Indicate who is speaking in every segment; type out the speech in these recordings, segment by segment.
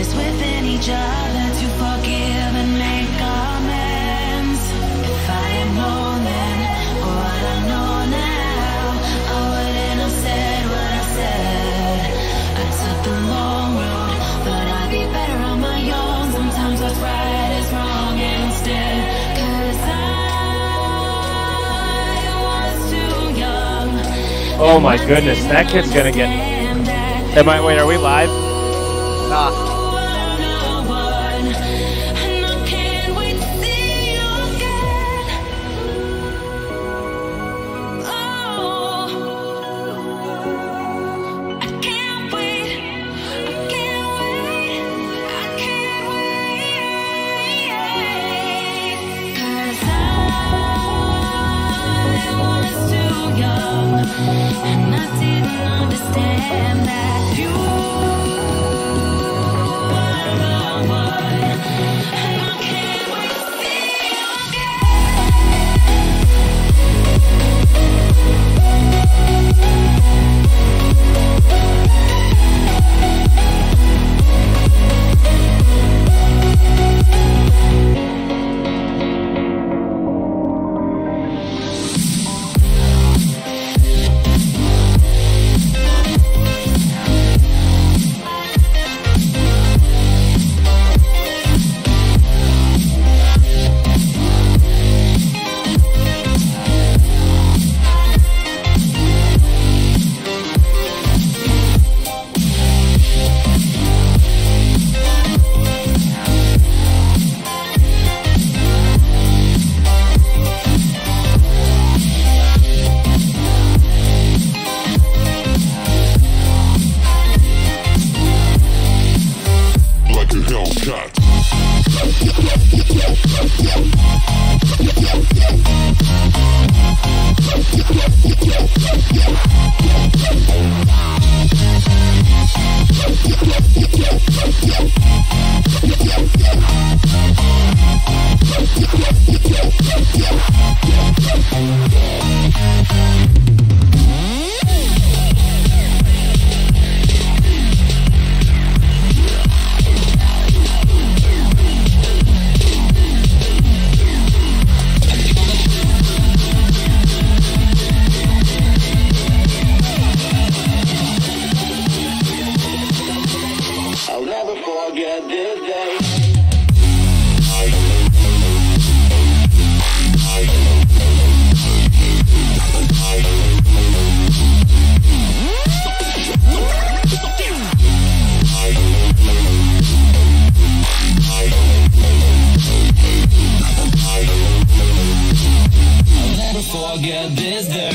Speaker 1: is within each other to forgive and make amends. If I had known then what I know now, I wouldn't have said what I said. I took the long road, but I'd be better on my own. Sometimes what's right is wrong instead, 'cause I was too young.
Speaker 2: Oh my goodness, that kid's gonna get... Wait, are we live?
Speaker 3: Nah.
Speaker 1: And I didn't understand that you were the one. And I can't wait to see you forget this day.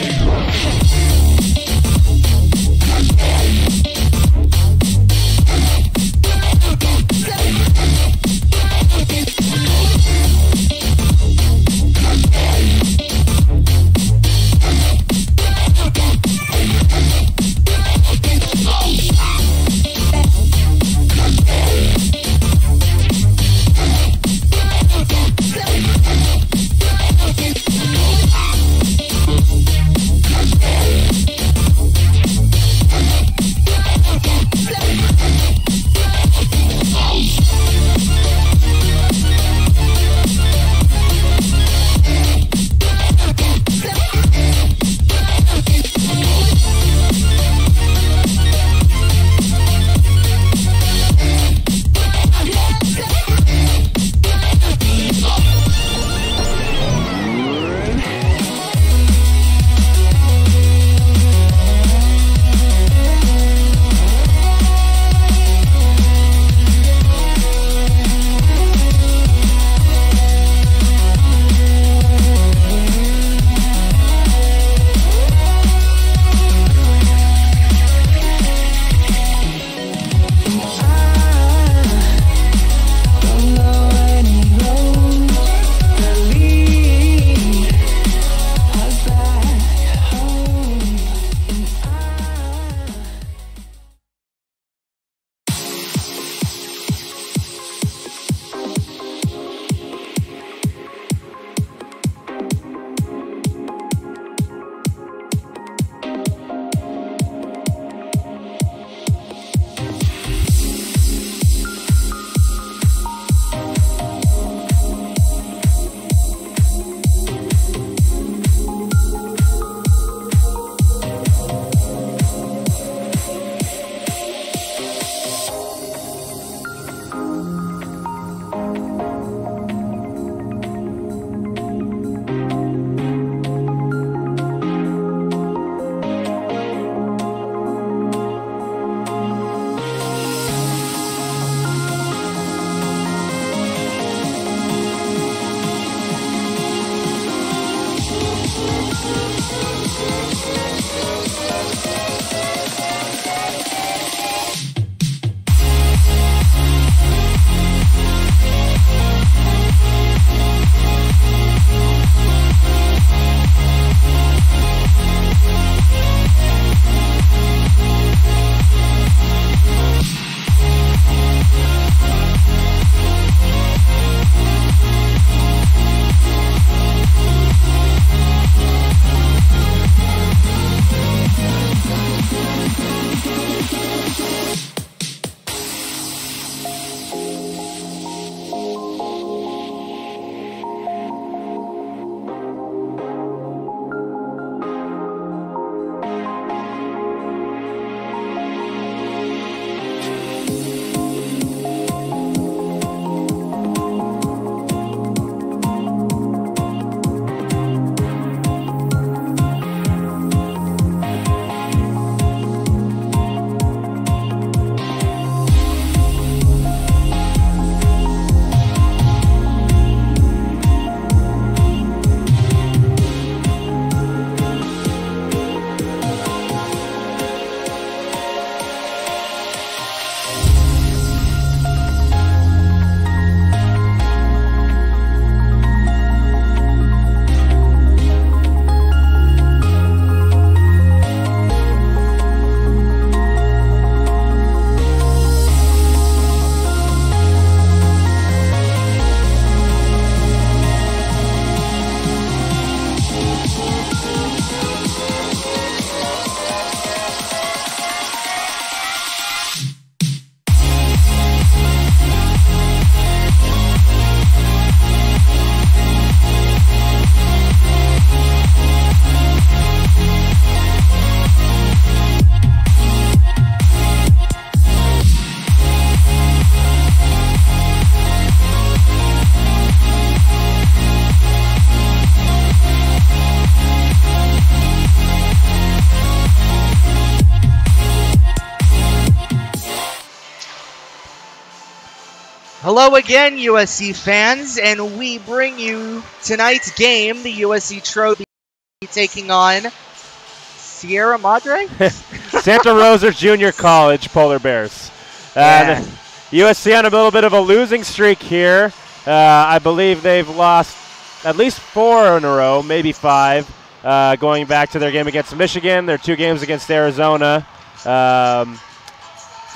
Speaker 3: Hello again, USC fans, and we bring you tonight's game, the USC Trophy, taking on Sierra Madre?
Speaker 2: Santa Rosa Junior College Polar Bears.
Speaker 3: Yeah.
Speaker 2: USC on a little bit of a losing streak here. I believe they've lost at least 4 in a row, maybe 5, going back to their game against Michigan, their 2 games against Arizona.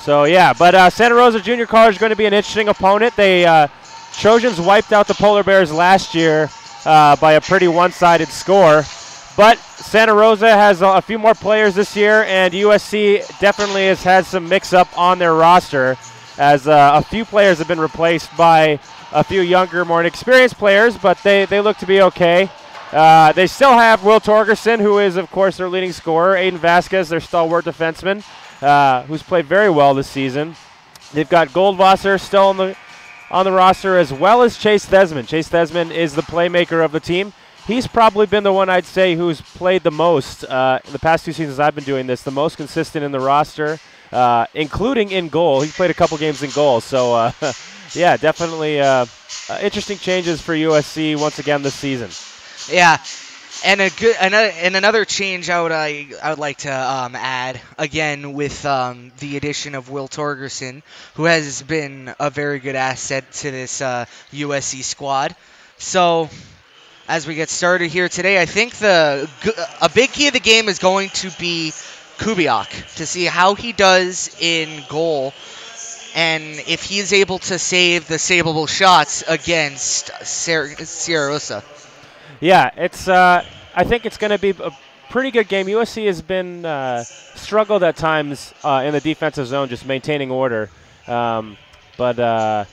Speaker 2: But Santa Rosa Junior College is going to be an interesting opponent. They Trojans wiped out the Polar Bears last year by a pretty one-sided score. But Santa Rosa has a few more players this year, and USC definitely has had some mix-up on their roster, as a few players have been replaced by a few younger, more inexperienced players, but they look to be okay. They still have Will Torgerson, who is, of course, their leading scorer, Aiden Vasquez, their stalwart defenseman, who's played very well this season. They've got Goldwasser still on the roster, as well as Chase Thesman. Chase Thesman is the playmaker of the team. He's probably been the one, I'd say, who's played the most the past 2 seasons I've been doing this, the most consistent in the roster, including in goal. He played a couple games in goal. So, yeah, definitely interesting changes for USC once again this season.
Speaker 3: Yeah, and another change I would like to add again with the addition of Will Torgerson, who has been a very good asset to this USC squad. So, as we get started here today, I think a big key of the game is going to be Kubiak, to see how he does in goal and if he is able to save the savable shots against Sierra Rosa.
Speaker 2: Yeah, I think it's going to be a pretty good game. USC has been struggled at times in the defensive zone, just maintaining order. But I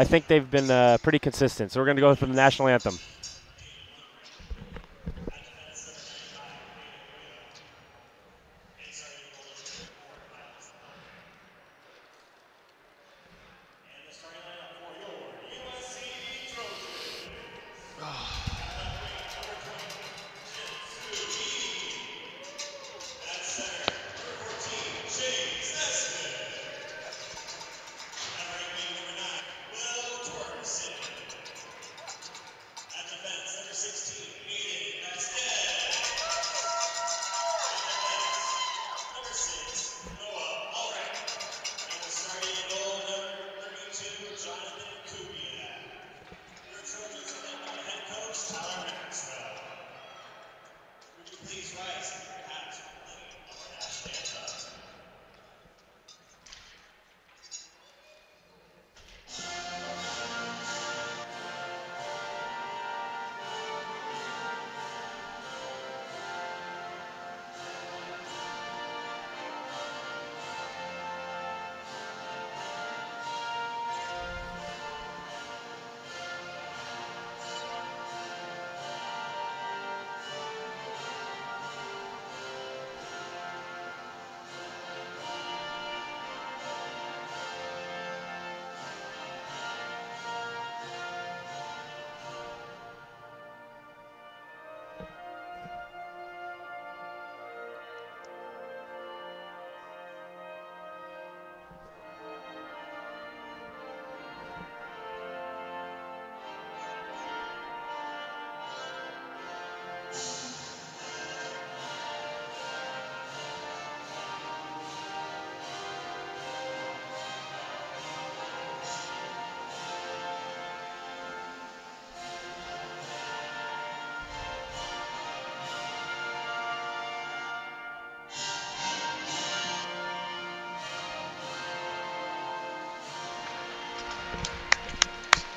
Speaker 2: think they've been pretty consistent. So we're going to go for the national anthem.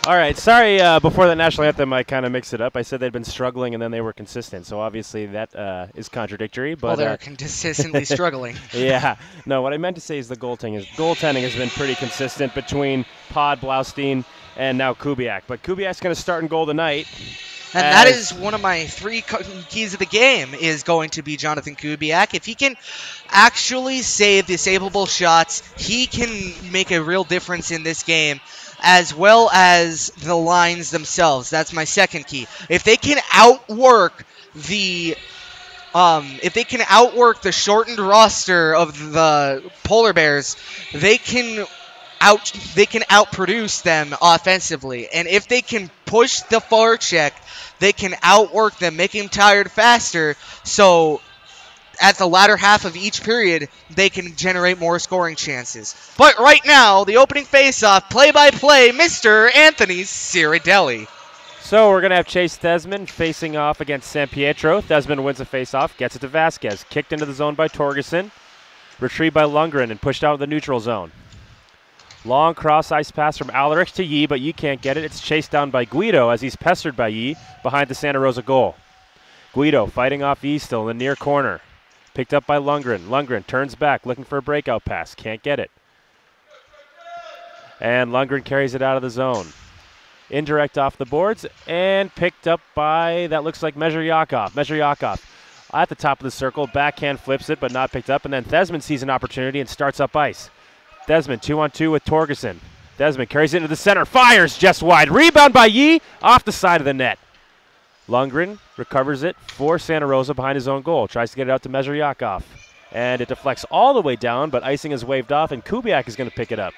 Speaker 2: All right, sorry, before the national anthem, I kind of mixed it up. I said they'd been struggling, and then they were consistent. So obviously that is contradictory. But
Speaker 3: they're consistently struggling.
Speaker 2: Yeah. No, what I meant to say is the goaltending has been pretty consistent between Pod, Blaustein, and now Kubiak. But Kubiak's going to start in goal tonight.
Speaker 3: And that is one of my 3 keys of the game, is going to be Jonathan Kubiak. If he can actually save the savable shots, he can make a real difference in this game, as well as the lines themselves. That's my second key. If they can outwork the shortened roster of the Polar Bears, they can outproduce them offensively. And if they can push the forecheck, they can outwork them, make them tired faster. So at the latter half of each period, they can generate more scoring chances. But right now, the opening faceoff, play-by-play, Mr. Anthony Ciradelli.
Speaker 2: So we're going to have Chase Thesman facing off against San Pietro. Thesman wins the faceoff, gets it to Vasquez. Kicked into the zone by Torgerson. Retrieved by Lundgren and pushed out of the neutral zone. Long cross ice pass from Alarich to Yee, but Yee can't get it. It's chased down by Guido as he's pestered by Yee behind the Santa Rosa goal. Guido fighting off Yee still in the near corner. Picked up by Lundgren. Lundgren turns back looking for a breakout pass. Can't get it. And Lundgren carries it out of the zone. Indirect off the boards and picked up by, that looks like Mezheryakov. Mezheryakov at the top of the circle. Backhand flips it but not picked up. And then Thesman sees an opportunity and starts up ice. Thesman 2-on-2 with Torgerson. Thesman carries it into the center. Fires just wide. Rebound by Yee off the side of the net. Lundgren recovers it for Santa Rosa behind his own goal. Tries to get it out to Mezheryakov. And it deflects all the way down, but icing is waved off, and Kubiak is going to pick it up.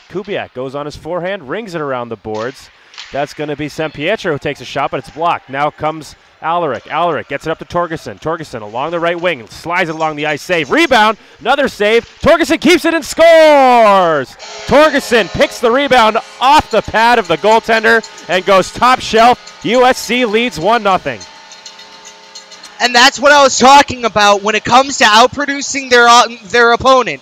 Speaker 2: Kubiak goes on his forehand, rings it around the boards. That's going to be San Pietro who takes a shot, but it's blocked. Now comes Alarich. Alarich gets it up to Torgerson. Torgerson along the right wing, slides it along the ice. Save. Rebound. Another save. Torgerson keeps it and scores! Torgerson picks the rebound off the pad of the goaltender and goes top shelf. USC leads 1-0.
Speaker 3: And that's what I was talking about when it comes to outproducing their opponent.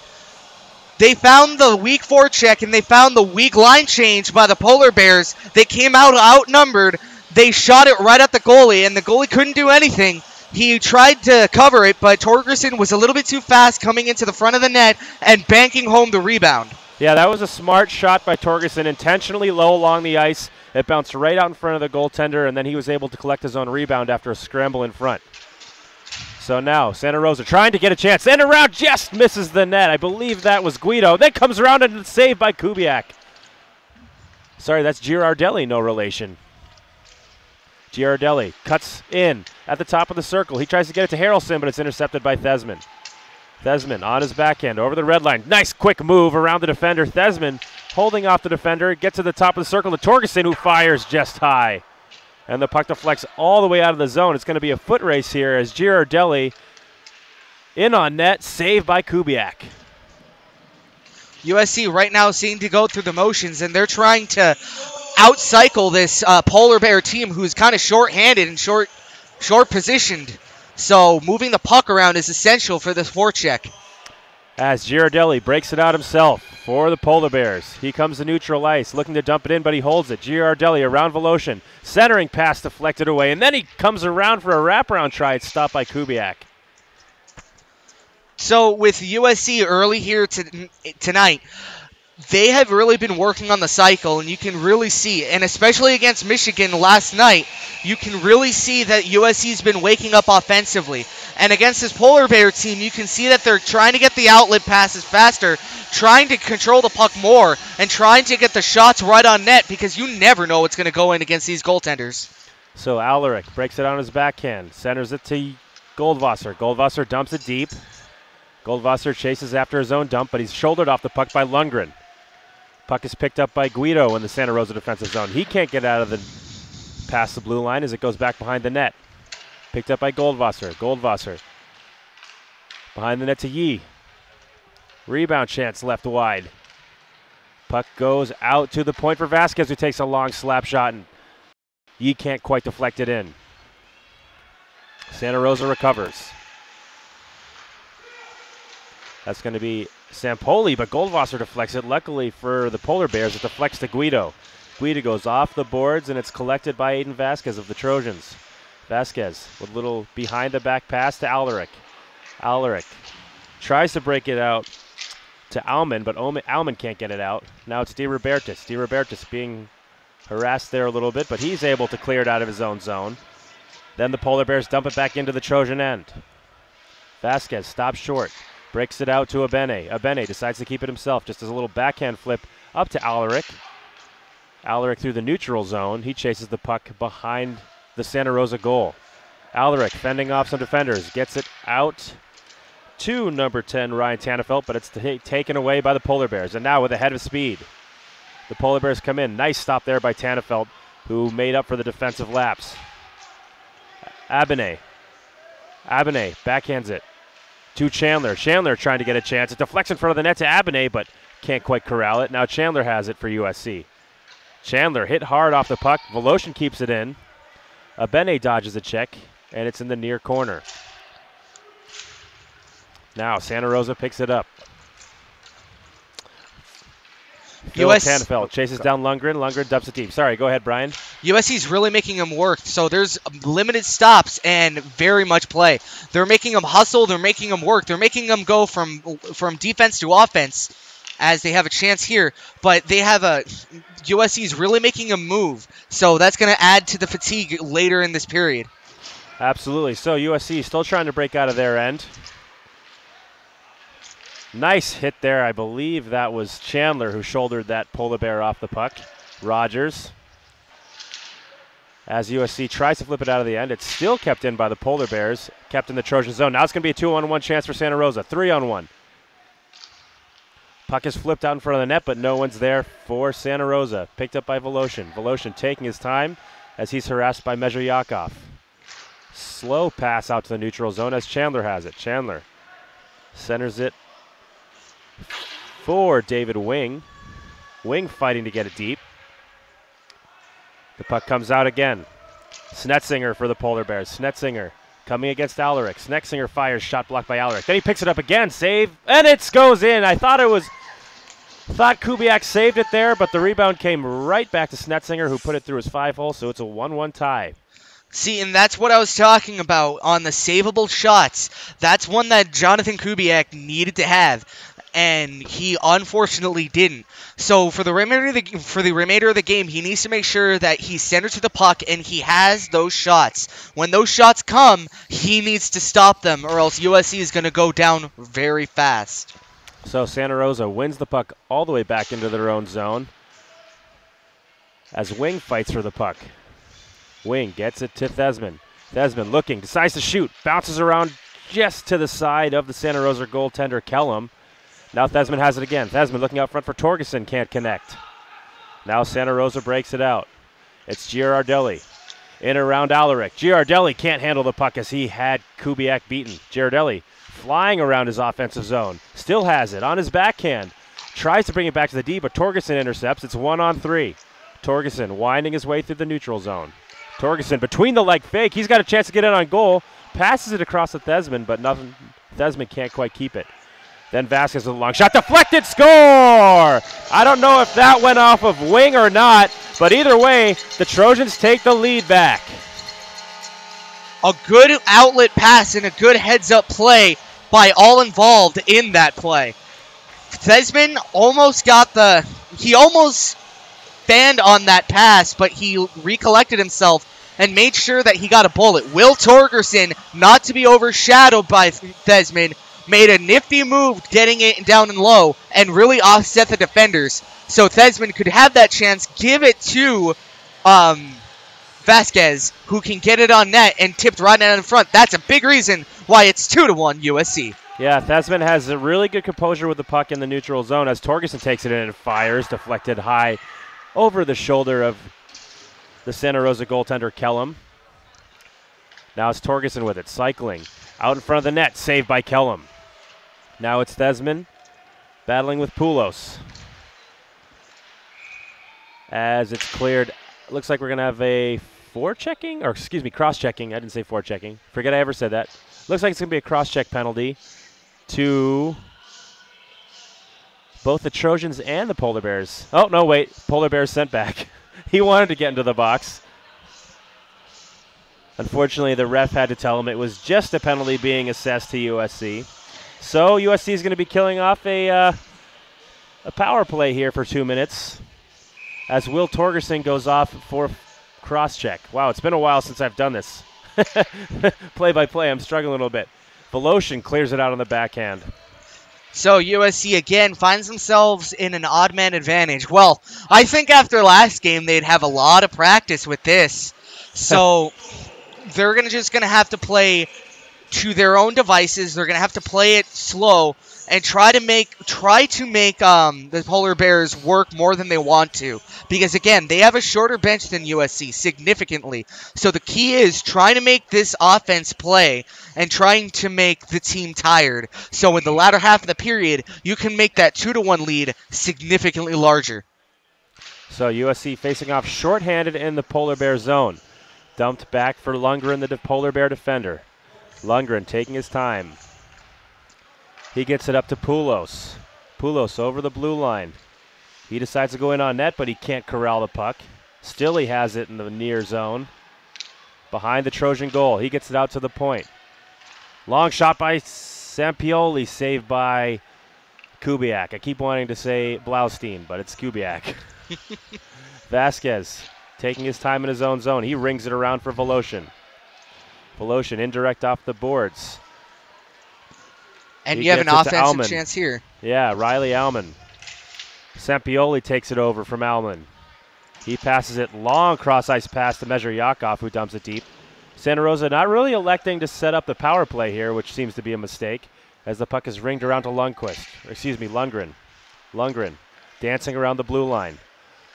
Speaker 3: They found the weak forecheck and they found the weak line change by the Polar Bears. They came out outnumbered. They shot it right at the goalie, and the goalie couldn't do anything. He tried to cover it, but Torgerson was a little bit too fast coming into the front of the net and banking home the rebound.
Speaker 2: Yeah, that was a smart shot by Torgerson, intentionally low along the ice. It bounced right out in front of the goaltender, and then he was able to collect his own rebound after a scramble in front. So now, Santa Rosa trying to get a chance. And around, just misses the net. I believe that was Guido. Then comes around and it's saved by Kubiak. Sorry, that's Girardelli, no relation. Girardelli cuts in at the top of the circle. He tries to get it to Harrelson, but it's intercepted by Thesman. Thesman on his backhand over the red line. Nice quick move around the defender. Thesman holding off the defender. Gets to the top of the circle to Torgerson, who fires just high. And the puck deflects all the way out of the zone. It's going to be a foot race here as Girardelli in on net, saved by Kubiak.
Speaker 3: USC right now seem to go through the motions, and they're trying to outcycle this Polar Bear team who's kind of short-handed and short positioned. So moving the puck around is essential for this forecheck.
Speaker 2: As Girardelli breaks it out himself for the Polar Bears. He comes to neutral ice, looking to dump it in, but he holds it. Girardelli around Voloshin. Centering pass deflected away, and then he comes around for a wraparound try. It's stopped by Kubiak.
Speaker 3: So with USC early here tonight, they have really been working on the cycle, and you can really see, and especially against Michigan last night, you can really see that USC's been waking up offensively. And against this Polar Bear team, you can see that they're trying to get the outlet passes faster, trying to control the puck more, and trying to get the shots right on net, because you never know what's going to go in against these goaltenders.
Speaker 2: So Alarich breaks it on his backhand, centers it to Goldwasser. Goldwasser dumps it deep. Goldwasser chases after his own dump, but he's shouldered off the puck by Lundgren. Puck is picked up by Guido in the Santa Rosa defensive zone. He can't get out of the past the blue line as it goes back behind the net. Picked up by Goldwasser. Goldwasser behind the net to Yee. Rebound chance left wide. Puck goes out to the point for Vasquez, who takes a long slap shot, and Yee can't quite deflect it in. Santa Rosa recovers. That's going to be Sampoli, but Goldwasser deflects it. Luckily for the Polar Bears, it deflects to Guido. Guido goes off the boards, and it's collected by Aiden Vasquez of the Trojans. Vasquez with a little behind-the-back pass to Alarich. Alarich tries to break it out to Alman, but Alman can't get it out. Now it's DiRobertis. DiRobertis being harassed there a little bit, but he's able to clear it out of his own zone. Then the Polar Bears dump it back into the Trojan end. Vasquez stops short. Breaks it out to Abene. Abene decides to keep it himself. Just as a little backhand flip up to Alarich. Alarich through the neutral zone. He chases the puck behind the Santa Rosa goal. Alarich fending off some defenders. Gets it out to number 10, Ryan Tannefelt, but it's taken away by the Polar Bears. And now with a head of speed, the Polar Bears come in. Nice stop there by Tannefelt, who made up for the defensive lapse. Abene backhands it to Chandler. Chandler trying to get a chance. It deflects in front of the net to Abene, but can't quite corral it. Now Chandler has it for USC. Chandler hit hard off the puck. Voloshin keeps it in. Abene dodges a check, and it's in the near corner. Now Santa Rosa picks it up. Tannefelt chases down Lundgren. Lundgren dumps it deep. Sorry, go ahead, Brian.
Speaker 3: USC's really making him work, so there's limited stops and very much play. They're making him hustle. They're making him work. They're making him go from defense to offense as they have a chance here. But they have USC's really making him move, so that's going to add to the fatigue later in this period.
Speaker 2: Absolutely. So USC still trying to break out of their end. Nice hit there. I believe that was Chandler who shouldered that Polar Bear off the puck. Rogers. As USC tries to flip it out of the end, it's still kept in by the Polar Bears, kept in the Trojan zone. Now it's going to be a 2-on-1 chance for Santa Rosa. 3-on-1. Puck is flipped out in front of the net, but no one's there for Santa Rosa. Picked up by Voloshin. Voloshin taking his time as he's harassed by Mezhelyakov. Slow pass out to the neutral zone as Chandler has it. Chandler centers it for David Wing. Wing fighting to get it deep. The puck comes out again. Snetzinger for the Polar Bears. Snetzinger coming against Alaric. Snetzinger fires, shot blocked by Alaric. Then he picks it up again, save, and it goes in. I thought Kubiak saved it there, but the rebound came right back to Snetzinger, who put it through his 5-hole, so it's a 1-1 tie.
Speaker 3: See, and that's what I was talking about on the savable shots. That's one that Jonathan Kubiak needed to have, and he unfortunately didn't. So for the remainder of the game, he needs to make sure that he's centered to the puck and he has those shots. When those shots come, he needs to stop them, or else USC is going to go down very fast.
Speaker 2: So Santa Rosa wins the puck all the way back into their own zone as Wing fights for the puck. Wing gets it to Thesman. Thesman looking, decides to shoot, bounces around just to the side of the Santa Rosa goaltender, Kellum. Now Thesman has it again. Thesman looking out front for Torgerson, can't connect. Now Santa Rosa breaks it out. It's Girardelli in around Alaric. Girardelli can't handle the puck as he had Kubiak beaten. Girardelli flying around his offensive zone. Still has it on his backhand. Tries to bring it back to the D, but Torgerson intercepts. It's 1-on-3. Torgerson winding his way through the neutral zone. Torgerson between the leg fake. He's got a chance to get in on goal. Passes it across to Thesman, but nothing. Thesman can't quite keep it. Then Vasquez with a long shot. Deflected, score! I don't know if that went off of Wing or not, but either way, the Trojans take the lead back.
Speaker 3: A good outlet pass and a good heads-up play by all involved in that play. Thesman almost he almost fanned on that pass, but he recollected himself and made sure that he got a bullet. Will Torgerson, not to be overshadowed by Thesman, made a nifty move getting it down and low and really offset the defenders. So Thesman could have that chance, give it to Vasquez, who can get it on net and tipped right out in front. That's a big reason why it's 2-1 USC.
Speaker 2: Yeah, Thesman has a really good composure with the puck in the neutral zone as Torgerson takes it in and fires, deflected high over the shoulder of the Santa Rosa goaltender, Kellum. Now it's Torgerson with it, cycling out in front of the net, saved by Kellum. Now it's Thesman battling with Poulos. As it's cleared, looks like we're going to have a cross-checking. I didn't say forechecking. Forget I ever said that. Looks like it's going to be a cross-check penalty to both the Trojans and the Polar Bears. Oh, no, wait. Polar Bears sent back. He wanted to get into the box. Unfortunately, the ref had to tell him it was just a penalty being assessed to USC. So USC is going to be killing off a power play here for 2 minutes as Will Torgerson goes off for cross-check. Wow, it's been a while since I've done this. Play-by-play, I'm struggling a little bit. Voloshin clears it out on the backhand.
Speaker 3: So USC again finds themselves in an odd man advantage. Well, I think after last game they'd have a lot of practice with this. So they're just going to have to play to their own devices. They're going to have to play it slow and try to make the Polar Bears work more than they want to. Because, again, they have a shorter bench than USC, significantly. So the key is trying to make this offense play and trying to make the team tired. So in the latter half of the period, you can make that 2-1 lead significantly larger.
Speaker 2: So USC facing off shorthanded in the Polar Bear zone. Dumped back for Lundgren, the Polar Bear defender. Lundgren taking his time. He gets it up to Poulos. Poulos over the blue line. He decides to go in on net, but he can't corral the puck. Still he has it in the near zone. Behind the Trojan goal. He gets it out to the point. Long shot by Sampioli, saved by Kubiak. I keep wanting to say Blaustein, but it's Kubiak. Vasquez taking his time in his own zone. He rings it around for Voloshin. Voloshin indirect off the boards.
Speaker 3: And you have an offensive chance here.
Speaker 2: Yeah, Riley Alman. Sampioli takes it over from Alman. He passes it long cross-ice pass to Measure Yakov, who dumps it deep. Santa Rosa not really electing to set up the power play here, which seems to be a mistake, as the puck is ringed around to Lundgren. Lundgren dancing around the blue line.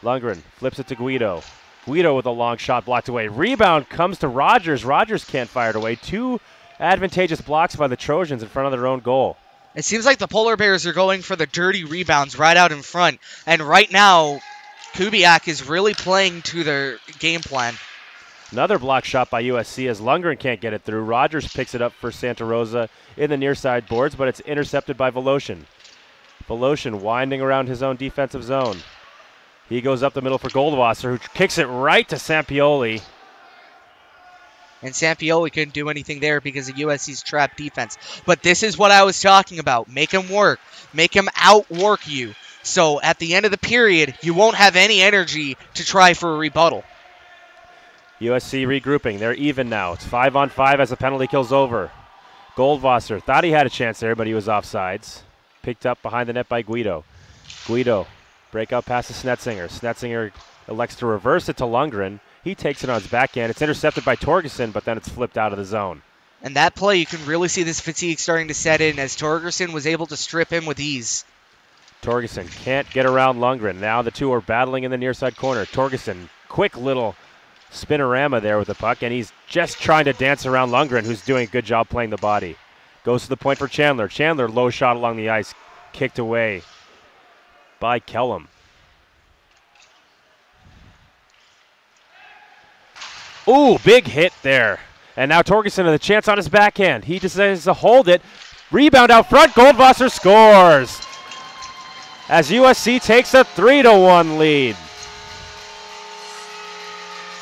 Speaker 2: Lundgren flips it to Guido. Guido with a long shot blocked away. Rebound comes to Rogers. Rogers can't fire it away. Two advantageous blocks by the Trojans in front of their own goal.
Speaker 3: It seems like the Polar Bears are going for the dirty rebounds right out in front. And right now, Kubiak is really playing to their game plan.
Speaker 2: Another block shot by USC as Lundgren can't get it through. Rogers picks it up for Santa Rosa in the near side boards, but it's intercepted by Voloshin. Voloshin winding around his own defensive zone. He goes up the middle for Goldwasser, who kicks it right to Sampioli.
Speaker 3: And Sampioli couldn't do anything there because of USC's trap defense. But this is what I was talking about. Make him work. Make him outwork you. So at the end of the period, you won't have any energy to try for a rebuttal.
Speaker 2: USC regrouping. They're even now. It's 5-on-5 as the penalty kill's over. Goldwasser thought he had a chance there, but he was offsides. Picked up behind the net by Guido. Guido, breakout pass to Snetzinger. Snetzinger elects to reverse it to Lundgren. He takes it on his backhand. It's intercepted by Torgerson, but then it's flipped out of the zone.
Speaker 3: And that play, you can really see this fatigue starting to set in as Torgerson was able to strip him with ease.
Speaker 2: Torgerson can't get around Lundgren. Now the two are battling in the near side corner. Torgerson, quick little spinorama there with the puck, and he's just trying to dance around Lundgren, who's doing a good job playing the body. Goes to the point for Chandler. Chandler, low shot along the ice, kicked away by Kellum. Ooh, big hit there. And now Torgerson with a chance on his backhand. He decides to hold it. Rebound out front. Goldwasser scores as USC takes a 3-1 lead.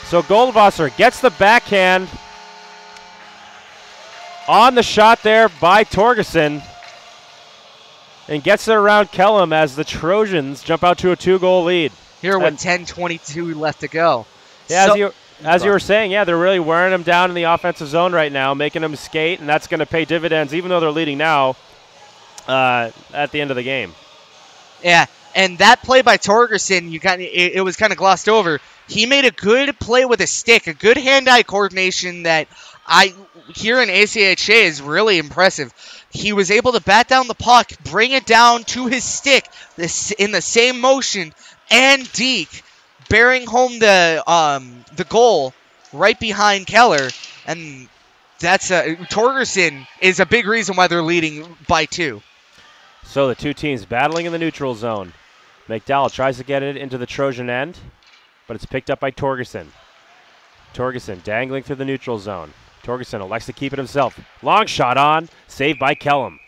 Speaker 2: So Goldwasser gets the backhand on the shot there by Torgerson and gets it around Kellum as the Trojans jump out to a 2-goal lead.
Speaker 3: Here with 10:22 left to go.
Speaker 2: Yeah, so as you were saying, yeah, they're really wearing him down in the offensive zone right now, making him skate, and that's going to pay dividends even though they're leading now at the end of the game.
Speaker 3: Yeah, and that play by Torgerson, it was kind of glossed over. He made a good play with a stick, a good hand-eye coordination that here in ACHA is really impressive. He was able to bat down the puck, bring it down to his stick in the same motion, and deke, bearing home the goal right behind Keller, and that's Torgerson is a big reason why they're leading by 2.
Speaker 2: So the two teams battling in the neutral zone. McDowell tries to get it into the Trojan end, but it's picked up by Torgerson. Torgerson dangling through the neutral zone. Torgerson elects to keep it himself. Long shot on, saved by Kellum.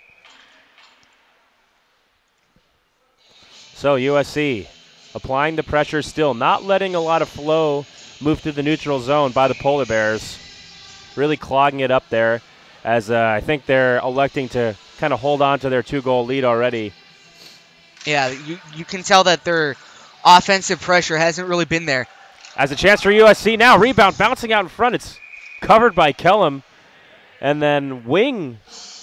Speaker 2: So USC applying the pressure still, not letting a lot of flow move through the neutral zone by the Polar Bears. Really clogging it up there as I think they're electing to kind of hold on to their 2-goal lead already.
Speaker 3: Yeah, you can tell that their offensive pressure hasn't really been there.
Speaker 2: As a chance for USC now, rebound bouncing out in front. It's covered by Kellum. And then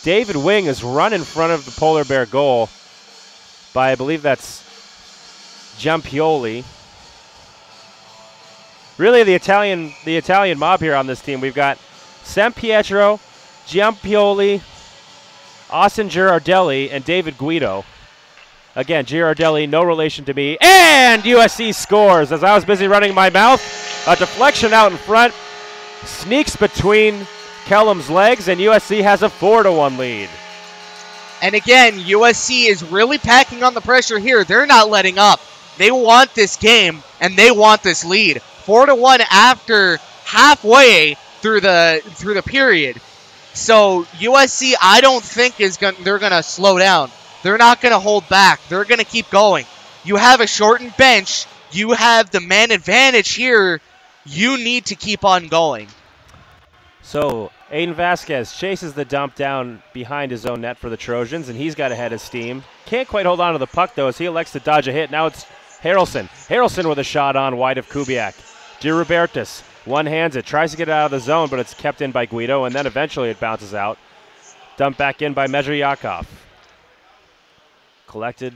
Speaker 2: David Wing is run in front of the Polar Bear goal by, I believe that's Giampioli. Really the Italian mob here on this team. We've got Sampietro, Giampioli, Austin Girardelli, and David Guido. Again, Girardelli, no relation to me. And USC scores. As I was busy running my mouth, a deflection out in front sneaks between Kellum's legs, and USC has a 4-1 lead.
Speaker 3: And again, USC is really packing on the pressure here. They're not letting up. They want this game, and they want this lead. 4-1 after halfway through the period. So USC, I don't think they're gonna slow down. They're not gonna hold back. They're gonna keep going. You have a shortened bench. You have the man advantage here. You need to keep on going.
Speaker 2: So Aiden Vasquez chases the dump down behind his own net for the Trojans, and he's got a head of steam. Can't quite hold on to the puck, though, as he elects to dodge a hit. Now it's Harrelson. Harrelson with a shot on wide of Kubiak. DeRobertis one-hands it, tries to get it out of the zone, but it's kept in by Guido, and then eventually it bounces out. Dumped back in by Medryakov. Collected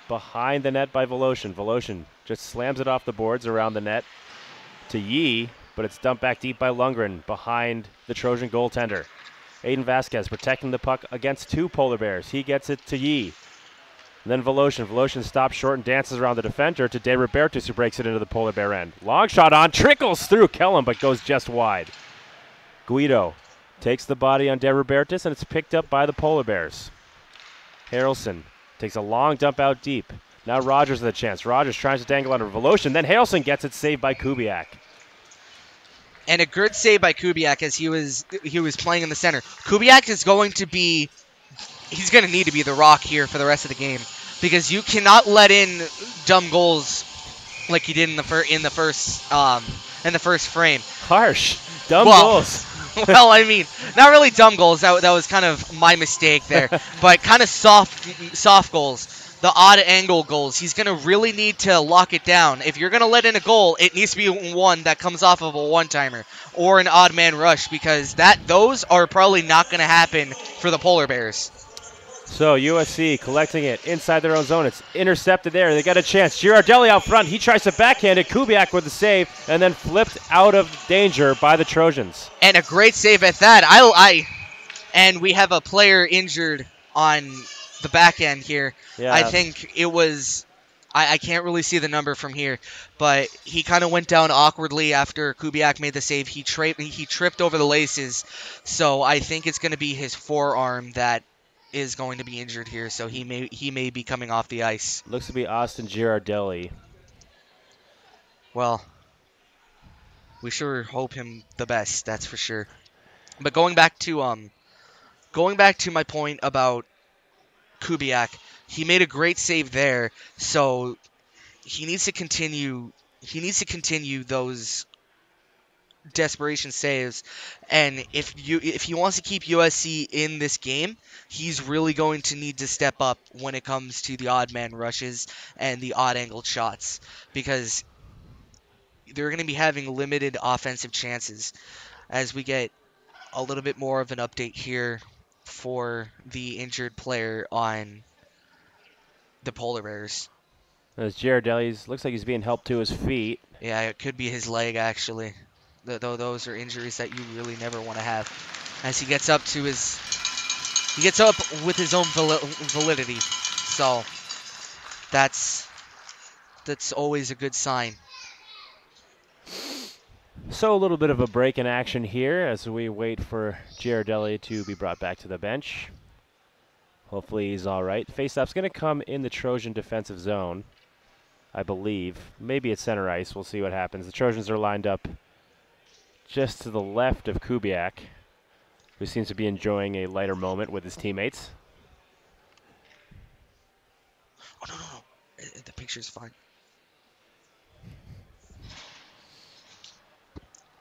Speaker 2: behind the net by Voloshin. Voloshin just slams it off the boards around the net to Yee, but it's dumped back deep by Lundgren behind the Trojan goaltender. Aiden Vasquez protecting the puck against two Polar Bears. He gets it to Yee. And then Voloshin. Voloshin stops short and dances around the defender to DeRobertis, who breaks it into the Polar Bear end. Long shot on, trickles through Kellum, but goes just wide. Guido takes the body on DeRobertis, and it's picked up by the Polar Bears. Harrelson takes a long dump out deep. Now Rogers with a chance. Rogers tries to dangle under Voloshin. Then Harrelson gets it saved by Kubiak.
Speaker 3: And a good save by Kubiak as he was playing in the center. Kubiak is going to need to be the rock here for the rest of the game, because you cannot let in dumb goals like he did in the first frame.
Speaker 2: Harsh. Dumb goals.
Speaker 3: Well, I mean, not really dumb goals. That was kind of my mistake there. But kind of soft goals. The odd angle goals. He's going to really need to lock it down. If you're going to let in a goal, it needs to be one that comes off of a one-timer or an odd man rush, because those are probably not going to happen for the Polar Bears.
Speaker 2: So USC collecting it inside their own zone. It's intercepted there. They got a chance. Girardelli out front. He tries to backhand it. Kubiak with the save, and then flipped out of danger by the Trojans.
Speaker 3: And a great save at that. And we have a player injured on the back end here. Yeah. I think it was, I can't really see the number from here, but he kind of went down awkwardly after Kubiak made the save. He tripped over the laces, so I think it's going to be his forearm that is going to be injured here, so he may be coming off the ice.
Speaker 2: Looks to be Austin Girardelli.
Speaker 3: Well, we sure hope him the best, that's for sure. But going back to my point about Kubiak, he made a great save there, so he needs to continue those desperation saves, and if he wants to keep USC in this game, he's really going to need to step up when it comes to the odd man rushes and the odd angled shots, because they're going to be having limited offensive chances. As we get a little bit more of an update here for the injured player on the Polar Bears.
Speaker 2: As Girardelli looks like he's being helped to his feet.
Speaker 3: Yeah, it could be his leg actually. Though those are injuries that you really never want to have. As he gets up with his own validity, so that's always a good sign.
Speaker 2: So a little bit of a break in action here as we wait for Girardelli to be brought back to the bench. Hopefully he's all right. Faceoff's going to come in the Trojan defensive zone, I believe. Maybe it's center ice. We'll see what happens. The Trojans are lined up just to the left of Kubiak, who seems to be enjoying a lighter moment with his teammates.
Speaker 3: Oh, no. The picture's fine.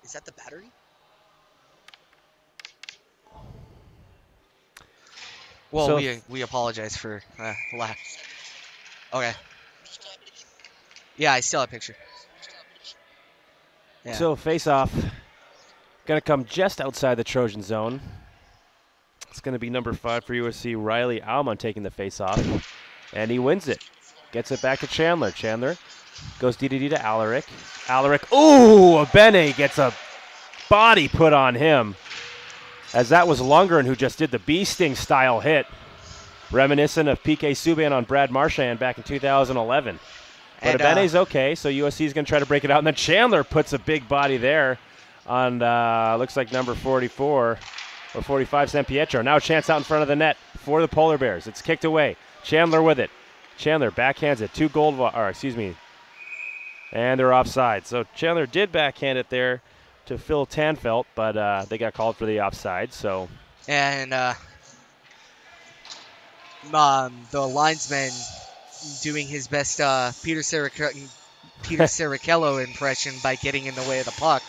Speaker 3: Is that the battery? Well, so we apologize for lack. Okay. Yeah, I still have a picture. Yeah.
Speaker 2: So face-off going to come just outside the Trojan zone. It's going to be number 5 for USC, Riley Almond, taking the face-off. And he wins it. Gets it back to Chandler. Chandler goes DDD to Alaric. Alaric, ooh, Bene gets a body put on him. as that was Lundgren who just did the bee sting style hit, reminiscent of PK Subban on Brad Marchand back in 2011. But Abene's okay, so USC is going to try to break it out. And then Chandler puts a big body there on, looks like number 44 or 45, San Pietro. Now a chance out in front of the net for the Polar Bears. It's kicked away. Chandler with it. Chandler backhands it to and they're offside. So Chandler did backhand it there to Phil Tanfelt, but they got called for the offside. So
Speaker 3: and the linesman doing his best Peter Sarakello impression by getting in the way of the puck.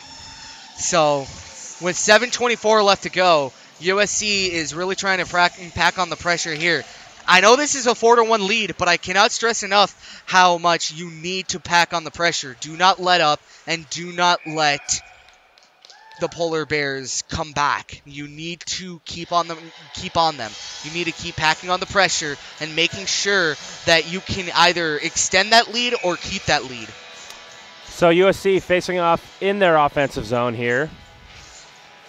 Speaker 3: So with 7:24 left to go, USC is really trying to pack on the pressure here. I know this is a 4-1 lead, but I cannot stress enough how much you need to pack on the pressure. Do not let up, and do not let the Polar Bears come back. You need to keep on them. You need to keep packing on the pressure and making sure that you can either extend that lead or keep that lead.
Speaker 2: So USC facing off in their offensive zone here.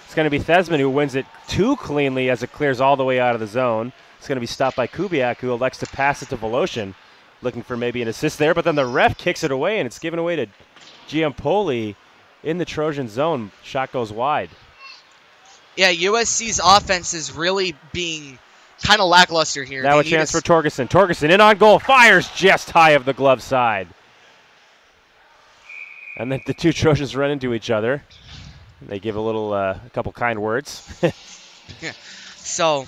Speaker 2: It's going to be Thesman who wins it too cleanly as it clears all the way out of the zone. It's going to be stopped by Kubiak, who elects to pass it to Voloshin, looking for maybe an assist there. But then the ref kicks it away, and it's given away to Giampoli in the Trojan zone. Shot goes wide.
Speaker 3: Yeah, USC's offense is really being kind of lackluster here.
Speaker 2: Now a chance for Torgerson. Torgerson in on goal, fires just high of the glove side. And then the two Trojans run into each other. They give a couple kind words.
Speaker 3: Yeah. So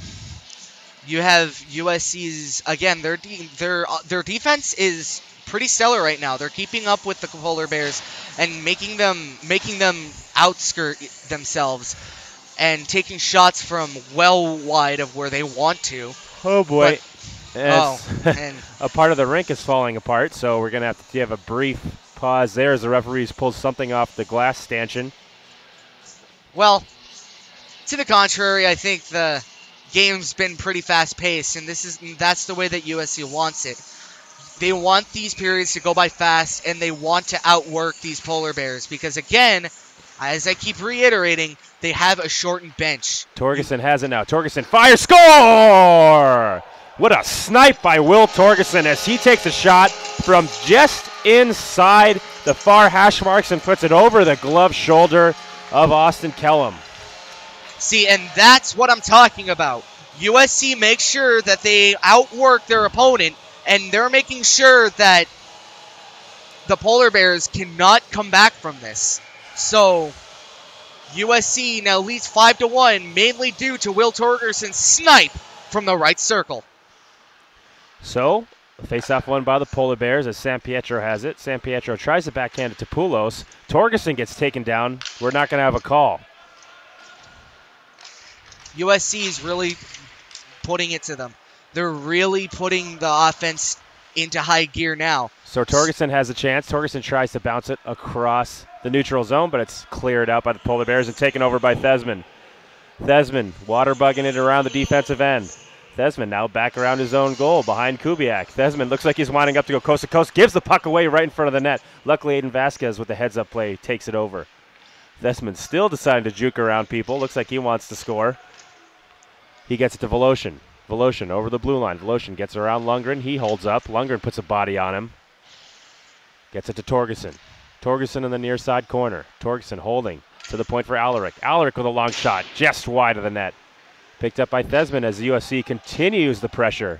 Speaker 3: you have USC's, again, their defense is pretty stellar right now. They're keeping up with the Polar Bears and making them outskirt themselves and taking shots from well wide of where they want to.
Speaker 2: Oh boy.
Speaker 3: And
Speaker 2: a part of the rink is falling apart, so we're going to have a brief pause there as the referees pull something off the glass stanchion.
Speaker 3: Well, to the contrary, I think the game's been pretty fast-paced, and that's the way that USC wants it. They want these periods to go by fast, and they want to outwork these Polar Bears because, again, as I keep reiterating, they have a shortened bench.
Speaker 2: Torgerson has it now. Torgerson fires, score! What a snipe by Will Torgerson as he takes a shot from just inside the far hash marks and puts it over the glove shoulder of Austin Kellum.
Speaker 3: See, and that's what I'm talking about. USC makes sure that they outwork their opponent, and they're making sure that the Polar Bears cannot come back from this. So USC now leads 5-1, mainly due to Will Torgerson's snipe from the right circle.
Speaker 2: So, face-off won by the Polar Bears as San Pietro has it. San Pietro tries to backhand it to Poulos. Torgerson gets taken down. We're not going to have a call.
Speaker 3: USC is really putting it to them. They're really putting the offense into high gear now.
Speaker 2: So Torgerson has a chance. Torgerson tries to bounce it across the neutral zone, but it's cleared out by the Polar Bears and taken over by Thesman. Thesman water bugging it around the defensive end. Thesman now back around his own goal behind Kubiak. Thesman looks like he's winding up to go coast to coast, gives the puck away right in front of the net. Luckily, Aiden Vasquez with the heads-up play takes it over. Thesman still deciding to juke around people. Looks like he wants to score. He gets it to Voloshin. Voloshin over the blue line. Voloshin gets around Lundgren. He holds up. Lundgren puts a body on him. Gets it to Torgerson. Torgerson in the near side corner. Torgerson holding to the point for Alaric. Alaric with a long shot just wide of the net. Picked up by Thesman as the USC continues the pressure.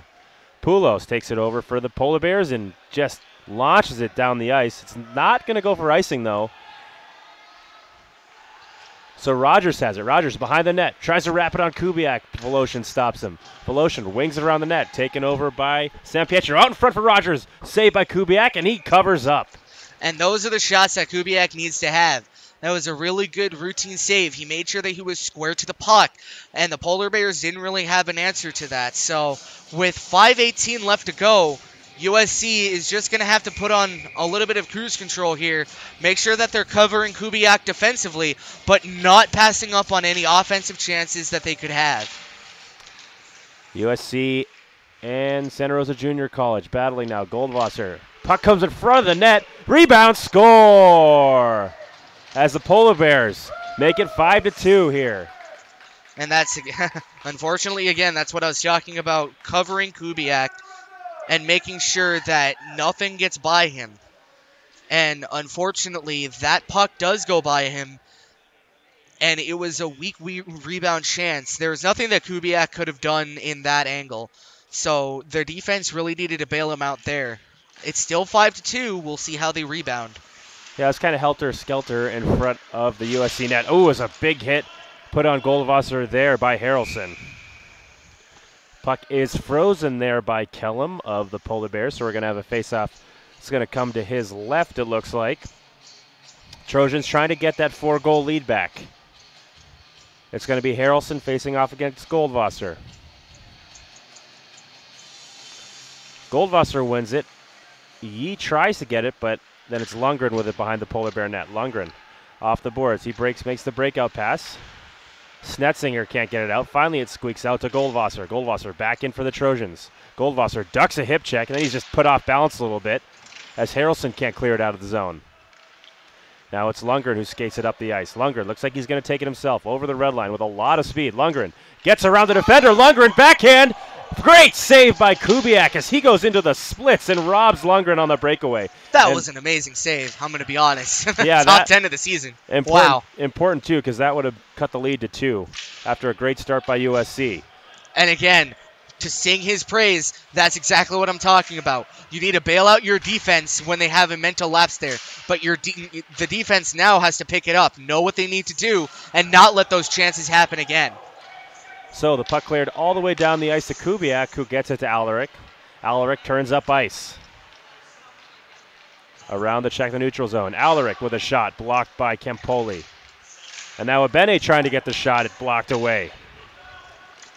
Speaker 2: Poulos takes it over for the Polar Bears and just launches it down the ice. It's not going to go for icing, though. So Rogers has it. Rogers behind the net. Tries to wrap it on Kubiak. Voloshin stops him. Voloshin wings it around the net. Taken over by San Pietro. Out in front for Rogers. Saved by Kubiak, and he covers up.
Speaker 3: And those are the shots that Kubiak needs to have. That was a really good routine save. He made sure that he was square to the puck, and the Polar Bears didn't really have an answer to that. So with 5:18 left to go, USC is just going to have to put on a little bit of cruise control here. Make sure that they're covering Kubiak defensively, but not passing up on any offensive chances that they could have.
Speaker 2: USC and Santa Rosa Junior College battling now. Goldwasser. Puck comes in front of the net. Rebound, score! As the Polar Bears make it 5-2 here.
Speaker 3: And that's, unfortunately, again, that's what I was talking about, covering Kubiak and making sure that nothing gets by him. And unfortunately, that puck does go by him, and it was a weak rebound chance. There was nothing that Kubiak could have done in that angle. So their defense really needed to bail him out there. It's still 5-2. We'll see how they rebound.
Speaker 2: Yeah, it's kind of helter-skelter in front of the USC net. Oh, it was a big hit put on Goldwasser there by Harrelson. Puck is frozen there by Kellum of the Polar Bears, so we're going to have a face-off. It's going to come to his left, it looks like. Trojans trying to get that 4-goal lead back. It's going to be Harrelson facing off against Goldwasser. Goldwasser wins it. He tries to get it, but then it's Lundgren with it behind the Polar Bear net. Lundgren off the boards. He makes the breakout pass. Snetzinger can't get it out. Finally, it squeaks out to Goldwasser. Goldwasser back in for the Trojans. Goldwasser ducks a hip check, and then he's just put off balance a little bit as Harrelson can't clear it out of the zone. Now it's Lundgren who skates it up the ice. Lundgren looks like he's going to take it himself over the red line with a lot of speed. Lundgren gets around the defender. Lundgren backhand. Great save by Kubiak as he goes into the splits and robs Lundgren on the breakaway.
Speaker 3: That was an amazing save, I'm going to be honest.
Speaker 2: Yeah,
Speaker 3: Top 10 of the season. Wow.
Speaker 2: Important, too, because that would have cut the lead to 2 after a great start by USC.
Speaker 3: And again, to sing his praise, that's exactly what I'm talking about. You need to bail out your defense when they have a mental lapse there. But the defense now has to pick it up, know what they need to do, and not let those chances happen again.
Speaker 2: So the puck cleared all the way down the ice to Kubiak, who gets it to Alaric. Alaric turns up ice. Around the check the neutral zone. Alaric with a shot blocked by Campoli. And now Abene trying to get the shot. It blocked away.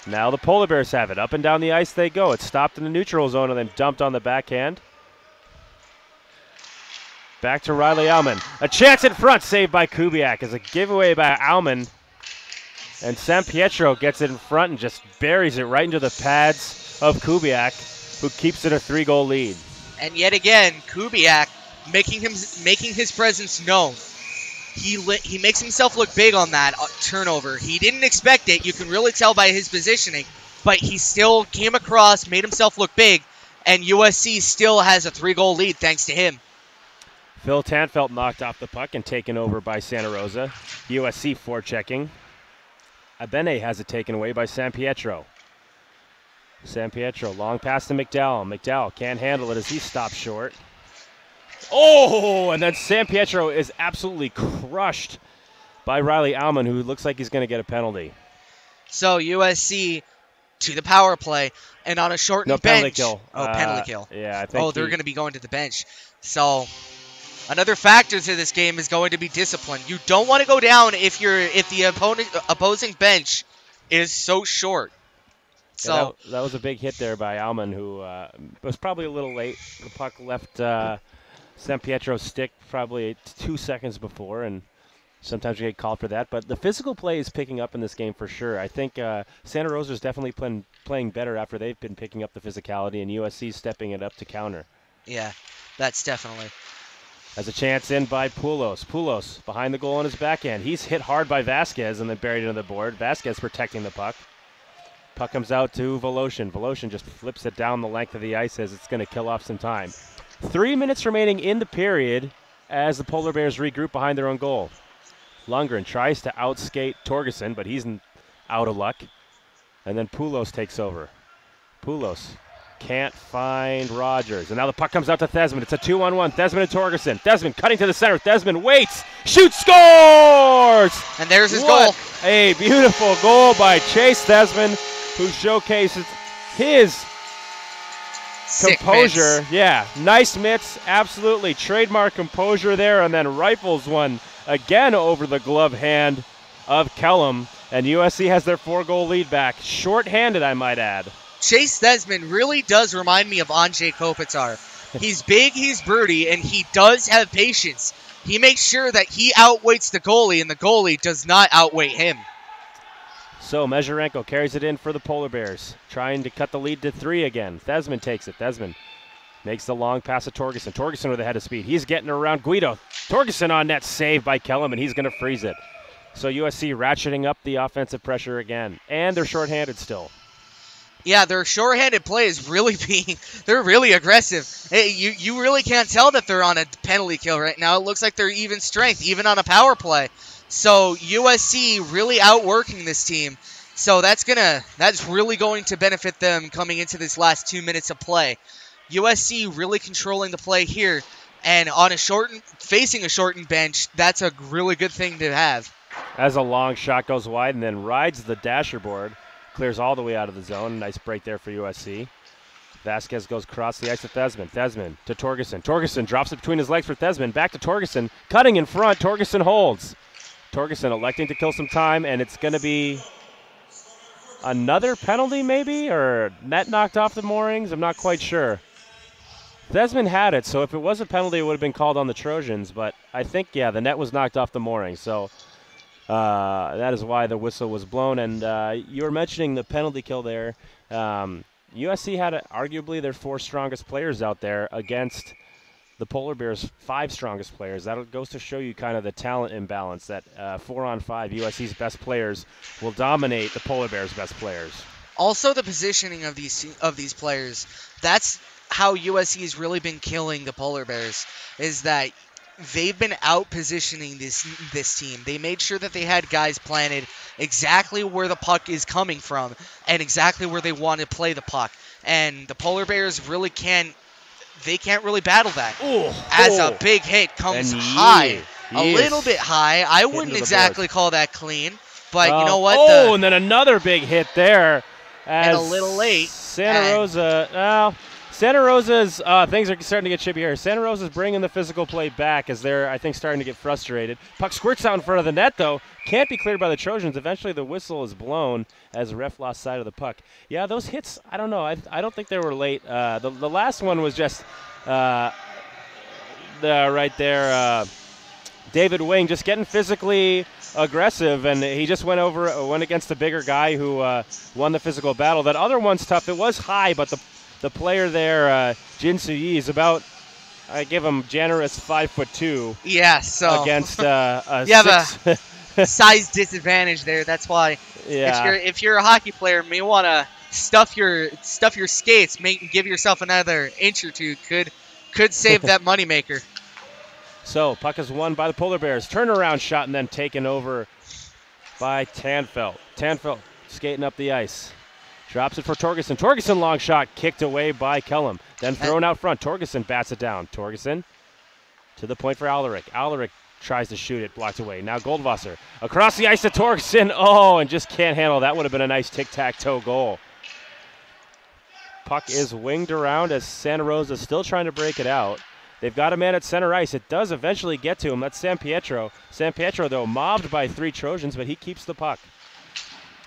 Speaker 2: Now the Polar Bears have it. Up and down the ice they go. It's stopped in the neutral zone and then dumped on the backhand. Back to Riley Aumann. A chance in front, saved by Kubiak as a giveaway by Aumann. And San Pietro gets it in front and just buries it right into the pads of Kubiak, who keeps it a 3-goal lead.
Speaker 3: And yet again, Kubiak making his presence known. He makes himself look big on that turnover. He didn't expect it. You can really tell by his positioning. But he still came across, made himself look big, and USC still has a 3-goal lead thanks to him.
Speaker 2: Phil Tanfelt knocked off the puck and taken over by Santa Rosa. USC forechecking. Abene has it taken away by San Pietro. San Pietro, long pass to McDowell. McDowell can't handle it as he stops short. Oh, and then San Pietro is absolutely crushed by Riley Aumann, who looks like he's going to get a penalty.
Speaker 3: So USC to the power play, and on a shortened bench.
Speaker 2: Penalty kill.
Speaker 3: Penalty kill.
Speaker 2: Yeah, I think.
Speaker 3: They're going to be going to the bench. So another factor to this game is going to be discipline. You don't want to go down if the opposing bench is so short. So
Speaker 2: yeah, that was a big hit there by Aumann, who was probably a little late. The puck left San Pietro's stick probably 2 seconds before, and sometimes you get called for that. But the physical play is picking up in this game for sure. I think Santa Rosa is definitely playing better after they've been picking up the physicality, and USC stepping it up to counter.
Speaker 3: Yeah, that's definitely.
Speaker 2: Has a chance in by Poulos. Poulos behind the goal on his backhand. He's hit hard by Vasquez and then buried into the board. Vasquez protecting the puck. Puck comes out to Voloshin. Voloshin just flips it down the length of the ice as it's going to kill off some time. 3 minutes remaining in the period as the Polar Bears regroup behind their own goal. Lundgren tries to outskate Torgerson, but he's out of luck. And then Poulos takes over. Poulos can't find Rogers. And now the puck comes out to Thesman. It's a 2-on-1. Thesman and Torgerson. Thesman cutting to the center. Thesman waits. Shoots. Scores!
Speaker 3: And there's his goal.
Speaker 2: A beautiful goal by Chase Thesman, who showcases his composure.
Speaker 3: Mitts.
Speaker 2: Yeah, nice mitts. Absolutely. Trademark composure there. And then rifles one again over the glove hand of Kellum. And USC has their 4-goal lead back. Short-handed, I might add.
Speaker 3: Chase Thesman really does remind me of Andrzej Kopitar. He's big, he's broody, and he does have patience. He makes sure that he outweights the goalie, and the goalie does not outweigh him.
Speaker 2: So Measurenko carries it in for the Polar Bears, trying to cut the lead to 3 again. Thesman takes it. Thesman makes the long pass to Torgerson. Torgerson with a head of speed. He's getting around Guido. Torgerson on net, saved by Kellum, and he's going to freeze it. So USC ratcheting up the offensive pressure again, and they're shorthanded still.
Speaker 3: Yeah, their shorthanded play is really they're really aggressive. Hey, you really can't tell that they're on a penalty kill right now. It looks like they're even strength, even on a power play. So USC really outworking this team. So that's really going to benefit them coming into this last 2 minutes of play. USC really controlling the play here, and on facing a shortened bench, that's a really good thing to have.
Speaker 2: As a long shot goes wide and then rides the dasher board. Clears all the way out of the zone. Nice break there for USC. Vasquez goes across the ice to Thesman. Thesman to Torgerson. Torgerson drops it between his legs for Thesman. Back to Torgerson. Cutting in front. Torgerson holds. Torgerson electing to kill some time, and it's going to be another penalty maybe, or net knocked off the moorings. I'm not quite sure. Thesman had it, so if it was a penalty, it would have been called on the Trojans, but I think, yeah, the net was knocked off the moorings, so that is why the whistle was blown. And you were mentioning the penalty kill there. USC had arguably their 4 strongest players out there against the Polar Bears' 5 strongest players. That goes to show you kind of the talent imbalance that 4-on-5 USC's best players will dominate the Polar Bears' best players. Also, the positioning of these players. That's how USC has really been killing the Polar Bears. Is that they've been out positioning this team. They made sure that they had guys planted exactly where the puck is coming from and exactly where they want to play the puck. And the Polar Bears really can't really battle that. A big hit comes high. A little bit high. I wouldn't exactly call that clean, but you know what? And then another big hit there.
Speaker 3: And a little late.
Speaker 2: Santa Rosa's things are starting to get chippy here. Santa Rosa's bringing the physical play back as they're, I think, starting to get frustrated. Puck squirts out in front of the net, though. Can't be cleared by the Trojans. Eventually the whistle is blown as the ref lost sight of the puck. Yeah, those hits, I don't know. I don't think they were late. The last one was just right there. David Wing just getting physically aggressive, and he just went against the bigger guy who won the physical battle. That other one's tough. It was high, but the player there, Jin Su-yi, is about, I give him generous 5'2".
Speaker 3: Yeah, so
Speaker 2: against
Speaker 3: you have a size disadvantage there. That's why.
Speaker 2: Yeah.
Speaker 3: If you're a hockey player, you may want to stuff your skates, give yourself another inch or two. Could save that moneymaker.
Speaker 2: So puck is won by the Polar Bears. Turnaround shot and then taken over by Tanfelt. Tanfelt skating up the ice. Drops it for Torgerson. Torgerson long shot kicked away by Kellum. Then thrown out front. Torgerson bats it down. Torgerson to the point for Alaric. Alaric tries to shoot it. Blocked away. Now Goldwasser. Across the ice to Torgerson. And just can't handle. That would have been a nice tic-tac-toe goal. Puck is winged around as Santa Rosa still trying to break it out. They've got a man at center ice. It does eventually get to him. That's San Pietro. San Pietro, though, mobbed by 3 Trojans, but he keeps the puck.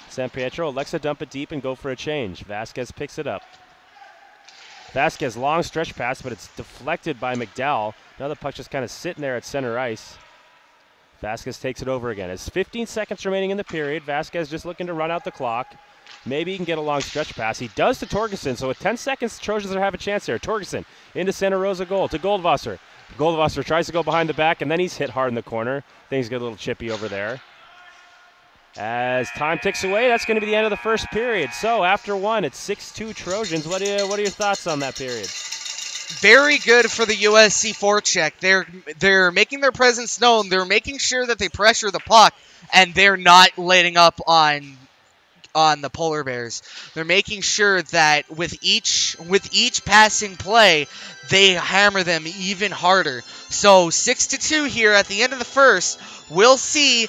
Speaker 2: San Pietro elects to dump it deep and go for a change. Vasquez picks it up. Vasquez, long stretch pass, but it's deflected by McDowell. Now the puck just kind of sitting there at center ice. Vasquez takes it over again. It's 15 seconds remaining in the period. Vasquez just looking to run out the clock. Maybe he can get a long stretch pass. He does to Torgerson, so with 10 seconds, the Trojans have a chance here. Torgerson into Santa Rosa goal to Goldwasser. Goldwasser tries to go behind the back, and then he's hit hard in the corner. Things get a little chippy over there. As time ticks away, that's going to be the end of the first period. So after 1, it's 6-2 Trojans. What are your thoughts on that period?
Speaker 3: Very good for the USC forecheck. They're making their presence known. They're making sure that they pressure the puck, and they're not letting up on the Polar Bears. They're making sure that with each passing play, they hammer them even harder. So 6-2 here at the end of the first. We'll see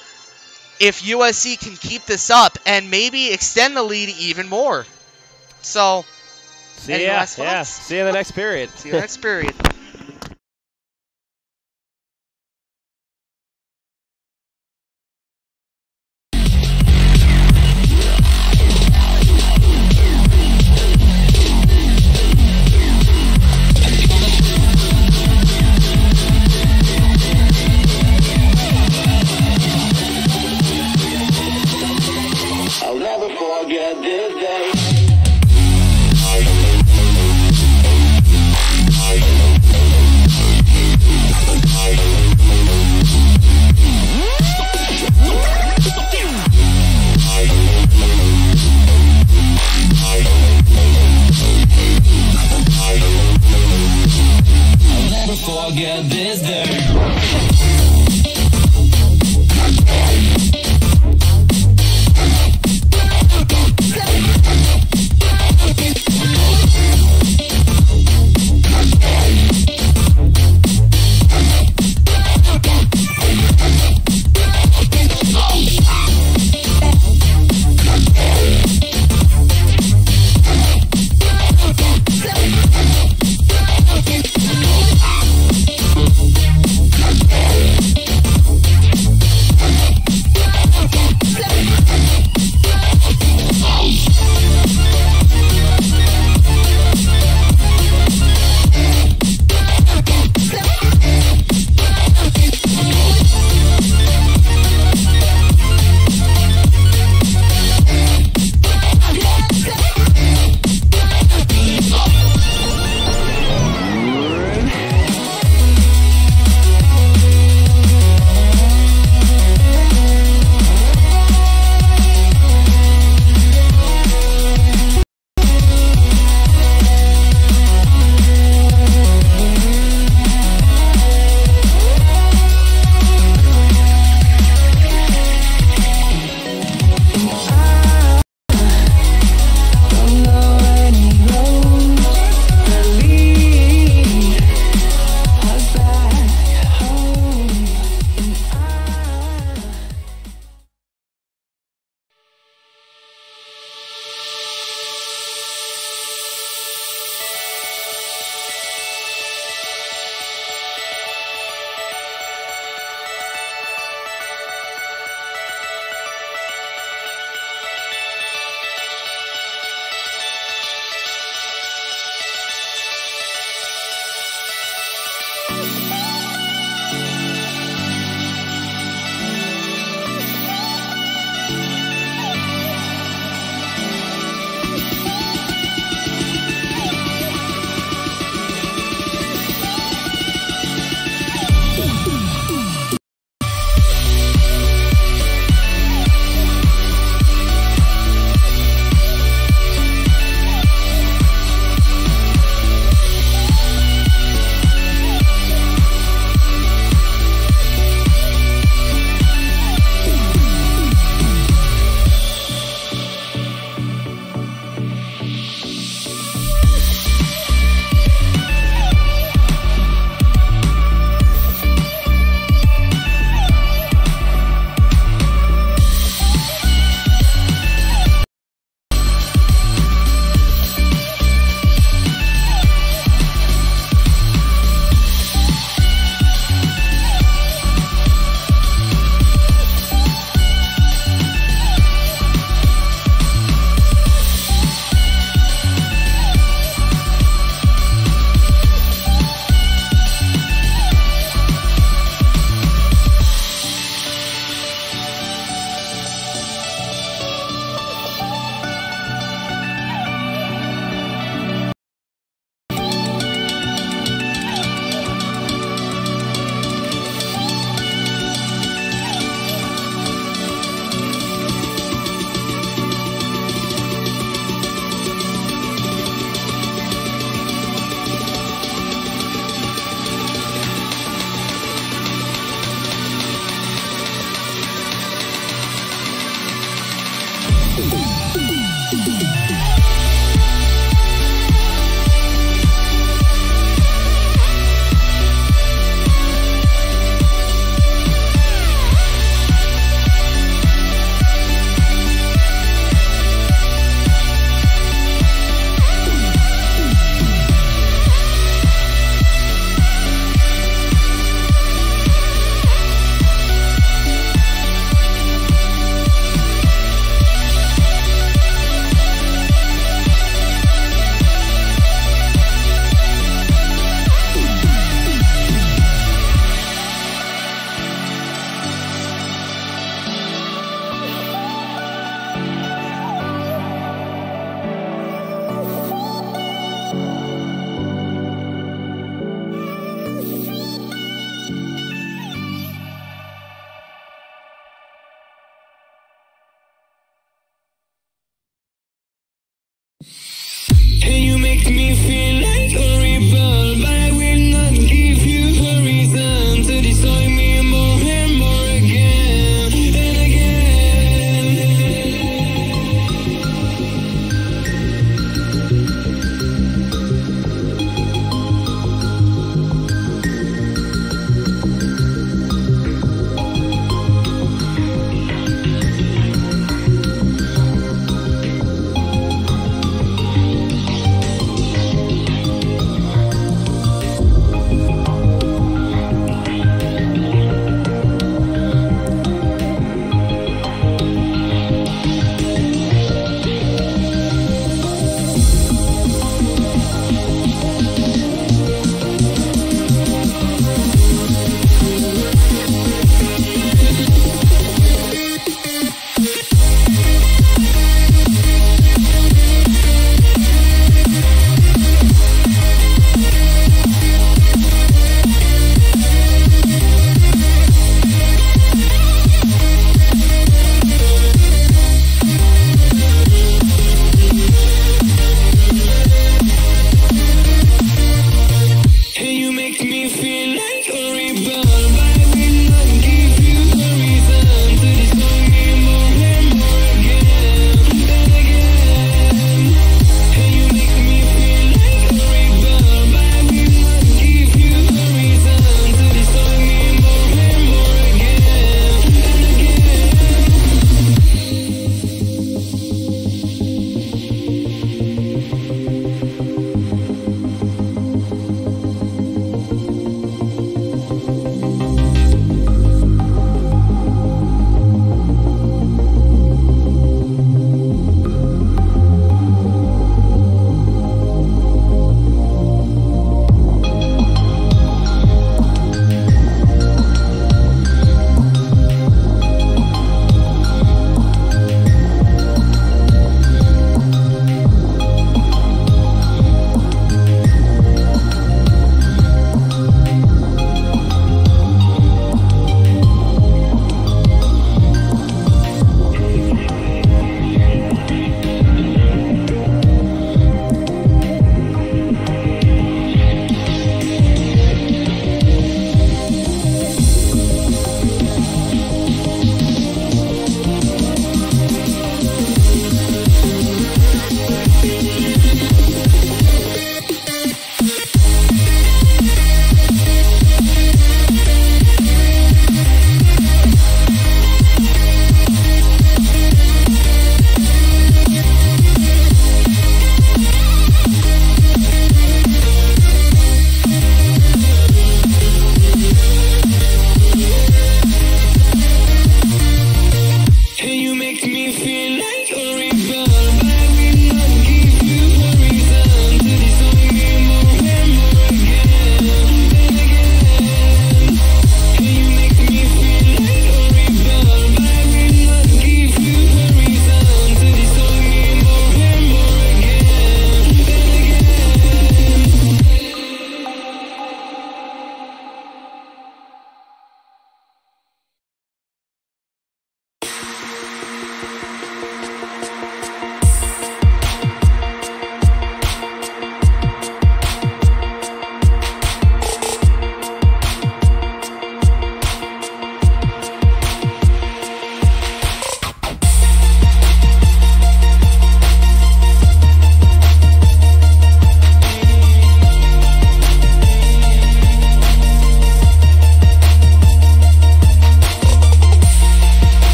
Speaker 3: if USC can keep this up and maybe extend the lead even more. So,
Speaker 2: see ya. Yeah. See you in the next period.
Speaker 3: See you in the next period.
Speaker 1: I'll never forget this day.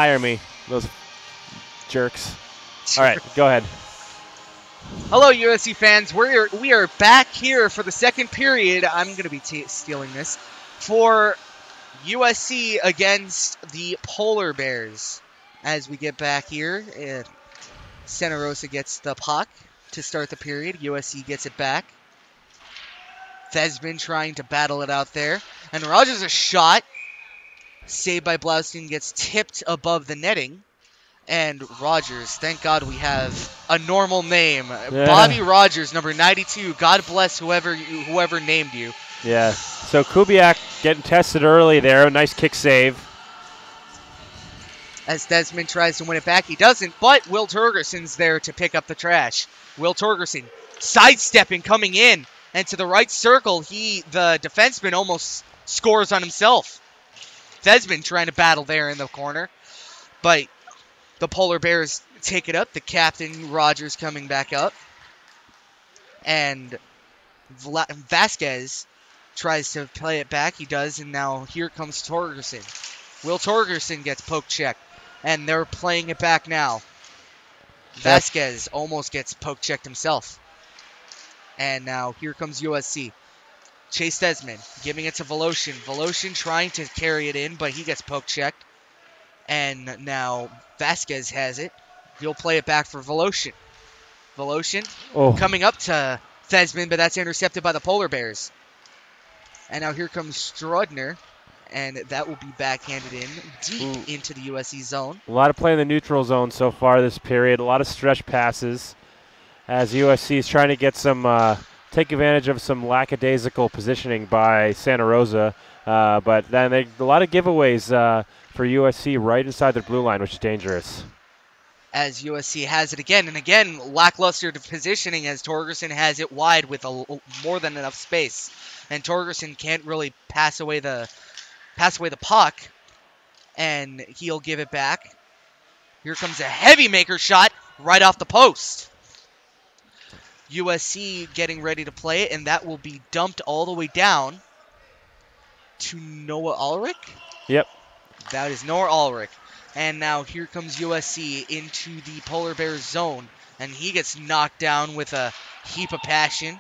Speaker 2: hire me, those jerks. All right, go ahead.
Speaker 3: Hello, USC fans. We are back here for the second period. I'm going to be stealing this for USC against the Polar Bears. As we get back here, Santa Rosa gets the puck to start the period. USC gets it back. Thesman trying to battle it out there. And Rogers a shot. Saved by Blaustein, gets tipped above the netting. And Rogers, thank God we have a normal name.
Speaker 2: Yeah.
Speaker 3: Bobby Rogers, number 92. God bless whoever named you.
Speaker 2: Yeah. So Kubiak getting tested early there. A nice kick save.
Speaker 3: As Desmond tries to win it back, he doesn't, but Will Torgerson's there to pick up the trash. Will Torgerson sidestepping, coming in, and to the right circle, the defenseman almost scores on himself. Desmond trying to battle there in the corner, but the Polar Bears take it up. The captain, Rogers, coming back up, and Vasquez tries to play it back. He does, and now here comes Torgerson. Will Torgerson gets poke checked. And they're playing it back now. Vasquez almost gets poke checked himself. And now here comes USC. Chase Desmond giving it to Voloshin. Voloshin trying to carry it in, but he gets poke checked. And now Vasquez has it. He'll play it back for Voloshin. Voloshin coming up to Desmond, but that's intercepted by the Polar Bears. And now here comes Strudner. And that will be backhanded in deep into the USC zone.
Speaker 2: A lot of play in the neutral zone so far this period. A lot of stretch passes as USC is trying to get some, take advantage of some lackadaisical positioning by Santa Rosa. But then a lot of giveaways for USC right inside their blue line, which is dangerous.
Speaker 3: As USC has it again, and again, lackluster positioning as Torgerson has it wide with more than enough space. And Torgerson can't really pass away the puck, and he'll give it back. Here comes a heavy maker shot right off the post. USC getting ready to play it, and that will be dumped all the way down to Noah Ulrich.
Speaker 2: Yep.
Speaker 3: That is Noah Ulrich. And now here comes USC into the Polar Bears zone, and he gets knocked down with a heap of passion.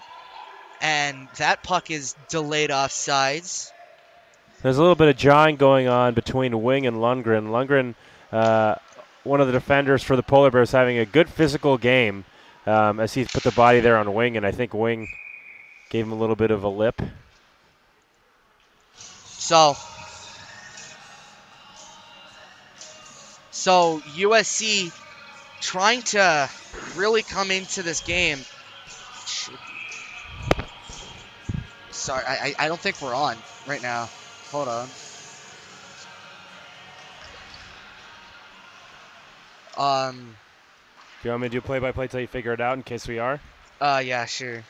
Speaker 3: And that puck is delayed offsides.
Speaker 2: There's a little bit of jawing going on between Wing and Lundgren. Lundgren, one of the defenders for the Polar Bears, having a good physical game as he's put the body there on Wing, and I think Wing gave him a little bit of a lip.
Speaker 3: So USC trying to really come into this game. Sorry, I don't think we're on right now. Hold on.
Speaker 2: Do you want me to do play-by-play till you figure it out in case we are?
Speaker 3: Yeah, sure.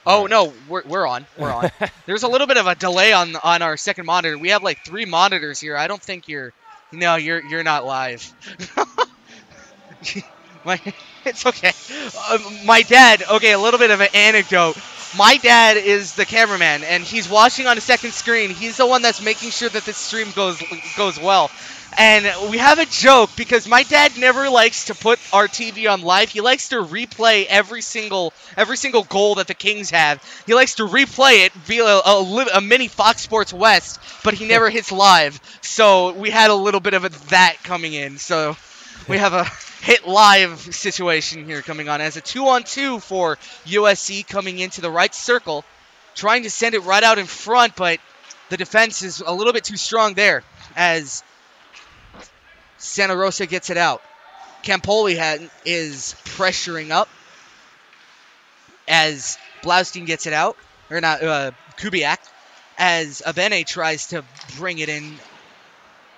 Speaker 3: Oh, no, we're on. We're on. There's a little bit of a delay on our second monitor. We have like 3 monitors here. I don't think you're not live. It's okay. My dad, okay, a little bit of an anecdote. My dad is the cameraman, and he's watching on a second screen. He's the one that's making sure that this stream goes well. And we have a joke because my dad never likes to put our TV on live. He likes to replay every single goal that the Kings have. He likes to replay it via a mini Fox Sports West, but he never hits live. So we had a little bit of that coming in. So we have a hit live situation here coming on as a 2-on-2 for USC coming into the right circle, trying to send it right out in front, but the defense is a little bit too strong there as Santa Rosa gets it out. Campoli is pressuring up as Blaustein gets it out, or not, Kubiak, as Abene tries to bring it in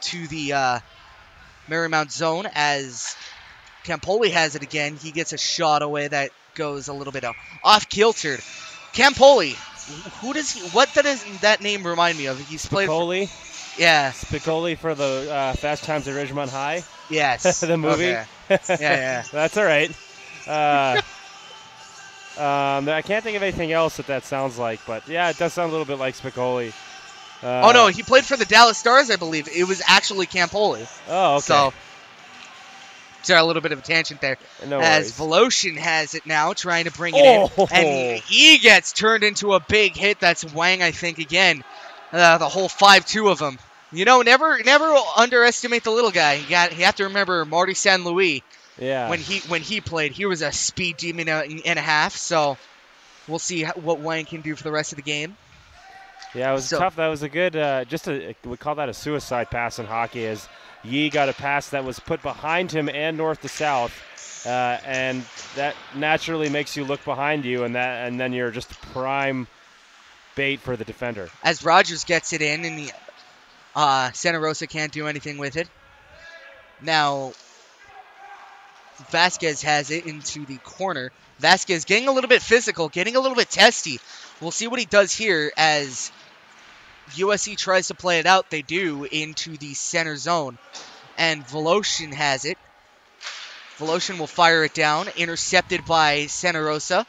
Speaker 3: to the Marymount zone as Campoli has it again. He gets a shot away that goes a little bit off-kiltered. Campoli, what does that name remind me of? He's played
Speaker 2: Spicoli?
Speaker 3: Yeah.
Speaker 2: Spicoli for the Fast Times at Ridgemont High?
Speaker 3: Yes.
Speaker 2: The movie?
Speaker 3: Okay. Yeah.
Speaker 2: That's all right. I can't think of anything else that sounds like, but yeah, it does sound a little bit like Spicoli.
Speaker 3: Oh, no, he played for the Dallas Stars, I believe. It was actually Campoli.
Speaker 2: Oh, okay.
Speaker 3: So, Sorry, a little bit of a tangent there.
Speaker 2: No
Speaker 3: as
Speaker 2: worries.
Speaker 3: Voloshin has it now, trying to bring it in. And he gets turned into a big hit. That's Wang, I think, again. The whole 5-2 of him. You know, never underestimate the little guy. You have to remember Marty San Luis.
Speaker 2: Yeah.
Speaker 3: When he played, he was a speed demon and a half. So we'll see what Wang can do for the rest of the game.
Speaker 2: Yeah, it was tough. That was a good, we call that a suicide pass in hockey, as Yi got a pass that was put behind him and north to south, and that naturally makes you look behind you, and then you're just prime bait for the defender.
Speaker 3: As Rogers gets it in, and the Santa Rosa can't do anything with it. Now, Vasquez has it into the corner. Vasquez getting a little bit physical, getting a little bit testy. We'll see what he does here as USC tries to play it out. They do into the center zone. And Voloshin has it. Voloshin will fire it down. Intercepted by Santa Rosa.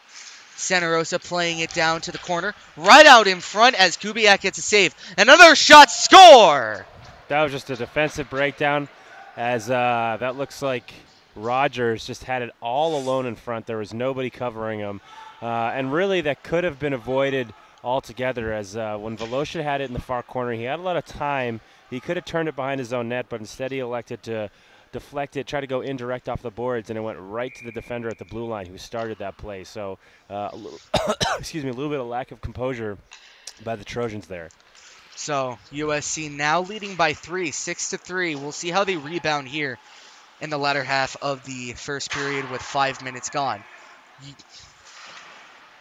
Speaker 3: Santa Rosa playing it down to the corner. Right out in front as Kubiak gets a save. Another shot, score!
Speaker 2: That was just a defensive breakdown, as that looks like Rogers just had it all alone in front. There was nobody covering him. And really that could have been avoided altogether, as when Voloshin had it in the far corner, he had a lot of time. He could have turned it behind his own net, but instead he elected to deflect it, try to go indirect off the boards, and it went right to the defender at the blue line who started that play. So a little excuse me, a little bit of lack of composure by the Trojans there.
Speaker 3: So USC now leading by 3, 6-3. We'll see how they rebound here in the latter half of the first period with 5 minutes gone.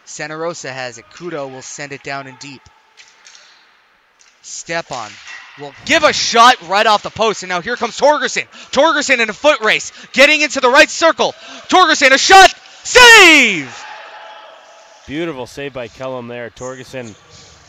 Speaker 3: Santa Rosa has it. Kudo will send it down in deep. Stepan will give a shot right off the post. And now here comes Torgerson. Torgerson in a foot race. Getting into the right circle. Torgerson, a shot. Save!
Speaker 2: Beautiful save by Kellum there. Torgerson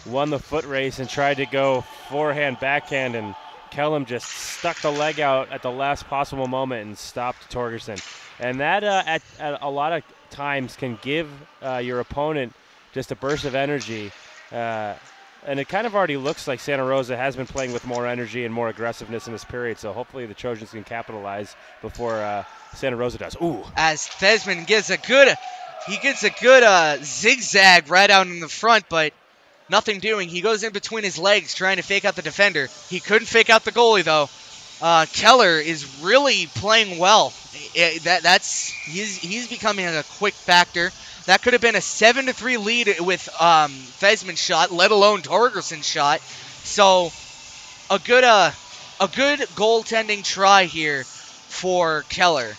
Speaker 2: won the foot race and tried to go forehand, backhand, and Kellum just stuck the leg out at the last possible moment and stopped Torgerson. And that at a lot of times can give your opponent just a burst of energy. And it kind of already looks like Santa Rosa has been playing with more energy and more aggressiveness in this period. So hopefully the Trojans can capitalize before Santa Rosa does. Ooh.
Speaker 3: As Thesman gets a good zigzag right out in the front, but nothing doing. He goes in between his legs trying to fake out the defender. He couldn't fake out the goalie, though. Keller is really playing well. He's becoming a quick factor. That could have been a 7-3 lead with Thesman's shot, let alone Torgerson's shot. So a good goaltending try here for Keller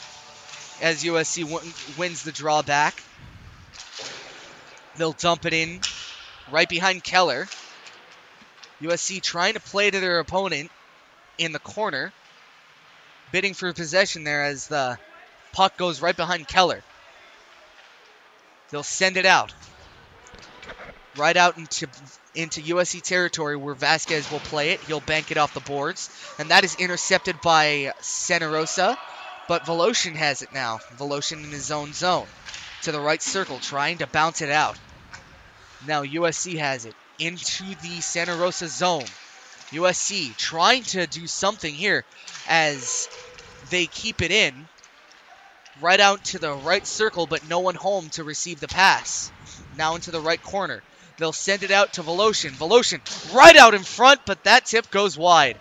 Speaker 3: as USC wins the draw back. They'll dump it in right behind Keller. USC trying to play to their opponent in the corner, bidding for possession there as the puck goes right behind Keller. They'll send it out. Right out into USC territory where Vasquez will play it. He'll bank it off the boards. And that is intercepted by Santa Rosa. But Voloshin has it now. Voloshin in his own zone. To the right circle, trying to bounce it out. Now USC has it into the Santa Rosa zone. USC trying to do something here as they keep it in. Right out to the right circle, but no one home to receive the pass. Now into the right corner. They'll send it out to Voloshin. Voloshin right out in front, but that tip goes wide.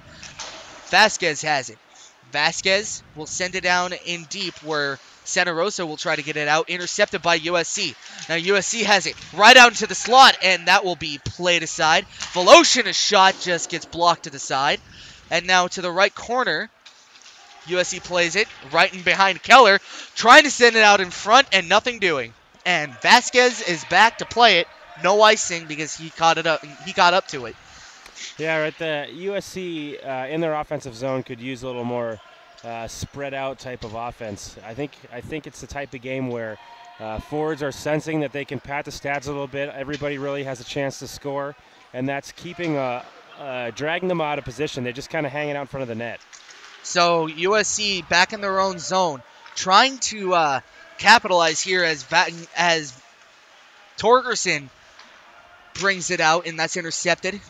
Speaker 3: Vasquez has it. Vasquez will send it down in deep where Santa Rosa will try to get it out. Intercepted by USC. Now USC has it right out into the slot, and that will be played aside. Voloshin, a shot, just gets blocked to the side. And now to the right corner. USC plays it right in behind Keller, trying to send it out in front and nothing doing. And Vasquez is back to play it. No icing because he caught it up. He got up to it.
Speaker 2: Yeah, right. The USC in their offensive zone could use a little more spread out type of offense. I think it's the type of game where forwards are sensing that they can pad the stats a little bit. Everybody really has a chance to score, and that's keeping dragging them out of position. They're just kind of hanging out in front of the net.
Speaker 3: So USC back in their own zone, trying to capitalize here as Torgerson brings it out, and that's intercepted.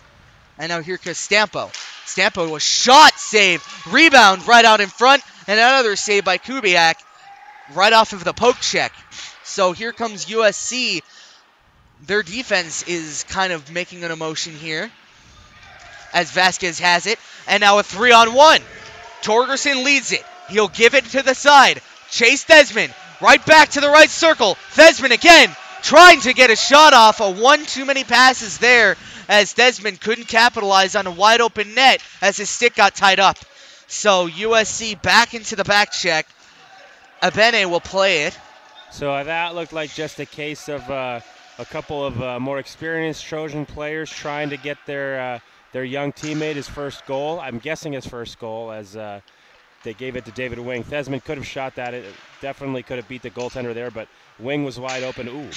Speaker 3: And now here comes Stampo. Stampo was shot, save, rebound right out in front. And another save by Kubiak right off of the poke check. So here comes USC. Their defense is kind of making an emotion here as Vasquez has it. And now a 3-on-1. Torgerson leads it. He'll give it to the side. Chase Thesman right back to the right circle. Thesman again trying to get a shot off. A one too many passes there as Thesman couldn't capitalize on a wide open net as his stick got tied up. So USC back into the back check. Abene will play it.
Speaker 2: So that looked like just a case of a couple of more experienced Trojan players trying to get their young teammate his first goal. I'm guessing his first goal as they gave it to David Wing. Thesman could have shot that. It definitely could have beat the goaltender there, but Wing was wide open. Ooh.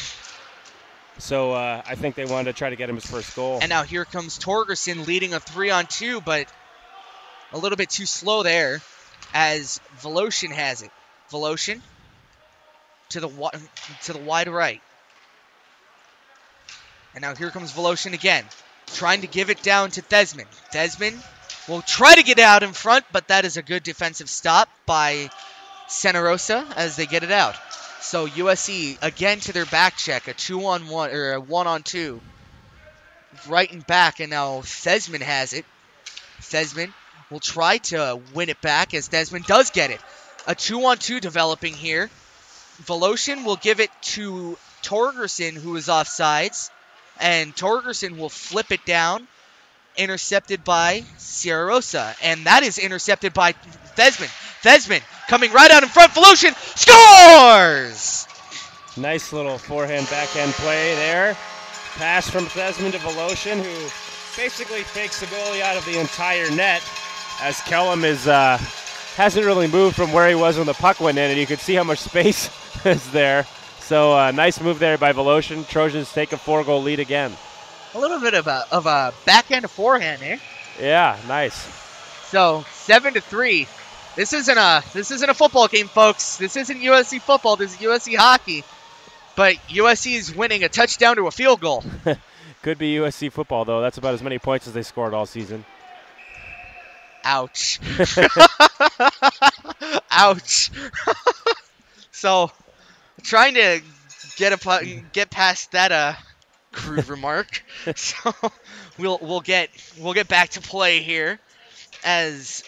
Speaker 2: So I think they wanted to try to get him his first goal.
Speaker 3: And now here comes Torgerson leading a 3-on-2, but a little bit too slow there as Voloshin has it. Voloshin to the wide right. And now here comes Voloshin again, trying to give it down to Thesman. Thesman will try to get out in front, but that is a good defensive stop by Santa Rosa as they get it out. So USC again to their back check, a 2-on-1 or a 1-on-2, right and back, and now Thesman has it. Thesman will try to win it back as Thesman does get it. A 2-on-2 developing here. Voloshin will give it to Torgerson, who is offsides, and Torgerson will flip it down, intercepted by Sierra Rosa, and that is intercepted by Thesman. Thesman coming right out in front. Voloshin scores!
Speaker 2: Nice little forehand backhand play there. Pass from Thesman to Voloshin, who basically fakes the goalie out of the entire net as Kellum hasn't really moved from where he was when the puck went in, and you could see how much space is there. So nice move there by Voloshin. Trojans take a 4-goal lead again.
Speaker 3: A little bit of a backhand to forehand here.
Speaker 2: Yeah, nice.
Speaker 3: So 7-3. This isn't a football game, folks. This isn't USC football. This is USC hockey. But USC is winning a touchdown to a field goal.
Speaker 2: Could be USC football, though. That's about as many points as they scored all season.
Speaker 3: Ouch. Ouch. So, trying to get past that crude remark. So, we'll get back to play here. As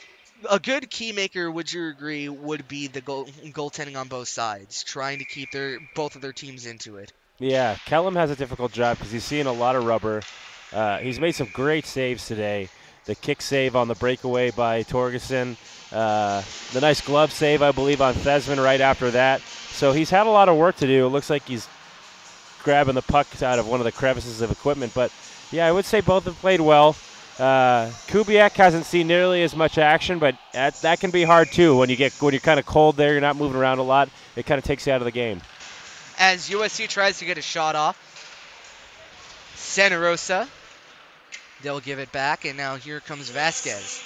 Speaker 3: a good key maker, would you agree, would be the goaltending on both sides, trying to keep both of their teams into it.
Speaker 2: Yeah, Kellum has a difficult job because he's seeing a lot of rubber. He's made some great saves today. The kick save on the breakaway by Torgerson. The nice glove save, I believe, on Thesman right after that. So he's had a lot of work to do. It looks like he's grabbing the puck out of one of the crevices of equipment. But, yeah, I would say both have played well. Kubiak hasn't seen nearly as much action, but that can be hard, too. When you're kind of cold there, you're not moving around a lot, it kind of takes you out of the game.
Speaker 3: As USC tries to get a shot off, Santa Rosa, they'll give it back, and now here comes Vasquez.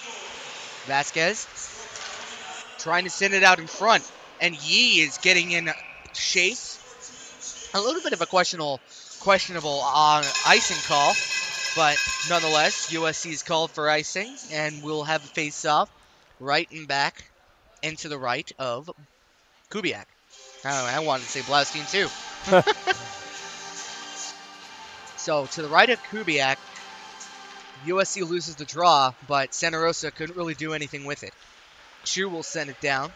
Speaker 3: Vasquez trying to send it out in front, and Yee is getting in chase. A little bit of a questionable icing call, but nonetheless, USC is called for icing, and we'll have a face-off right and back into the right of Kubiak. I wanted to say Blaustein too. So to the right of Kubiak, USC loses the draw, but Santa Rosa couldn't really do anything with it. Chu will send it down.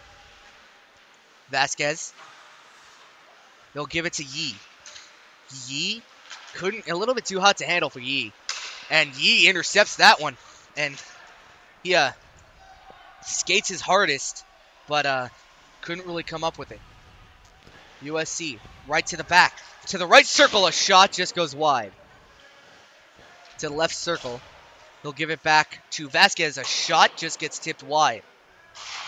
Speaker 3: Vasquez. They'll give it to Yee. Yee couldn't, a little bit too hot to handle for Yee. And Yee intercepts that one. And he skates his hardest, but couldn't really come up with it. USC, right to the back. To the right circle, a shot just goes wide. To the left circle, he'll give it back to Vasquez. A shot just gets tipped wide.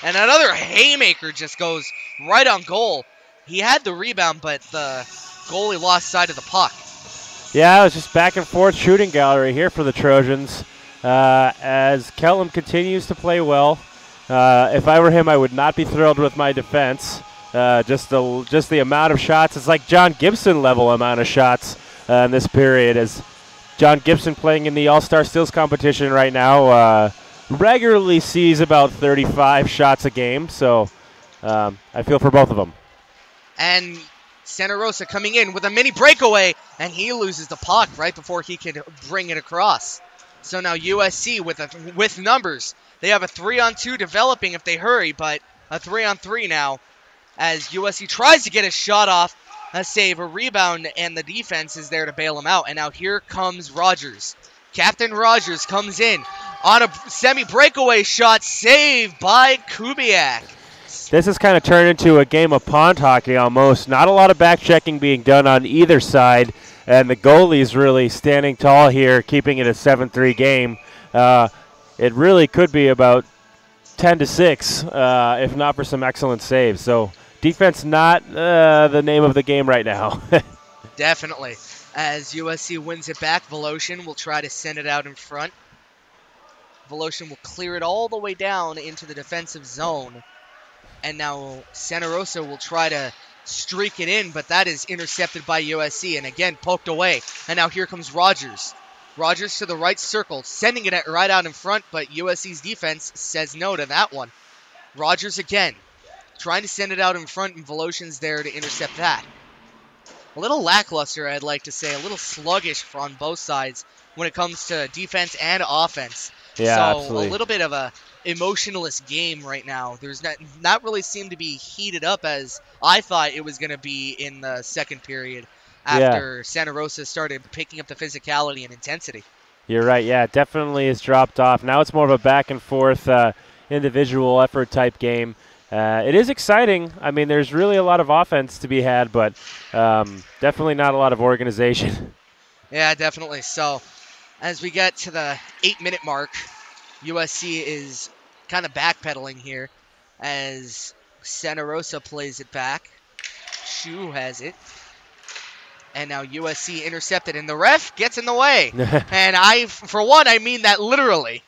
Speaker 3: And another haymaker just goes right on goal. He had the rebound, but the goalie lost sight of the puck.
Speaker 2: Yeah, it was just back and forth shooting gallery here for the Trojans. As Kellum continues to play well. If I were him, I would not be thrilled with my defense. Just the amount of shots. It's like John Gibson level amount of shots in this period. As John Gibson playing in the All-Star Steals competition right now, regularly sees about 35 shots a game, so I feel for both of them.
Speaker 3: And Santa Rosa coming in with a mini breakaway, and he loses the puck right before he can bring it across. So now USC with numbers. They have a 3-on-2 developing if they hurry, but a 3-on-3 now as USC tries to get a shot off, a save, a rebound, and the defense is there to bail him out. And now here comes Rogers. Captain Rogers comes in on a semi-breakaway shot, saved by Kubiak.
Speaker 2: This has kind of turned into a game of pond hockey almost. Not a lot of back checking being done on either side, and the goalie's really standing tall here, keeping it a 7-3 game. It really could be about 10-6, if not for some excellent saves. So defense not the name of the game right now.
Speaker 3: Definitely. As USC wins it back, Voloshin will try to send it out in front. Voloshin will clear it all the way down into the defensive zone. And now Santa Rosa will try to streak it in, but that is intercepted by USC and again poked away. And now here comes Rogers. Rogers to the right circle, sending it right out in front, but USC's defense says no to that one. Rogers again, trying to send it out in front, and Voloshin's there to intercept that. A little lackluster, I'd like to say, a little sluggish on both sides when it comes to defense and offense.
Speaker 2: Yeah,
Speaker 3: so
Speaker 2: absolutely.
Speaker 3: A little bit of a emotionless game right now. There's not really seemed to be heated up as I thought it was going to be in the second period after Santa Rosa started picking up the physicality and intensity.
Speaker 2: You're right. Yeah, it definitely has dropped off. Now it's more of a back and forth individual effort type game. It is exciting. I mean, there's really a lot of offense to be had, but definitely not a lot of organization.
Speaker 3: Yeah, definitely. So as we get to the 8-minute mark, USC is kind of backpedaling here as Santa Rosa plays it back. Shu has it. And now USC intercepted, and the ref gets in the way. And for one, I mean that literally.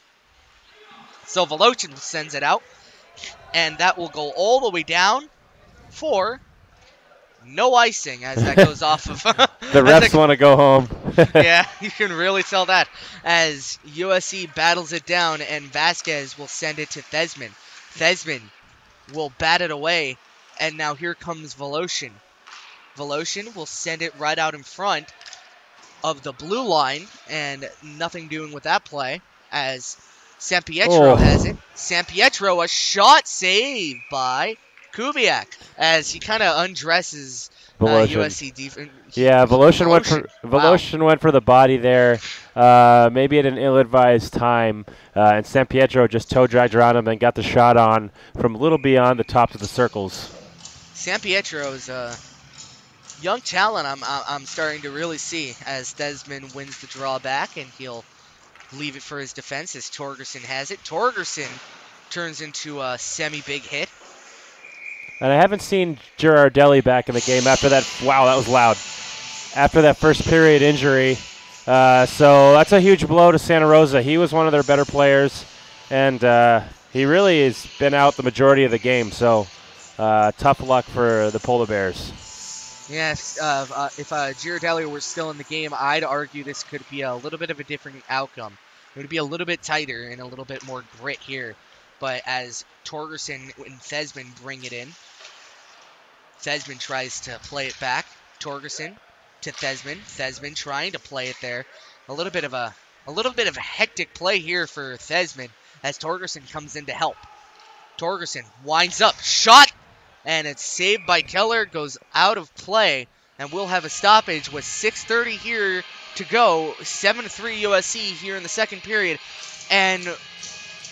Speaker 3: So Voloshin sends it out, and that will go all the way down for no icing as that goes off of.
Speaker 2: The refs want to go home.
Speaker 3: Yeah, you can really tell that as USC battles it down, and Vasquez will send it to Thesman. Thesman will bat it away, and now here comes Voloshin. Voloshin will send it right out in front of the blue line, and nothing doing with that play as San Pietro has it. San Pietro, a shot saved by Kubiak as he kind of undresses USC defense.
Speaker 2: Yeah, Voloshin went for the body there, maybe at an ill-advised time, and San Pietro just toe-dragged around him and got the shot on from a little beyond the tops of the circles.
Speaker 3: San Pietro is a young talent I'm starting to really see as Thesman wins the draw back, and he'll leave it for his defense as Torgerson has it. Torgerson turns into a semi-big hit.
Speaker 2: And I haven't seen Girardelli back in the game after that. Wow, that was loud. After that first period injury. So that's a huge blow to Santa Rosa. He was one of their better players, and he really has been out the majority of the game. So tough luck for the Polar Bears.
Speaker 3: Yes, if Girardelli were still in the game, I'd argue this could be a little bit of a different outcome. It would be a little bit tighter and a little bit more grit here. But as Torgerson and Thesman bring it in, Thesman tries to play it back. Torgerson to Thesman. Thesman trying to play it there. A little bit of a hectic play here for Thesman as Torgerson comes in to help. Torgerson winds up, shot, and it's saved by Keller. Goes out of play, and we'll have a stoppage with 6:30 here to go. 7-3 USC here in the second period, and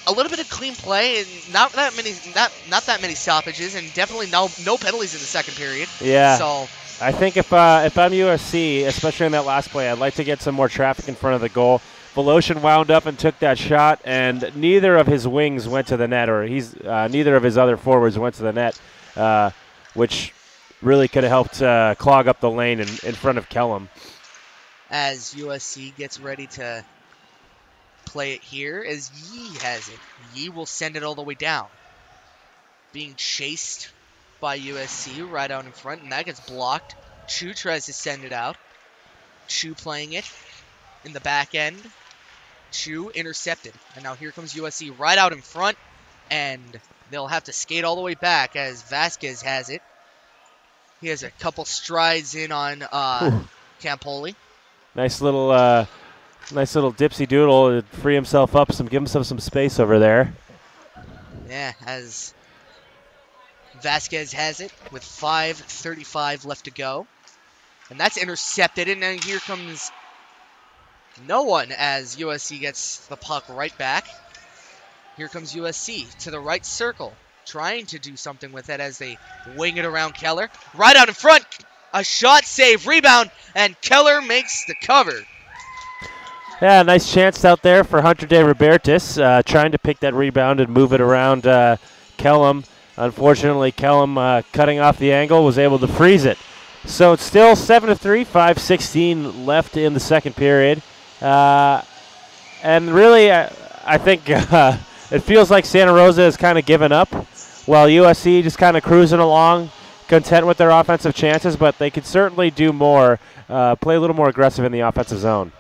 Speaker 3: a little bit of clean play, and not that many stoppages, and definitely no penalties in the second period.
Speaker 2: Yeah.
Speaker 3: So
Speaker 2: I think if I'm USC, especially in that last play, I'd like to get some more traffic in front of the goal. Voloshin wound up and took that shot, and neither of his wings went to the net, or neither of his other forwards went to the net, which really could have helped clog up the lane in front of Kellum.
Speaker 3: As USC gets ready to play it here, as Yee has it. Yee will send it all the way down. Being chased by USC right out in front, and that gets blocked. Chu tries to send it out. Chu playing it in the back end. Chu intercepted. And now here comes USC right out in front. And they'll have to skate all the way back as Vasquez has it. He has a couple strides in on Campoli.
Speaker 2: Nice little dipsy doodle to free himself up, give himself some space over there.
Speaker 3: Yeah, as Vasquez has it with 5:35 left to go. And that's intercepted, and then here comes no one as USC gets the puck right back. Here comes USC to the right circle, trying to do something with it as they wing it around Keller. Right out in front, a shot, save, rebound, and Keller makes the cover.
Speaker 2: Yeah, nice chance out there for Hunter De Robertis, trying to pick that rebound and move it around Kellum. Unfortunately, Kellum cutting off the angle was able to freeze it. So it's still 7-3, 5:16 left in the second period. And really, I think it feels like Santa Rosa has kind of given up, while USC just kind of cruising along, content with their offensive chances, but they could certainly do more, play a little more aggressive in the offensive zone.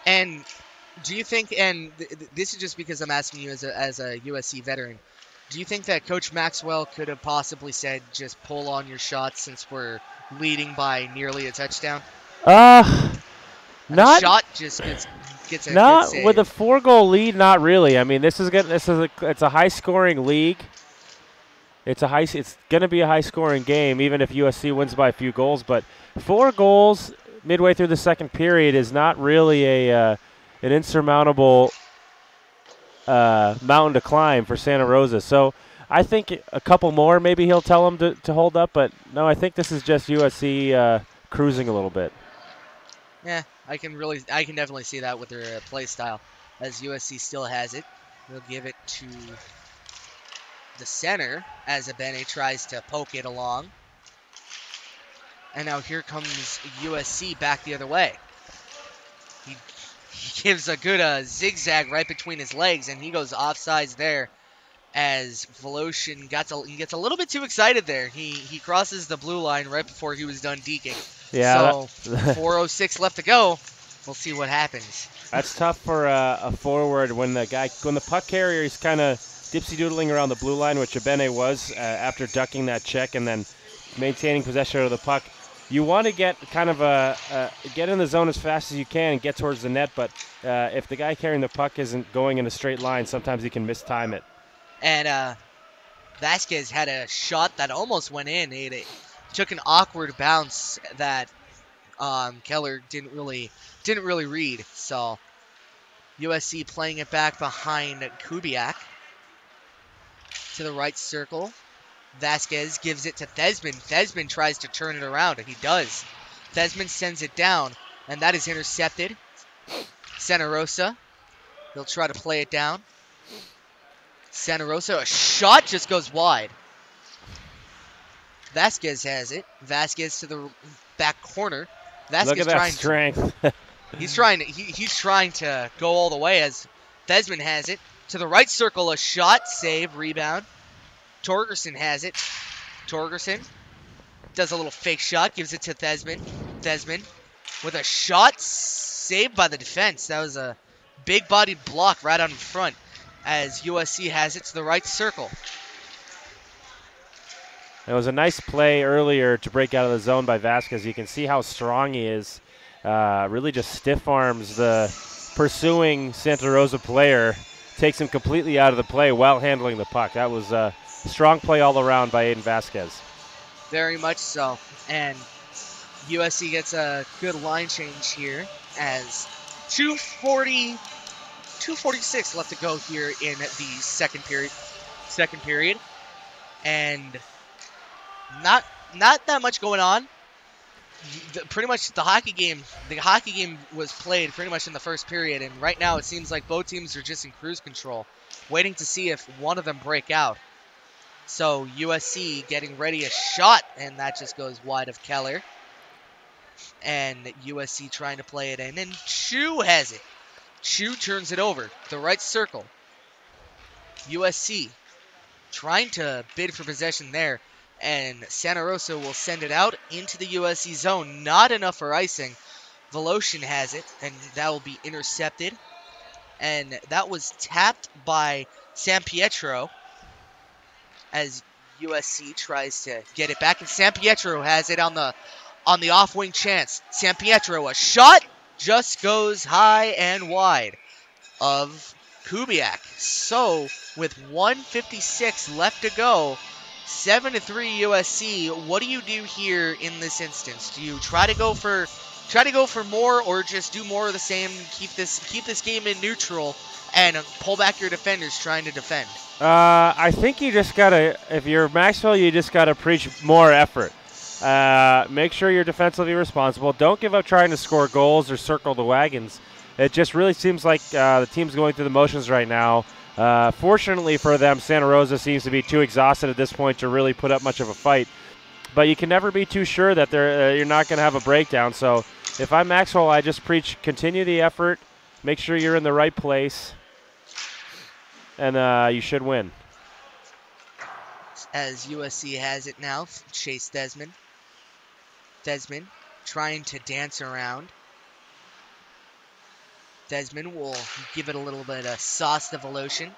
Speaker 3: And do you think, and this is just because I'm asking you as a USC veteran, do you think that Coach Maxwell could have possibly said, just pull on your shots since we're leading by nearly a touchdown?
Speaker 2: Not
Speaker 3: shot just gets a
Speaker 2: not
Speaker 3: good save.
Speaker 2: with a 4-goal lead. Not really. I mean, it's a high-scoring league. It's going to be a high-scoring game, even if USC wins by a few goals. But 4 goals midway through the second period is not really an insurmountable mountain to climb for Santa Rosa. So I think a couple more, maybe he'll tell them to hold up. But no, I think this is just USC cruising a little bit.
Speaker 3: Yeah, I can definitely see that with their play style, as USC still has it. They'll give it to the center as Abene tries to poke it along. And now here comes USC back the other way. He gives a good zigzag right between his legs, and he goes offsides there as Voloshin gets a little bit too excited there. He crosses the blue line right before he was done deking.
Speaker 2: Yeah.
Speaker 3: So 4:06 left to go. We'll see what happens.
Speaker 2: That's tough for a forward when the puck carrier is kind of dipsy-doodling around the blue line, which Abene was after ducking that check and then maintaining possession of the puck. You want to get kind of get in the zone as fast as you can and get towards the net, but if the guy carrying the puck isn't going in a straight line, sometimes he can mistime it.
Speaker 3: And Vasquez had a shot that almost went in. It took an awkward bounce that Keller didn't really read. So USC playing it back behind Kubiak to the right circle. Vasquez gives it to Thesman. Thesman tries to turn it around, and he does. Thesman sends it down, and that is intercepted. Santa Rosa, they'll try to play it down. Santa Rosa, a shot just goes wide. Vasquez has it. Vasquez to the back corner. Vasquez
Speaker 2: Look at that strength.
Speaker 3: he's trying to go all the way as Thesman has it. To the right circle, a shot, save, rebound. Torgerson has it. Torgerson does a little fake shot, gives it to Thesman. Thesman with a shot, saved by the defense. That was a big-bodied block right out in front as USC has it to the right circle.
Speaker 2: It was a nice play earlier to break out of the zone by Vasquez. You can see how strong he is. Really just stiff arms the pursuing Santa Rosa player. Takes him completely out of the play while handling the puck. That was a strong play all around by Aiden Vasquez.
Speaker 3: Very much so. And USC gets a good line change here as 2:46 left to go here in the second period. And not that much going on. Pretty much the hockey game was played pretty much in the first period, and right now it seems like both teams are just in cruise control, waiting to see if one of them break out. So USC getting ready a shot, and that just goes wide of Keller. And USC trying to play it in, and Chu has it. Chu turns it over, the right circle. USC trying to bid for possession there. And Santa Rosa will send it out into the USC zone. Not enough for icing. Voloshin has it, and that will be intercepted. and that was tapped by San Pietro as USC tries to get it back, and San Pietro has it on the off wing chance. San Pietro, a shot just goes high and wide of Kubiak. So with 1:56 left to go, 7-3 USC. What do you do here in this instance? Do you try to go for more, or just do more of the same? Keep this game in neutral and pull back your defenders trying to defend.
Speaker 2: I think you just gotta, if you're Maxwell, you just gotta preach more effort. Make sure you're defensively responsible. Don't give up trying to score goals or circle the wagons. It just really seems like the team's going through the motions right now. Fortunately for them, Santa Rosa seems to be too exhausted at this point to really put up much of a fight. But you can never be too sure that you're not going to have a breakdown. So if I'm Maxwell, I just preach continue the effort, make sure you're in the right place, and you should win.
Speaker 3: As USC has it now, Chase Desmond. Desmond trying to dance around. Desmond will give it a little bit of sauce to Voloshin.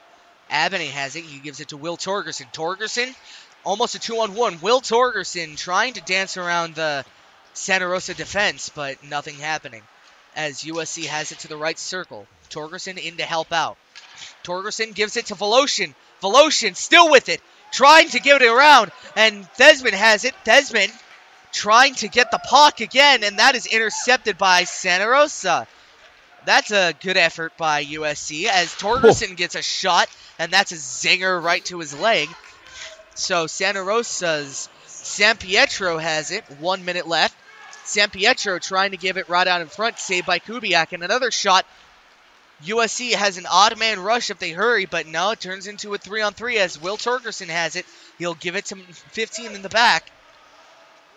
Speaker 3: Abney has it. He gives it to Will Torgerson. Torgerson, almost a 2-on-1. Will Torgerson trying to dance around the Santa Rosa defense, but nothing happening. As USC has it to the right circle. Torgerson in to help out. Torgerson gives it to Voloshin. Voloshin still with it, trying to give it around, and Desmond has it. Desmond trying to get the puck again, and that is intercepted by Santa Rosa. That's a good effort by USC as Torgerson gets a shot, and that's a zinger right to his leg. So Santa Rosa's San Pietro has it. 1 minute left. San Pietro trying to give it right out in front, saved by Kubiak, and another shot. USC has an odd man rush if they hurry, but no, it turns into a 3-on-3 as Will Torgerson has it. He'll give it to 15 in the back.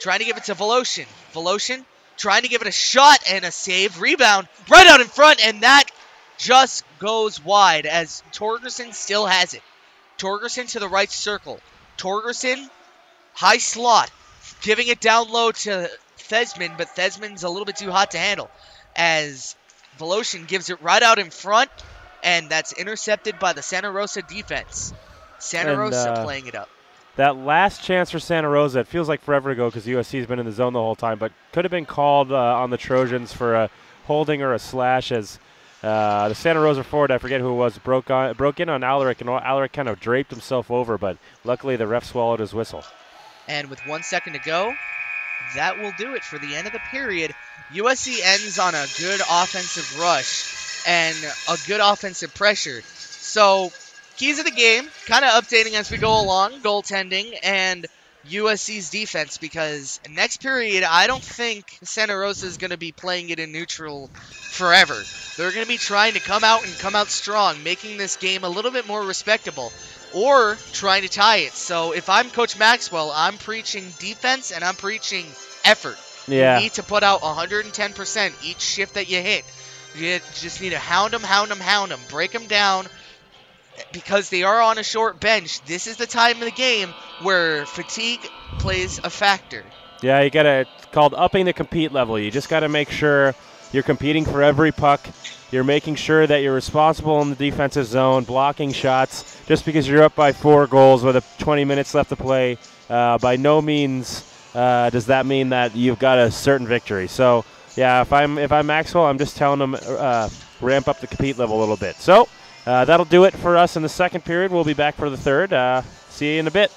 Speaker 3: Trying to give it to Voloshin. Voloshin trying to give it a shot and a save. Rebound right out in front, and that just goes wide as Torgerson still has it. Torgerson to the right circle. Torgerson, high slot, giving it down low to Thesmond, but Thesmond's a little bit too hot to handle as Voloshin gives it right out in front, and that's intercepted by the Santa Rosa defense. Santa Rosa playing it up.
Speaker 2: That last chance for Santa Rosa, it feels like forever ago because USC's been in the zone the whole time, but could have been called on the Trojans for a holding or a slash as the Santa Rosa forward, I forget who it was, broke in on Alaric, and Alaric kind of draped himself over, but luckily the ref swallowed his whistle.
Speaker 3: And with 1 second to go, that will do it for the end of the period. USC ends on a good offensive rush and a good offensive pressure. So keys of the game, kind of updating as we go along, goaltending and USC's defense, because next period, I don't think Santa Rosa is going to be playing it in neutral forever. They're going to be trying to come out strong, making this game a little bit more respectable, or trying to tie it. So if I'm Coach Maxwell, I'm preaching defense and I'm preaching effort.
Speaker 2: Yeah.
Speaker 3: You need to put out 110% each shift that you hit. You just need to hound them, break them down, because they are on a short bench. This is the time of the game where fatigue plays a factor.
Speaker 2: Yeah, it's called upping the compete level. You just got to make sure you're competing for every puck. You're making sure that you're responsible in the defensive zone, blocking shots. Just because you're up by 4 goals with 20 minutes left to play, by no means does that mean that you've got a certain victory. So, yeah, if I'm Maxwell, I'm just telling them ramp up the compete level a little bit. So that'll do it for us in the second period. We'll be back for the third. See you in a bit.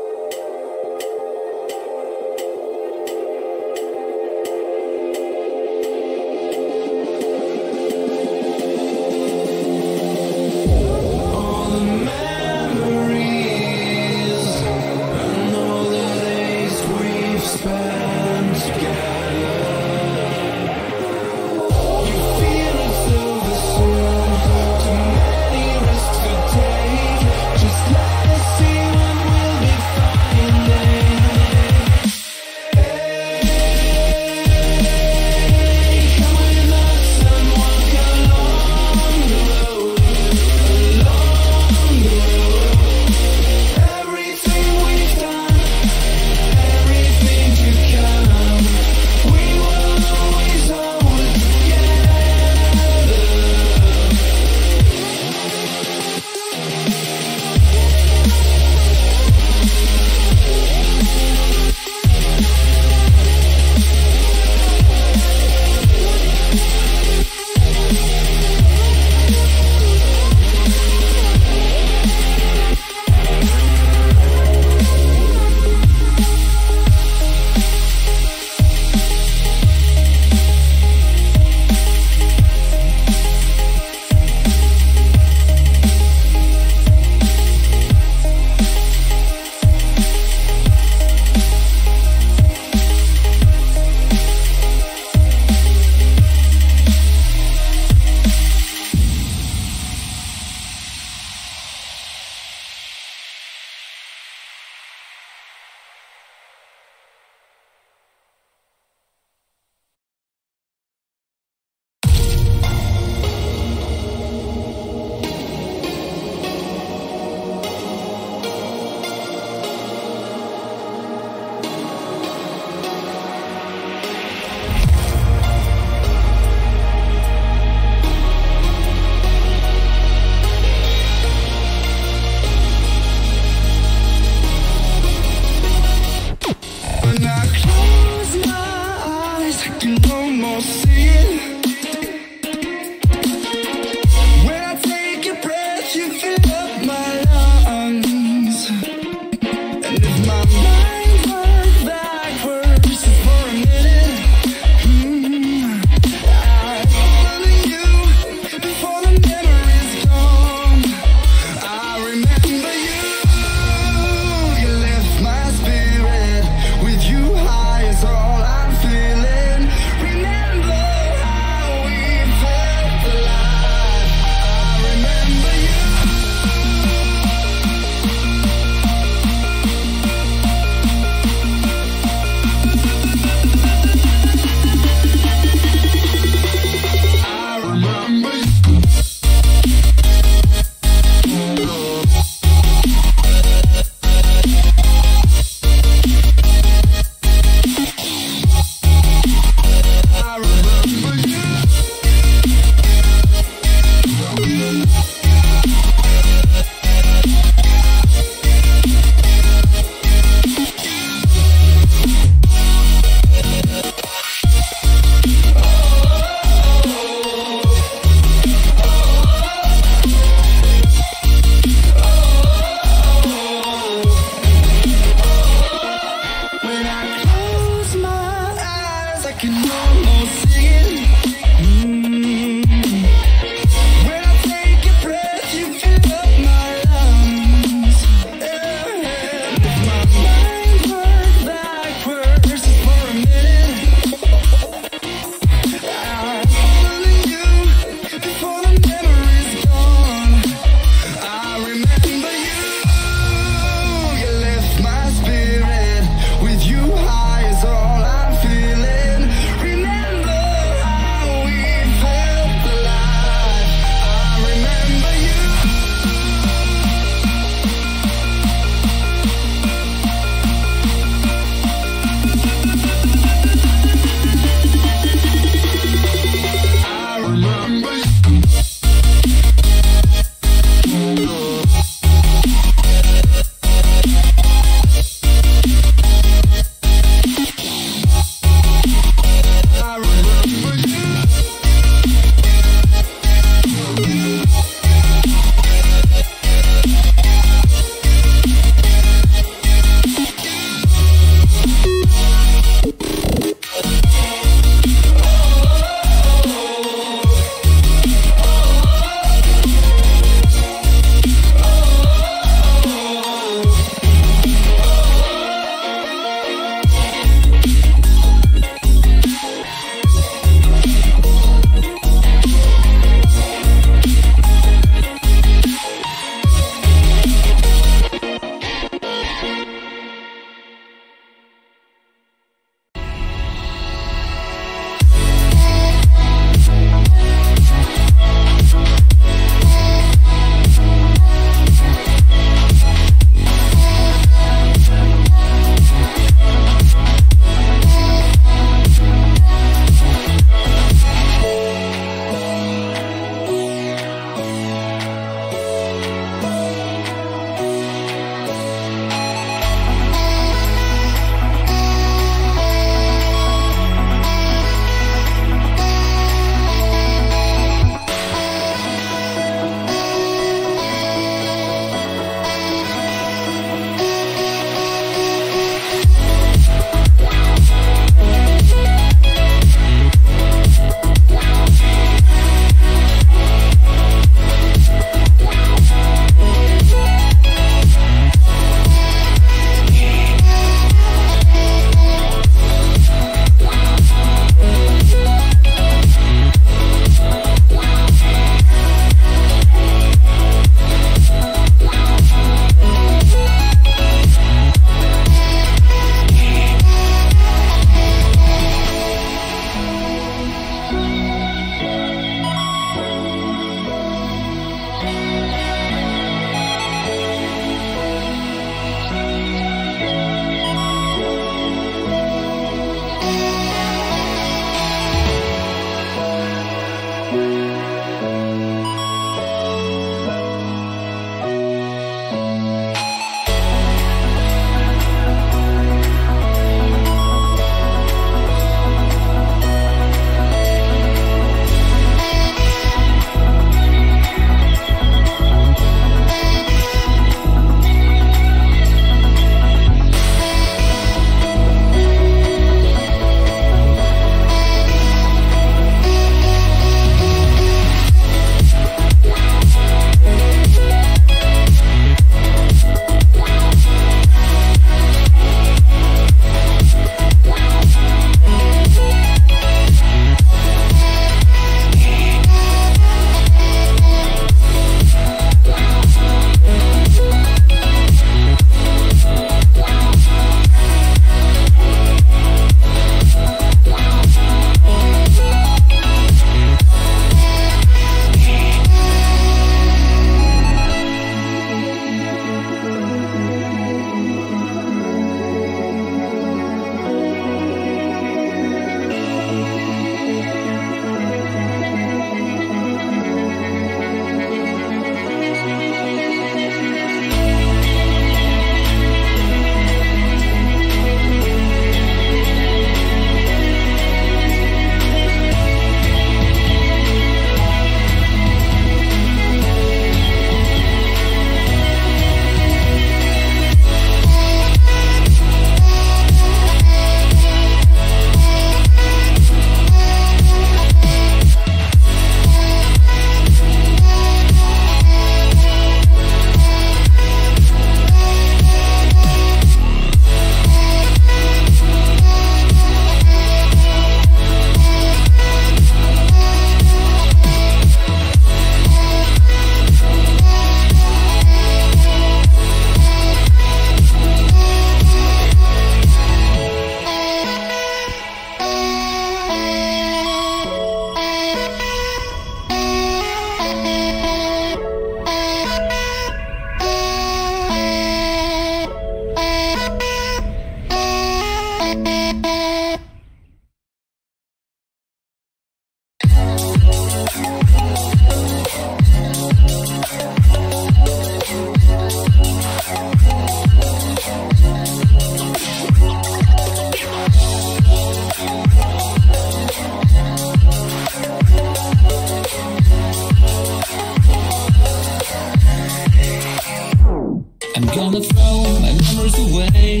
Speaker 4: memories away.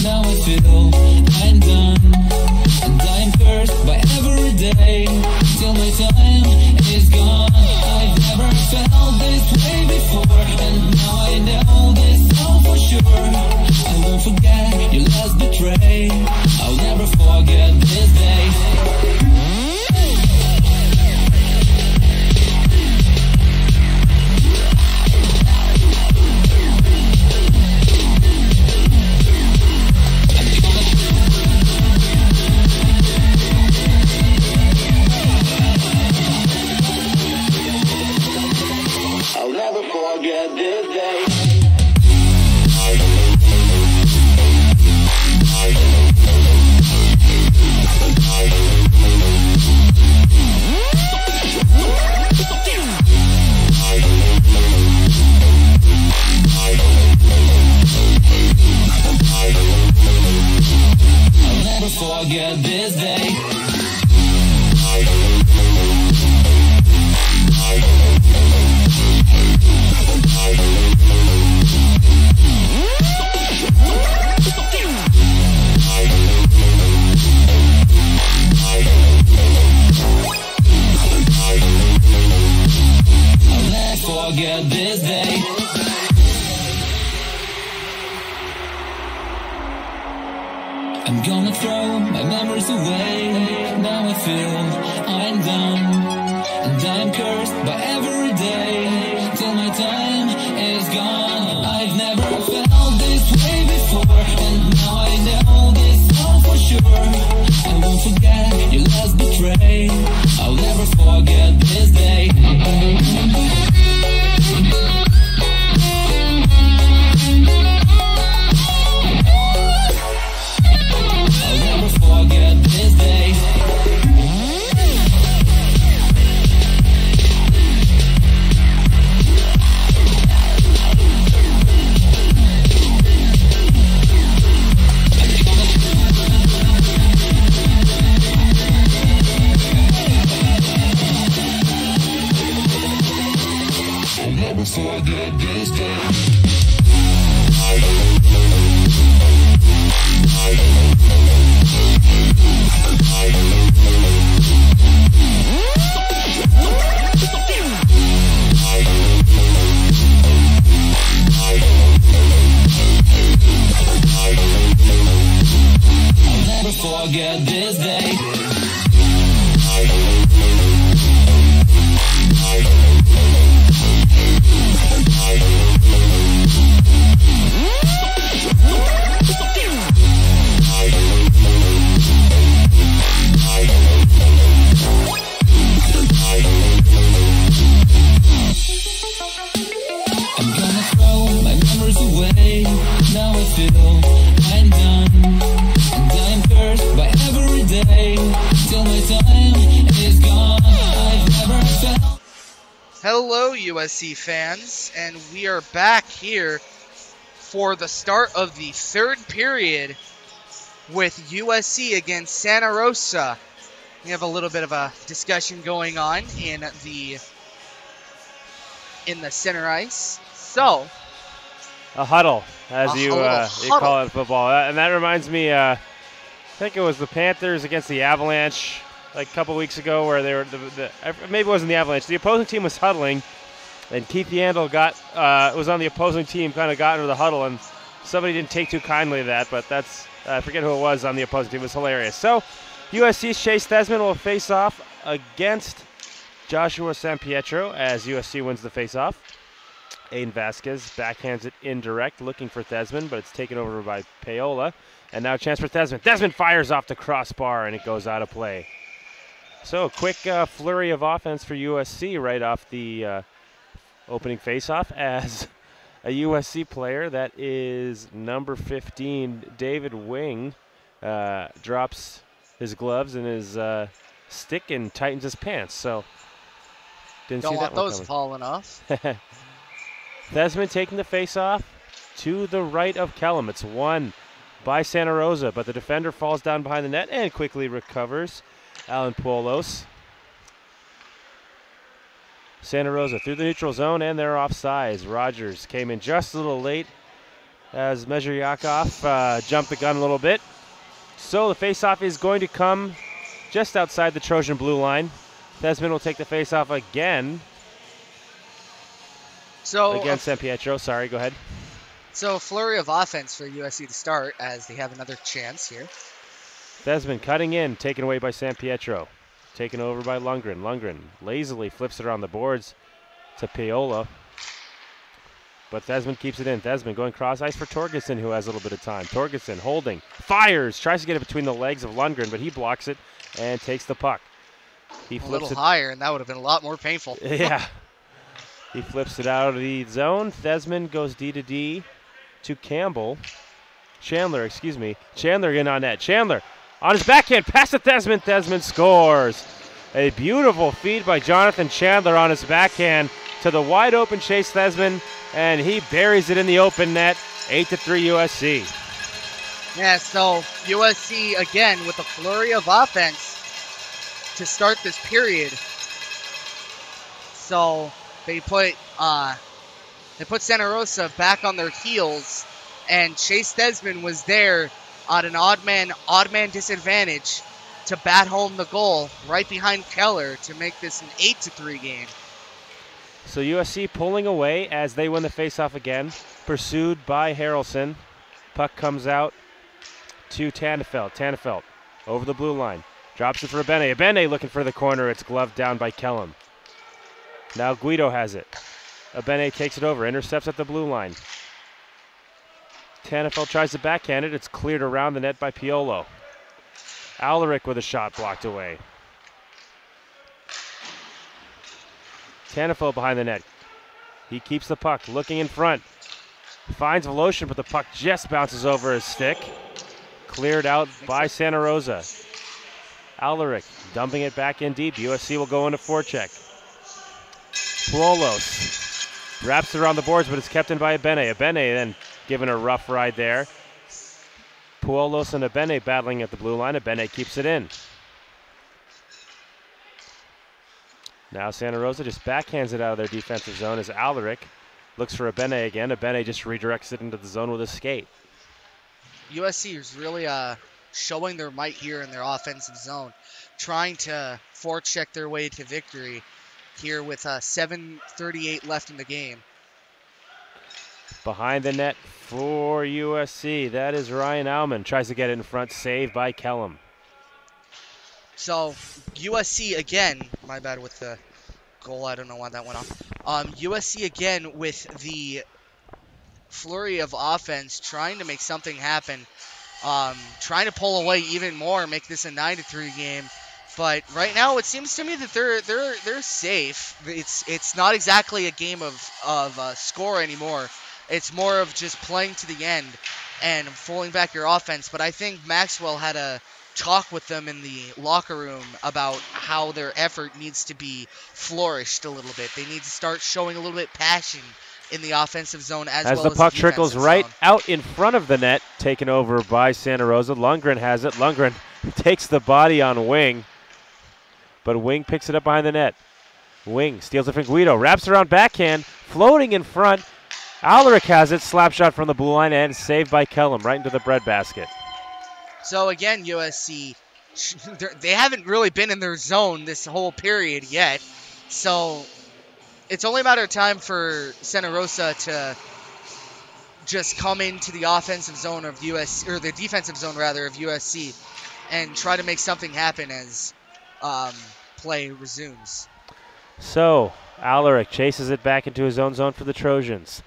Speaker 4: Now I feel I'm done, and I am cursed by every day till my time is gone. I've never felt this way before, and now I know this all for sure. I won't forget your last betray. I'll never forget this day. I'll never forget this day. I'll never forget this day. I'll never forget this day. I'm gonna throw my memories away. Now I feel I'm done, and I'm cursed by every day till my time is gone. I've never felt this way before, and now I know this all for sure. I won't forget your last betray. I'll never forget this day. I'll never forget this day. I'll never forget this day. I'll never forget this day. I'm gonna throw my memories away. Now I feel I'm done, and I'm cursed by every day till my time is gone. I've never felt.
Speaker 3: Hello, USC fans, and we are back here for the start of the third period with USC against Santa Rosa. We have a little bit of a discussion going on in the center ice. So,
Speaker 2: A huddle, as you
Speaker 3: huddle.
Speaker 2: call it in football. And that reminds me, I think it was the Panthers against the Avalanche like a couple weeks ago where they were, maybe it wasn't the Avalanche. The opposing team was huddling, and Keith Yandel was on the opposing team, kind of got into the huddle, and somebody didn't take too kindly to that, but that's, I forget who it was on the opposing team. It was hilarious. So, USC's Chase Thesman will face off against Joshua San Pietro as USC wins the face-off. Aiden Vasquez backhands it indirect, looking for Thesman, but it's taken over by Paola. And now a chance for Thesman. Thesman fires off the crossbar, and it goes out of play. So a quick flurry of offense for USC right off the opening face-off as a USC player, that is number 15, David Wing, drops his gloves and his stick and tightens his pants. So didn't
Speaker 3: don't
Speaker 2: see
Speaker 3: want
Speaker 2: that one
Speaker 3: those
Speaker 2: coming.
Speaker 3: falling off.
Speaker 2: Thesman taking the face-off to the right of Kellum. It's won by Santa Rosa, but the defender falls down behind the net and quickly recovers. Alan Poulos. Santa Rosa through the neutral zone, and they're offsides. Rogers came in just a little late as Mezheryakov jumped the gun a little bit. So the faceoff is going to come just outside the Trojan blue line. Thesman will take the faceoff again.
Speaker 3: So
Speaker 2: against San Pietro. Sorry, go ahead.
Speaker 3: So flurry of offense for USC to start as they have another chance here.
Speaker 2: Thesman cutting in, taken away by San Pietro. Taken over by Lundgren. Lundgren lazily flips it around the boards to Paola. But Thesman keeps it in. Thesman going cross ice for Torgerson, who has a little bit of time. Torgerson holding, fires, tries to get it between the legs of Lundgren, but he blocks it and takes the puck. He flips
Speaker 3: a little
Speaker 2: it
Speaker 3: higher, and that would have been a lot more painful.
Speaker 2: Yeah. He flips it out of the zone. Thesman goes D to D to Campbell. Chandler, excuse me. Chandler in on net. Chandler on his backhand, pass to Thesman. Thesman scores. A beautiful feed by Jonathan Chandler on his backhand to the wide open Chase Thesman, and he buries it in the open net. 8-3 USC.
Speaker 3: Yeah, so USC again with a flurry of offense to start this period. So they put Santa Rosa back on their heels, and Chase Thesman was there on an odd man disadvantage to bat home the goal right behind Keller to make this an 8-3 game.
Speaker 2: So USC pulling away as they win the faceoff again, pursued by Harrelson. Puck comes out to Tannefeld. Tannefeld over the blue line. Drops it for Abene. Abene looking for the corner. It's gloved down by Kellum. Now Guido has it. Abene takes it over. Intercepts at the blue line. Tannefeld tries to backhand it. It's cleared around the net by Piolo. Alaric with a shot blocked away. Tannefeld behind the net. He keeps the puck, looking in front. Finds Voloshin, but the puck just bounces over his stick. Cleared out by Santa Rosa. Alaric dumping it back in deep. USC will go into forecheck. Puolos wraps it around the boards, but it's kept in by Abene. Abene then given a rough ride there. Puolos and Abene battling at the blue line. Abene keeps it in. Now Santa Rosa just backhands it out of their defensive zone as Alaric looks for Abene again. Abene just redirects it into the zone with a skate.
Speaker 3: USC is really showing their might here in their offensive zone, trying to forecheck their way to victory here with 7:38 left in the game.
Speaker 2: Behind the net for USC, that is Ryan Aumann. Tries to get it in front, saved by Kellum.
Speaker 3: So USC again, my bad with the goal, I don't know why that went off. USC again with the flurry of offense, trying to make something happen, trying to pull away even more, make this a 9-3 game. But right now, it seems to me that they're safe. It's not exactly a game of score anymore. It's more of just playing to the end and pulling back your offense. But I think Maxwell had a talk with them in the locker room about how their effort needs to be flourished a little bit. They need to start showing a little bit passion in the offensive zone as well as
Speaker 2: the puck trickles right
Speaker 3: zone.
Speaker 2: out in front of the net, taken over by Santa Rosa. Lundgren has it. Lundgren takes the body on Wing, but Wing picks it up behind the net. Wing steals it from Guido, wraps around backhand, floating in front. Alaric has it, slap shot from the blue line, and saved by Kellum right into the breadbasket.
Speaker 3: So again, USC, they haven't really been in their zone this whole period yet. So it's only a matter of time for Santa Rosa to just come into the offensive zone of USC, or the defensive zone rather of USC, and try to make something happen as play resumes.
Speaker 2: So Alaric chases it back into his own zone for the Trojans.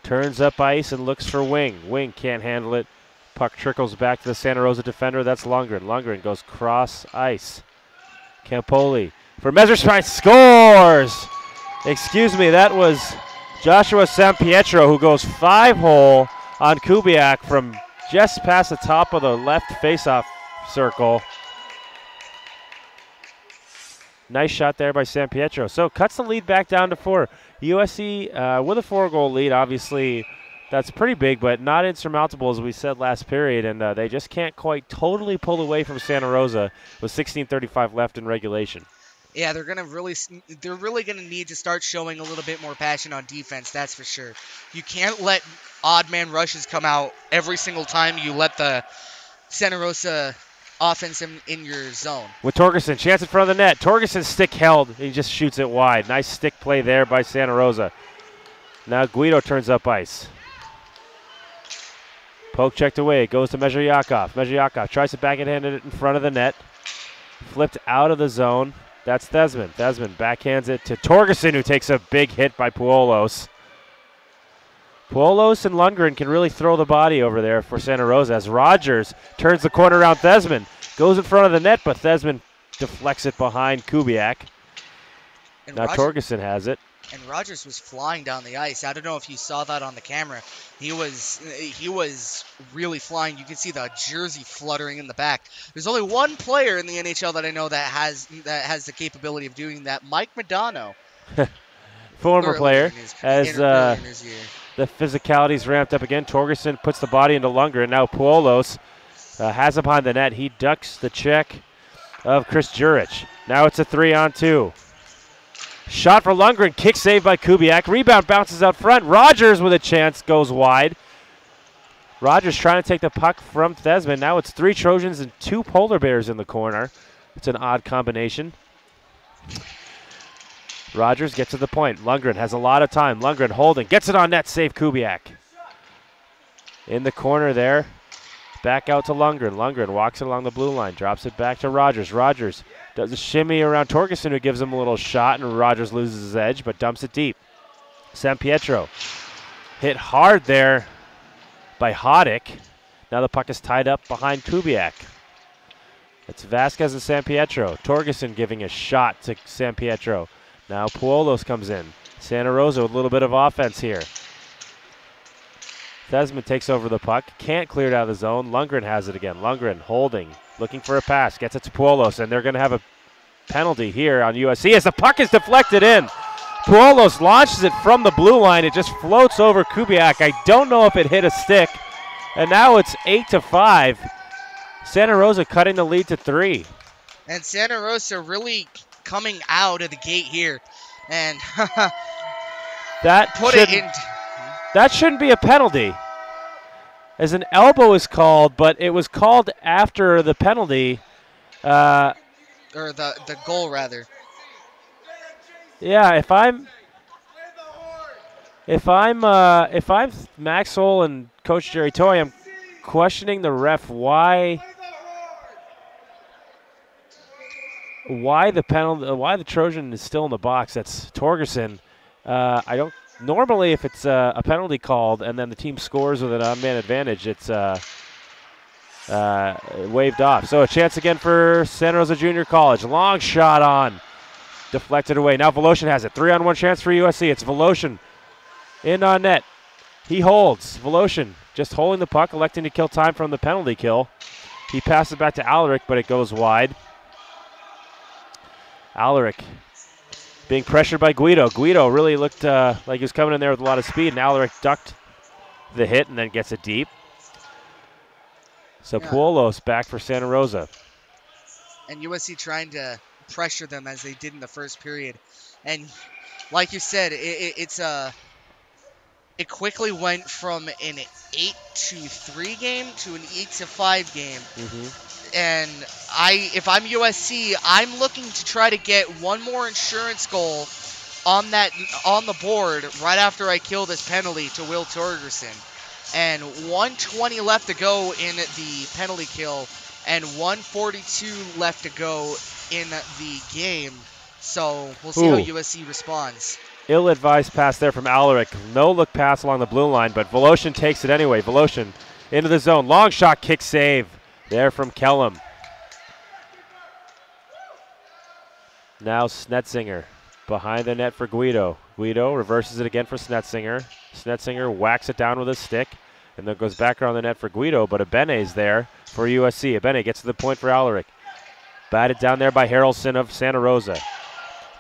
Speaker 2: Turns up ice and looks for Wing. Wing can't handle it. Puck trickles back to the Santa Rosa defender. That's Lundgren. Lundgren goes cross ice. Campoli for Messerschmidt, scores! Excuse me, that was Joshua San Pietro who goes 5-hole on Kubiak from just past the top of the left faceoff circle. Nice shot there by San Pietro. So cuts the lead back down to 4. USC with a 4-goal lead, obviously that's pretty big, but not insurmountable as we said last period, and they just can't quite totally pull away from Santa Rosa with 16:35 left in regulation.
Speaker 3: Yeah, they're really gonna need to start showing a little bit more passion on defense. That's for sure. You can't let odd man rushes come out every single time you let the Santa Rosa offense in your zone.
Speaker 2: With Torgerson, chance in front of the net. Torgerson's stick held. He just shoots it wide. Nice stick play there by Santa Rosa. Now Guido turns up ice. Poke checked away. Goes to Mezhiyakov. Mezhiyakov tries to backhand it in front of the net. Flipped out of the zone. That's Thesman. Thesman backhands it to Torgerson, who takes a big hit by Puolos. Puolos and Lundgren can really throw the body over there for Santa Rosa as Rogers turns the corner around Thesman. Goes in front of the net, but Thesman deflects it behind Kubiak.
Speaker 3: And
Speaker 2: Now Torgerson has it.
Speaker 3: And Rogers was flying down the ice. I don't know if you saw that on the camera. He was really flying. You can see the jersey fluttering in the back. There's only one player in the NHL that I know that has the capability of doing that. Mike Modano.
Speaker 2: Former player. As the physicality's ramped up again. Torgerson puts the body into Lundgren. Now Puolos has him behind the net. He ducks the check of Chris Jurich. Now it's a 3-on-2. Shot for Lundgren, kick saved by Kubiak. Rebound bounces out front. Rogers with a chance goes wide. Rogers trying to take the puck from Thesman. Now it's 3 Trojans and 2 Polar Bears in the corner. It's an odd combination. Rogers gets to the point. Lundgren has a lot of time. Lundgren holding, gets it on net, save Kubiak. In the corner there. Back out to Lundgren. Lundgren walks it along the blue line, drops it back to Rogers. Rogers does a shimmy around Torgerson, who gives him a little shot, and Rogers loses his edge, but dumps it deep. San Pietro hit hard there by Hoddick. Now the puck is tied up behind Kubiak. It's Vasquez and San Pietro. Torgerson giving a shot to San Pietro. Now Puolos comes in. Santa Rosa with a little bit of offense here. Thesman takes over the puck. Can't clear it out of the zone. Lundgren has it again. Lundgren holding, looking for a pass. Gets it to Puolos, and they're going to have a penalty here on USC as the puck is deflected in. Puolos launches it from the blue line. It just floats over Kubiak. I don't know if it hit a stick. And now it's 8-5. Santa Rosa cutting the lead to 3.
Speaker 3: And Santa Rosa really coming out of the gate here. And
Speaker 2: that shouldn't be a penalty. As an elbow is called, but it was called after the penalty.
Speaker 3: Or the goal, rather.
Speaker 2: Yeah, if I'm Maxwell and Coach Jerry Toy, I'm questioning the ref why the penalty, why the Trojan is still in the box. That's Torgerson. I don't. Normally, if it's a penalty called and then the team scores with an on-man advantage, it's waved off. So a chance again for Santa Rosa Junior College. Long shot on. Deflected away. Now Voloshin has it. 3-on-1 chance for USC. It's Voloshin in on net. He holds. Voloshin just holding the puck, electing to kill time from the penalty kill. He passes it back to Alaric, but it goes wide. Alaric being pressured by Guido. Guido really looked like he was coming in there with a lot of speed, and Alaric ducked the hit and then gets it deep. So Puolos back for Santa Rosa.
Speaker 3: And USC trying to pressure them as they did in the first period. And like you said, it quickly went from an 8-3 game to an 8-5 game.
Speaker 2: Mm-hmm.
Speaker 3: And if I'm USC, I'm looking to try to get one more insurance goal on the board right after I kill this penalty to Will Torgerson. And 1:20 left to go in the penalty kill, and 1:42 left to go in the game. So we'll see how USC responds.
Speaker 2: Ill-advised pass there from Alaric. No-look pass along the blue line, but Voloshin takes it anyway. Voloshin into the zone. Long shot, kick save there from Kellum. Now Snetzinger behind the net for Guido. Guido reverses it again for Snetzinger. Snetzinger whacks it down with a stick, and then goes back around the net for Guido, but Abene's there for USC. Abene gets to the point for Alaric. Batted down there by Harrelson of Santa Rosa.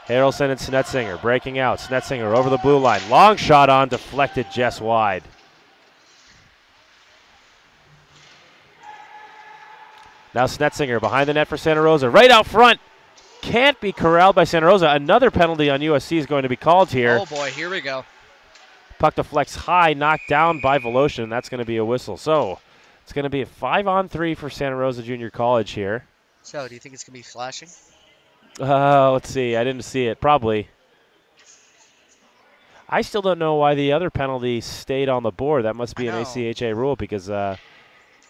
Speaker 2: Harrelson and Snetzinger breaking out. Snetzinger over the blue line. Long shot on, deflected just wide. Now Snetzinger behind the net for Santa Rosa. Right out front. can't be corralled by Santa Rosa. Another penalty on USC is going to be called here.
Speaker 3: Oh, boy, here we go.
Speaker 2: Puck deflects high, knocked down by Voloshin. That's going to be a whistle. So it's going to be a 5-on-3 for Santa Rosa Junior College here.
Speaker 3: So, do you think it's going to be flashing?
Speaker 2: Let's see. I didn't see it. Probably. I still don't know why the other penalty stayed on the board. That must be an ACHA rule because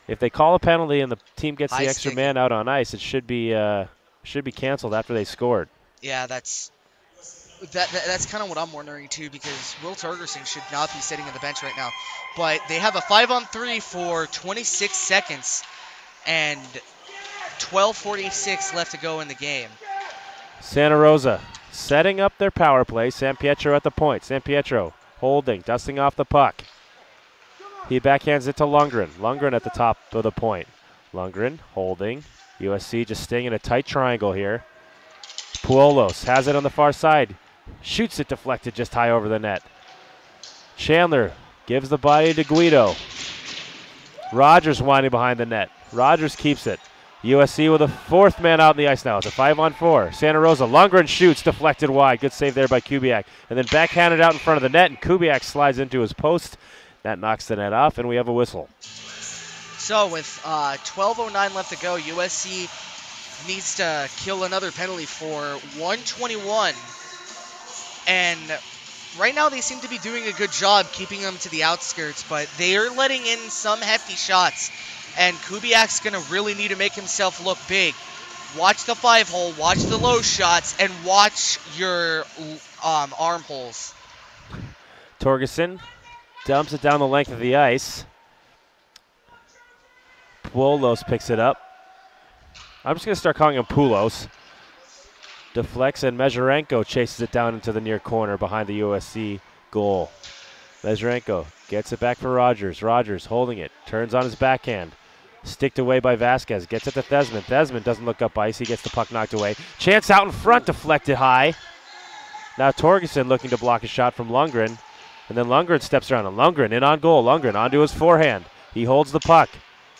Speaker 2: if they call a penalty and the team gets the extra man out on ice, it should be canceled after they scored.
Speaker 3: Yeah, that's kind of what I'm wondering too, because Will Torgerson should not be sitting on the bench right now. But they have a 5-on-3 for 26 seconds and 12:46 left to go in the game.
Speaker 2: Santa Rosa setting up their power play. San Pietro at the point. San Pietro holding, dusting off the puck. He backhands it to Lundgren. Lundgren at the top of the point. Lundgren holding. USC just staying in a tight triangle here. Puolos has it on the far side. Shoots it deflected just high over the net. Chandler gives the body to Guido. Rogers winding behind the net. Rogers keeps it. USC with a fourth man out in the ice now. It's a 5-on-4. Santa Rosa. Lundgren shoots, deflected wide. Good save there by Kubiak. And then backhanded out in front of the net, and Kubiak slides into his post. That knocks the net off, and we have a whistle.
Speaker 3: So with 12:09 left to go, USC needs to kill another penalty for 121. And right now they seem to be doing a good job keeping them to the outskirts, but they are letting in some hefty shots. And Kubiak's going to really need to make himself look big. Watch the 5-hole, watch the low shots, and watch your arm holes.
Speaker 2: Torgerson dumps it down the length of the ice. Puolos picks it up. I'm just going to start calling him Pulos. Deflects, and Measurenko chases it down into the near corner behind the USC goal. Measurenko gets it back for Rogers. Rogers holding it, turns on his backhand. Sticked away by Vasquez. Gets it to Thesman. Thesman doesn't look up ice. He gets the puck knocked away. Chance out in front, deflected high. Now Torgerson looking to block a shot from Lundgren. And then Lundgren steps around. And Lundgren in on goal. Lundgren onto his forehand. He holds the puck.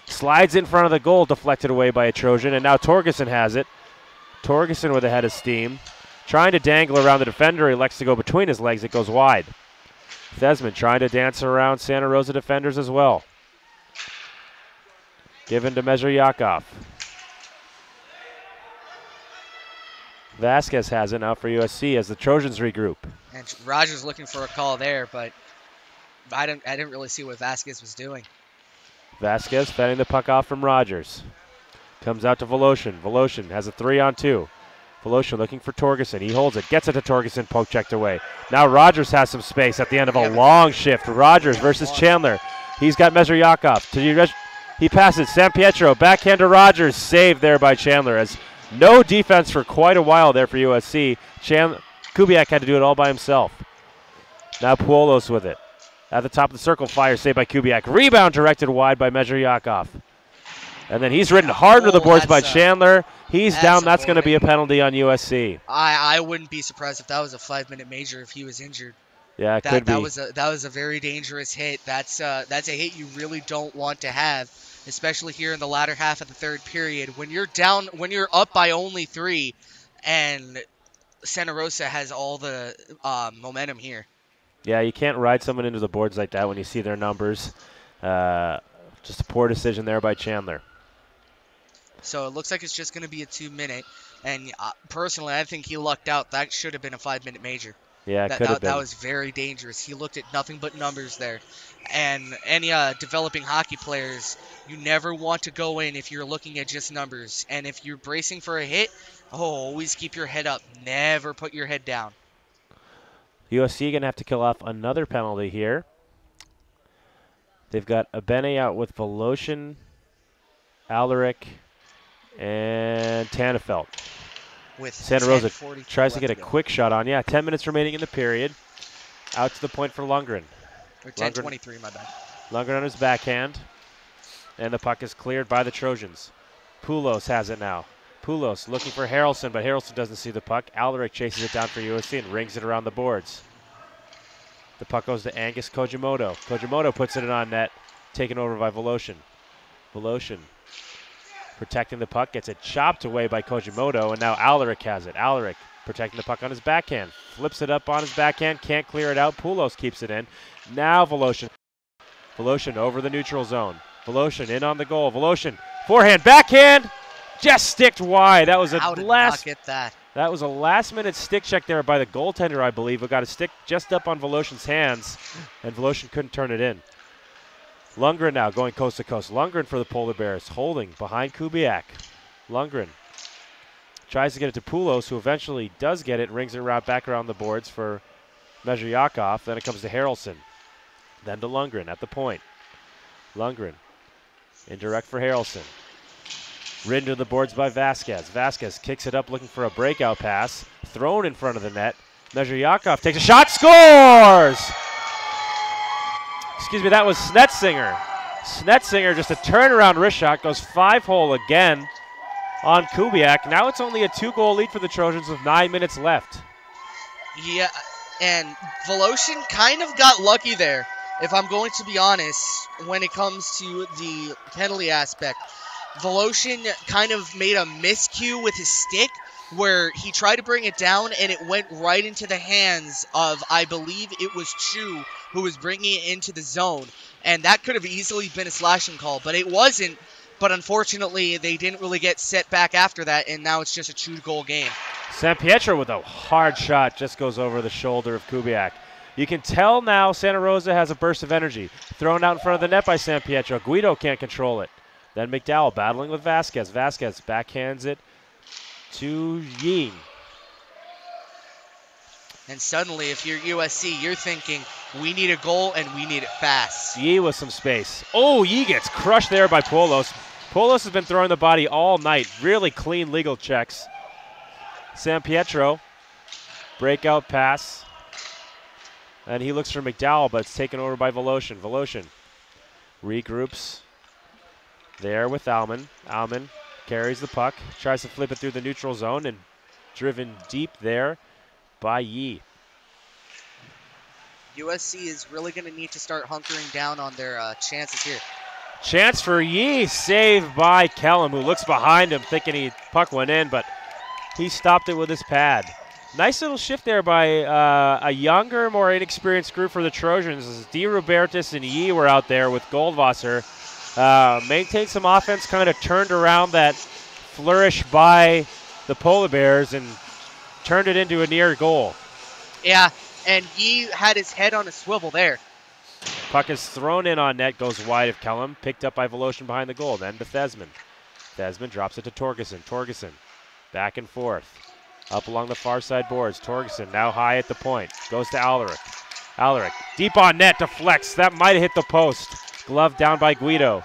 Speaker 2: Slides in front of the goal, deflected away by a Trojan. And now Torgerson has it. Torgerson with a head of steam. Trying to dangle around the defender. He elects to go between his legs. It goes wide. Thesman trying to dance around Santa Rosa defenders as well. Given to Measuryakov. Vasquez has it now for USC as the Trojans regroup.
Speaker 3: And Rogers looking for a call there, but I didn't really see what Vasquez was doing.
Speaker 2: Vasquez fending the puck off from Rogers. Comes out to Voloshin. Voloshin has a 3-on-2. Voloshin looking for Torgerson. He holds it. Gets it to Torgerson. Poke checked away. Now Rogers has some space at the end of a long shift. Rogers versus Chandler. He's got Measuryakov. He passes. San Pietro. Backhand to Rogers. Saved there by Chandler. As no defense for quite a while there for USC. Kubiak had to do it all by himself. Now Puolos with it. At the top of the circle. Fire saved by Kubiak. Rebound directed wide by Measuryakov. And then he's ridden hard to the boards by Chandler. He's down. That's going to be a penalty on USC.
Speaker 3: I wouldn't be surprised if that was a 5-minute major if he was injured.
Speaker 2: Yeah, it could be.
Speaker 3: That was a very dangerous hit. That's a hit you really don't want to have, especially here in the latter half of the third period. When you're up by only 3, and Santa Rosa has all the momentum here.
Speaker 2: Yeah, you can't ride someone into the boards like that when you see their numbers. Just a poor decision there by Chandler.
Speaker 3: So it looks like it's just going to be a 2-minute. And personally, I think he lucked out. That should have been a 5-minute major.
Speaker 2: Yeah, it could have been.
Speaker 3: That was very dangerous. He looked at nothing but numbers there. And any developing hockey players, you never want to go in if you're looking at just numbers. And if you're bracing for a hit, always keep your head up. Never put your head down.
Speaker 2: USC going to have to kill off another penalty here. They've got Abene out with Voloshin, Alaric, and Tannefelt.
Speaker 3: With
Speaker 2: Santa Rosa tries to get a quick shot on. Yeah, 10 minutes remaining in the period. Out to the point for Lundgren.
Speaker 3: Or 10:23, my bad.
Speaker 2: Lundgren on his backhand. And the puck is cleared by the Trojans. Pulos has it now. Pulos looking for Harrelson, but Harrelson doesn't see the puck. Alaric chases it down for USC and rings it around the boards. The puck goes to Angus Kojimoto. Kojimoto puts it in on net, taken over by Voloshin. Voloshin protecting the puck, gets it chopped away by Kojimoto, and now Alaric has it. Alaric protecting the puck on his backhand, flips it up on his backhand, can't clear it out. Poulos keeps it in. Now Voloshin. Voloshin over the neutral zone. Voloshin in on the goal. Voloshin, forehand, backhand, just sticked wide. That was a
Speaker 3: How did not get that?
Speaker 2: That was a last-minute stick check there by the goaltender, I believe, who got a stick just up on Voloshin's hands, and Voloshin couldn't turn it in. Lundgren now going coast to coast. Lundgren for the Polar Bears, holding behind Kubiak. Lundgren tries to get it to Poulos, who eventually does get it, rings it back around the boards for Mezhryakov. Then it comes to Harrelson. Then to Lundgren at the point. Lundgren indirect for Harrelson. Ridden to the boards by Vasquez. Vasquez kicks it up looking for a breakout pass. Thrown in front of the net. Mezhryakov takes a shot, scores! Excuse me, that was Snetzinger. Snetzinger, just a turnaround wrist shot, goes 5-hole again on Kubiak. Now it's only a 2-goal lead for the Trojans with 9 minutes left.
Speaker 3: Yeah, and Voloshin kind of got lucky there, if I'm going to be honest, when it comes to the penalty aspect. Voloshin kind of made a miscue with his stick where he tried to bring it down and it went right into the hands of, I believe it was Chu, who was bringing it into the zone. And that could have easily been a slashing call, but it wasn't. But unfortunately, they didn't really get set back after that, and now it's just a 2-goal game.
Speaker 2: San Pietro with a hard shot just goes over the shoulder of Kubiak. You can tell now Santa Rosa has a burst of energy. Thrown out in front of the net by San Pietro. Guido can't control it. Then McDowell battling with Vasquez. Vasquez backhands it to Yee.
Speaker 3: And suddenly, if you're USC, you're thinking, we need a goal and we need it fast.
Speaker 2: Yee with some space. Oh, Yee gets crushed there by Poulos. Poulos has been throwing the body all night. Really clean legal checks. San Pietro, breakout pass. And he looks for McDowell, but it's taken over by Voloshin. Voloshin regroups there with Alman. Alman carries the puck, tries to flip it through the neutral zone, and driven deep there by Yee.
Speaker 3: USC is really going to need to start hunkering down on their chances here.
Speaker 2: Chance for Yee, saved by Kellum, who looks behind him thinking puck went in, but he stopped it with his pad. Nice little shift there by a younger, more inexperienced group for the Trojans. As Di Robertis and Yee were out there with Goldwasser. Maintained some offense, kind of turned around that flourish by the Polar Bears and turned it into a near goal.
Speaker 3: Yeah, and Yee had his head on a swivel there.
Speaker 2: Puck is thrown in on net, goes wide of Kellum, picked up by Voloshin behind the goal, then to Thesman. Thesman drops it to Torgerson. Torgerson back and forth. Up along the far side boards. Torgerson now high at the point. Goes to Alaric. Alaric deep on net, deflects. That might have hit the post. Glove down by Guido.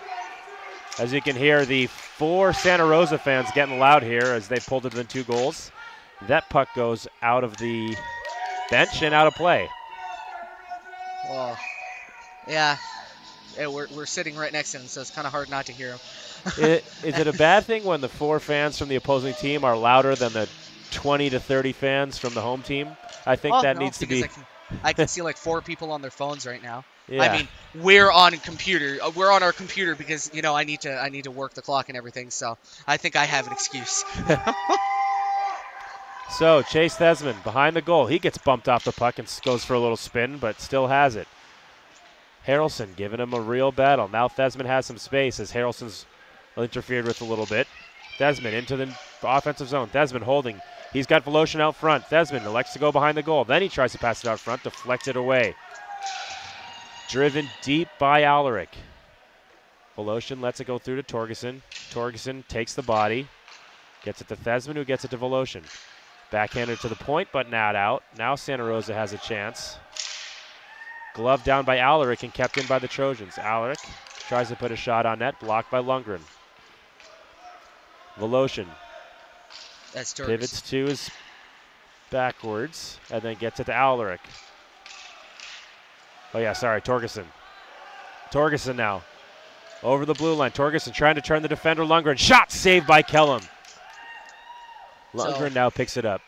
Speaker 2: As you can hear, the 4 Santa Rosa fans getting loud here as they pulled it within 2 goals. That puck goes out of the bench and out of play.
Speaker 3: Well, yeah, we're sitting right next to him, so it's kind of hard not to hear him.
Speaker 2: Is it a bad thing when the 4 fans from the opposing team are louder than the 20 to 30 fans from the home team? I think that needs to be.
Speaker 3: I can see like 4 people on their phones right now.
Speaker 2: Yeah.
Speaker 3: I mean, we're on computer. We're on our computer because I need to work the clock and everything. So I think I have an excuse.
Speaker 2: So Chase Thesman behind the goal. He gets bumped off the puck and goes for a little spin, but still has it. Harrelson giving him a real battle. Now Thesman has some space as Harrelson's interfered with a little bit. Thesman into the offensive zone. Thesman holding. He's got Voloshin out front. Thesman elects to go behind the goal. Then he tries to pass it out front, deflected away. Driven deep by Alaric. Voloshin lets it go through to Torgerson. Torgerson takes the body. Gets it to Thesman, who gets it to Voloshin. Backhanded to the point, but not out. Now Santa Rosa has a chance. Glove down by Alaric and kept in by the Trojans. Alaric tries to put a shot on net, blocked by Lundgren. Voloshin pivots to his backwards and then gets it to Alaric. Oh yeah, sorry, Torgerson. Torgerson now over the blue line. Torgerson trying to turn the defender Lundgren. Shot saved by Kellum. Lundgren now picks it up.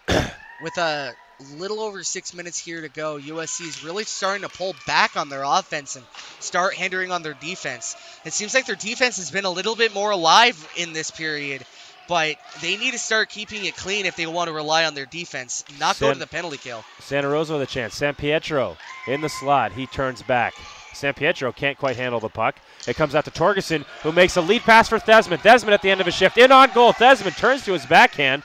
Speaker 3: With a little over 6 minutes here to go. USC is really starting to pull back on their offense and start hindering on their defense. It seems like their defense has been a little bit more alive in this period, but they need to start keeping it clean if they want to rely on their defense, not go to the penalty kill.
Speaker 2: Santa Rosa with a chance. San Pietro in the slot. He turns back. San Pietro can't quite handle the puck. It comes out to Torgerson, who makes a lead pass for Thesman. Thesman at the end of his shift. In on goal. Thesman turns to his backhand.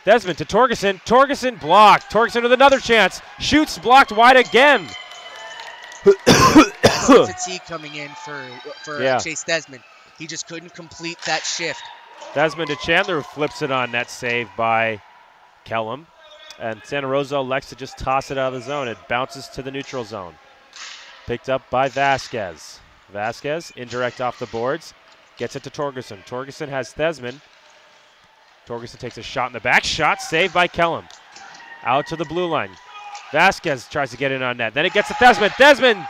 Speaker 2: Thesman to Torgerson. Torgerson blocked. Torgerson with another chance. Shoots, blocked wide again.
Speaker 3: Fatigue coming in for Chase Thesman. He just couldn't complete that shift.
Speaker 2: Thesman to Chandler, who flips it on net, saved by Kellum. And Santa Rosa elects to just toss it out of the zone. It bounces to the neutral zone. Picked up by Vasquez. Vasquez, indirect off the boards. Gets it to Torgerson. Torgerson has Thesman. Torgerson takes a shot in the back. Shot saved by Kellum. Out to the blue line. Vasquez tries to get in on net. Then it gets to Thesman. Thesman!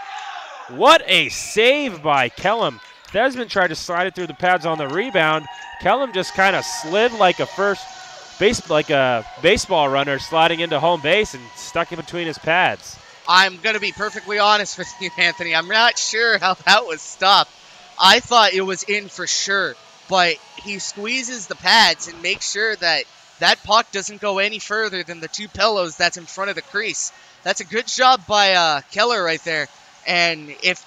Speaker 2: What a save by Kellum. Thesman tried to slide it through the pads on the rebound. Kellum just kind of slid like a baseball runner sliding into home base and stuck in between his pads.
Speaker 3: I'm going to be perfectly honest with you, Anthony. I'm not sure how that was stopped. I thought it was in for sure, but he squeezes the pads and makes sure that that puck doesn't go any further than the two pillows that's in front of the crease. That's a good job by Keller right there. And if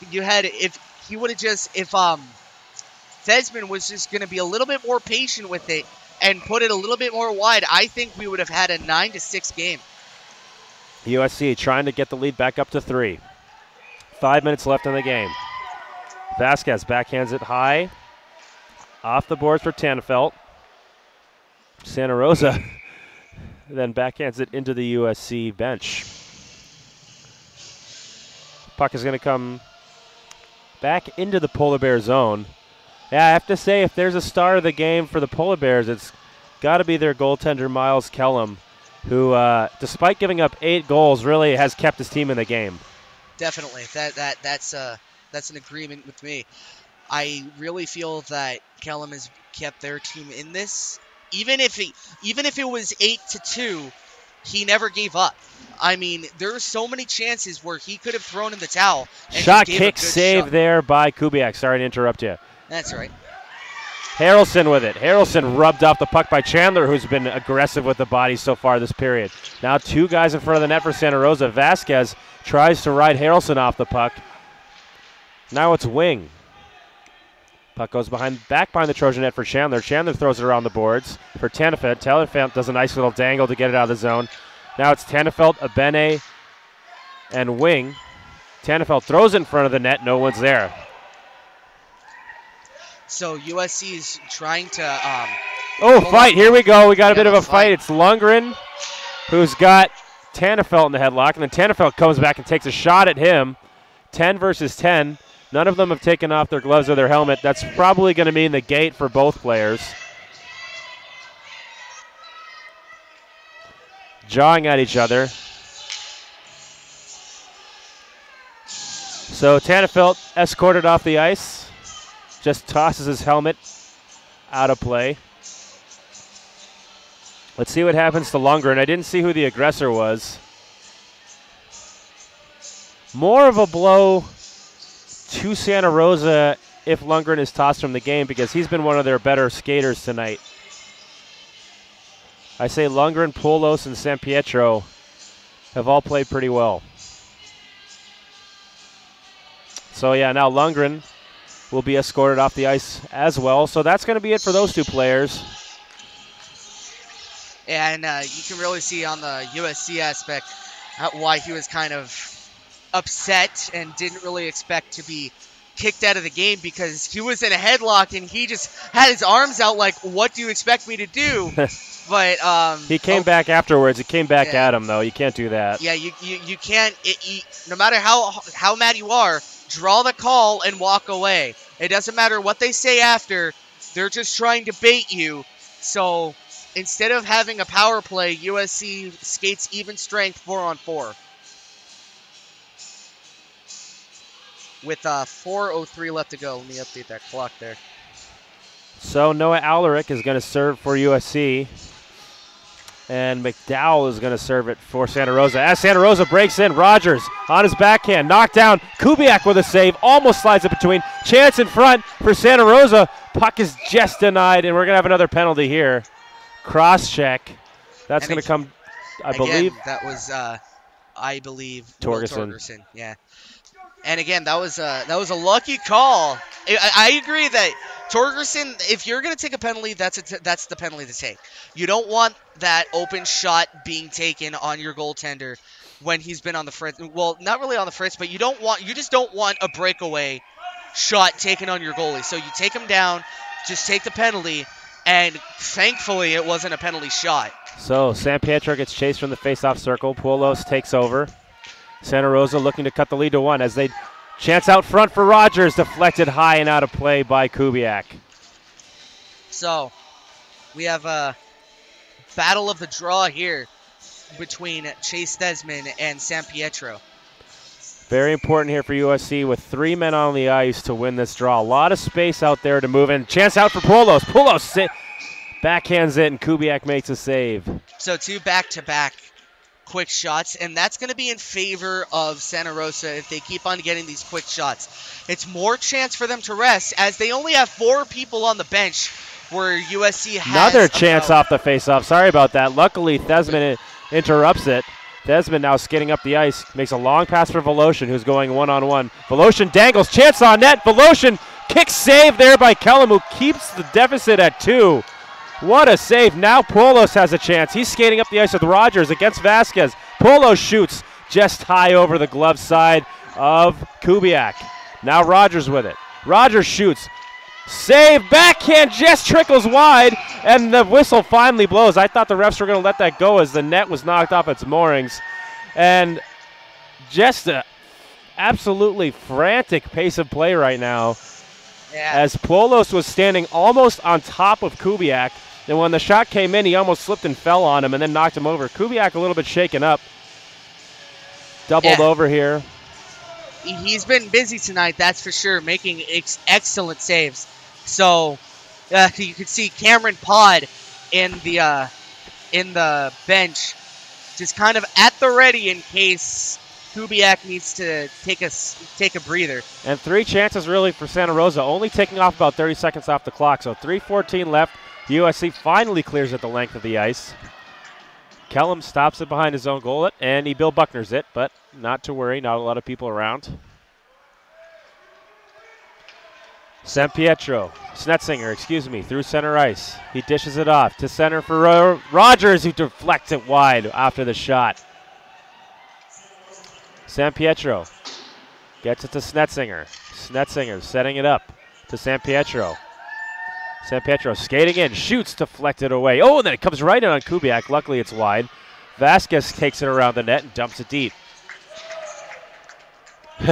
Speaker 3: Thesman was just going to be a little bit more patient with it and put it a little bit more wide, I think we would have had a 9-6 game.
Speaker 2: USC trying to get the lead back up to 3. 5 minutes left in the game. Vasquez backhands it high. Off the boards for Tannefelt. Santa Rosa then backhands it into the USC bench. Puck is going to come back into the Polar Bear zone. Yeah, I have to say, if there's a star of the game for the Polar Bears, it's got to be their goaltender, Miles Kellum, who, despite giving up 8 goals, really has kept his team in the game.
Speaker 3: Definitely. That's an agreement with me. I really feel that Kellum has kept their team in this. Even if it was 8-2, he never gave up. I mean, there are so many chances where he could have thrown in the towel. And
Speaker 2: shot, kick, save there by Kubiak. Sorry to interrupt you.
Speaker 3: That's right.
Speaker 2: Harrelson with it. Harrelson rubbed off the puck by Chandler, who's been aggressive with the body so far this period. Now 2 guys in front of the net for Santa Rosa. Vasquez tries to ride Harrelson off the puck. Now it's Wing. Puck goes back behind the Trojan net for Chandler. Chandler throws it around the boards for Tannefelt. Tannefelt does a nice little dangle to get it out of the zone. Now it's Tannefelt, Abene, and Wing. Tannefelt throws it in front of the net. No one's there.
Speaker 3: So USC is trying to.
Speaker 2: Fight! Here we go. We got a bit of a fight. It's Lundgren, who's got Tannefelt in the headlock, and then Tannefelt comes back and takes a shot at him. 10 versus 10. None of them have taken off their gloves or their helmet. That's probably going to mean the gate for both players. Jawing at each other. So Tannefelt escorted off the ice. Just tosses his helmet out of play. Let's see what happens to Lundgren. I didn't see who the aggressor was. More of a blow to Santa Rosa if Lundgren is tossed from the game, because he's been one of their better skaters tonight. I say Lundgren, Poulos, and San Pietro have all played pretty well. So yeah, now Lundgren will be escorted off the ice as well. So that's going to be it for those 2 players.
Speaker 3: And you can really see on the USC aspect why he was kind of upset and didn't really expect to be kicked out of the game, because he was in a headlock and he just had his arms out like, what do you expect me to do? But
Speaker 2: he came back afterwards. He came back at him, though. You can't do that.
Speaker 3: Yeah, you can't. No matter how mad you are, draw the call and walk away. It doesn't matter what they say after. They're just trying to bait you. So instead of having a power play, USC skates even strength 4-on-4. With 4:03 left to go. Let me update that clock there.
Speaker 2: So Noah Alaric is going to serve for USC. And McDowell is going to serve it for Santa Rosa. As Santa Rosa breaks in, Rogers on his backhand, knocked down. Kubiak with a save, almost slides it between. Chance in front for Santa Rosa. Puck is just denied, and we're going to have another penalty here. Cross check. That's going to come, I believe.
Speaker 3: That was, I believe,
Speaker 2: Torgerson.
Speaker 3: Yeah. And again, that was a lucky call. I agree that Torgerson, if you're going to take a penalty, that's the penalty to take. You don't want that open shot being taken on your goaltender when he's been on the fritz. Well, not really on the fritz, but you just don't want a breakaway shot taken on your goalie. So you take him down, just take the penalty, and thankfully it wasn't a penalty shot.
Speaker 2: So San Pietro gets chased from the face-off circle. Poulos takes over. Santa Rosa looking to cut the lead to 1 as they chance out front for Rogers, deflected high and out of play by Kubiak.
Speaker 3: So we have a battle of the draw here between Chase Desmond and San Pietro.
Speaker 2: Very important here for USC with 3 men on the ice to win this draw. A lot of space out there to move in. Chance out for Poulos. Poulos backhands it, and Kubiak makes a save.
Speaker 3: So 2 back-to-back quick shots, and that's going to be in favor of Santa Rosa if they keep on getting these quick shots. It's more chance for them to rest as they only have 4 people on the bench where USC has
Speaker 2: another chance off the face-off. Sorry about that. Luckily, Desmond interrupts it. Desmond now skidding up the ice, makes a long pass for Voloshin, who's going one-on-one. Voloshin dangles, chance on net. Voloshin kick save there by Kellum, who keeps the deficit at 2. What a save. Now Poulos has a chance. He's skating up the ice with Rogers against Vasquez. Poulos shoots just high over the glove side of Kubiak. Now Rogers with it. Rogers shoots. Save, backhand just trickles wide, and the whistle finally blows. I thought the refs were going to let that go as the net was knocked off its moorings. And just a absolutely frantic pace of play right now.
Speaker 3: Yeah.
Speaker 2: As Poulos was standing almost on top of Kubiak. And when the shot came in, he almost slipped and fell on him and then knocked him over. Kubiak a little bit shaken up. Doubled over here.
Speaker 3: He's been busy tonight, that's for sure, making excellent saves. So you can see Cameron Pod in the bench, just kind of at the ready in case Kubiak needs to take a breather. And
Speaker 2: 3 chances really for Santa Rosa, only taking off about 30 seconds off the clock. So 3:14 left. USC finally clears it the length of the ice. Kellum stops it behind his own goal, and he Bill Buckners it, but not to worry, not a lot of people around. San Pietro, Snetzinger, through center ice. He dishes it off to center for Rogers, who deflects it wide after the shot. San Pietro gets it to Snetzinger. Snetzinger setting it up to San Pietro. San Pietro skating in, shoots, deflected away. Oh, and then it comes right in on Kubiak. Luckily, it's wide. Vasquez takes it around the net and dumps it deep.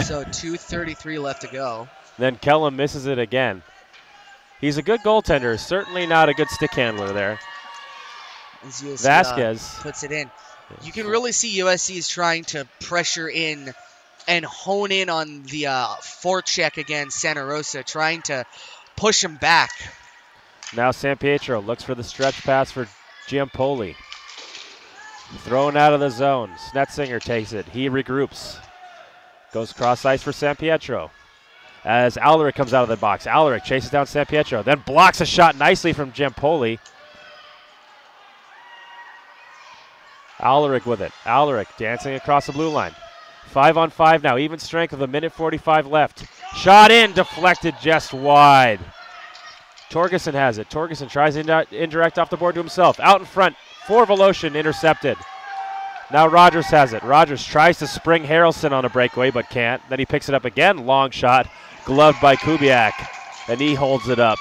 Speaker 3: So 2:33 left to go.
Speaker 2: Then Kellum misses it again. He's a good goaltender, certainly not a good stick handler there.
Speaker 3: As USC,
Speaker 2: Vasquez
Speaker 3: puts it in. You can really see USC is trying to pressure in and hone in on the forecheck against Santa Rosa, trying to push him back.
Speaker 2: Now San Pietro looks for the stretch pass for Giampoli. Thrown out of the zone. Snetzinger takes it. He regroups. Goes cross ice for San Pietro. As Alaric comes out of the box. Alaric chases down San Pietro. Then blocks a shot nicely from Giampoli. Alaric with it. Alaric dancing across the blue line. 5-on-5 now. Even strength with 1:45 left. Shot in. Deflected just wide. Torgerson has it. Torgerson tries to indirect off the board to himself. Out in front for Voloshin, intercepted. Now Rogers has it. Rogers tries to spring Harrelson on a breakaway, but can't. Then he picks it up again. Long shot, gloved by Kubiak, and he holds it up.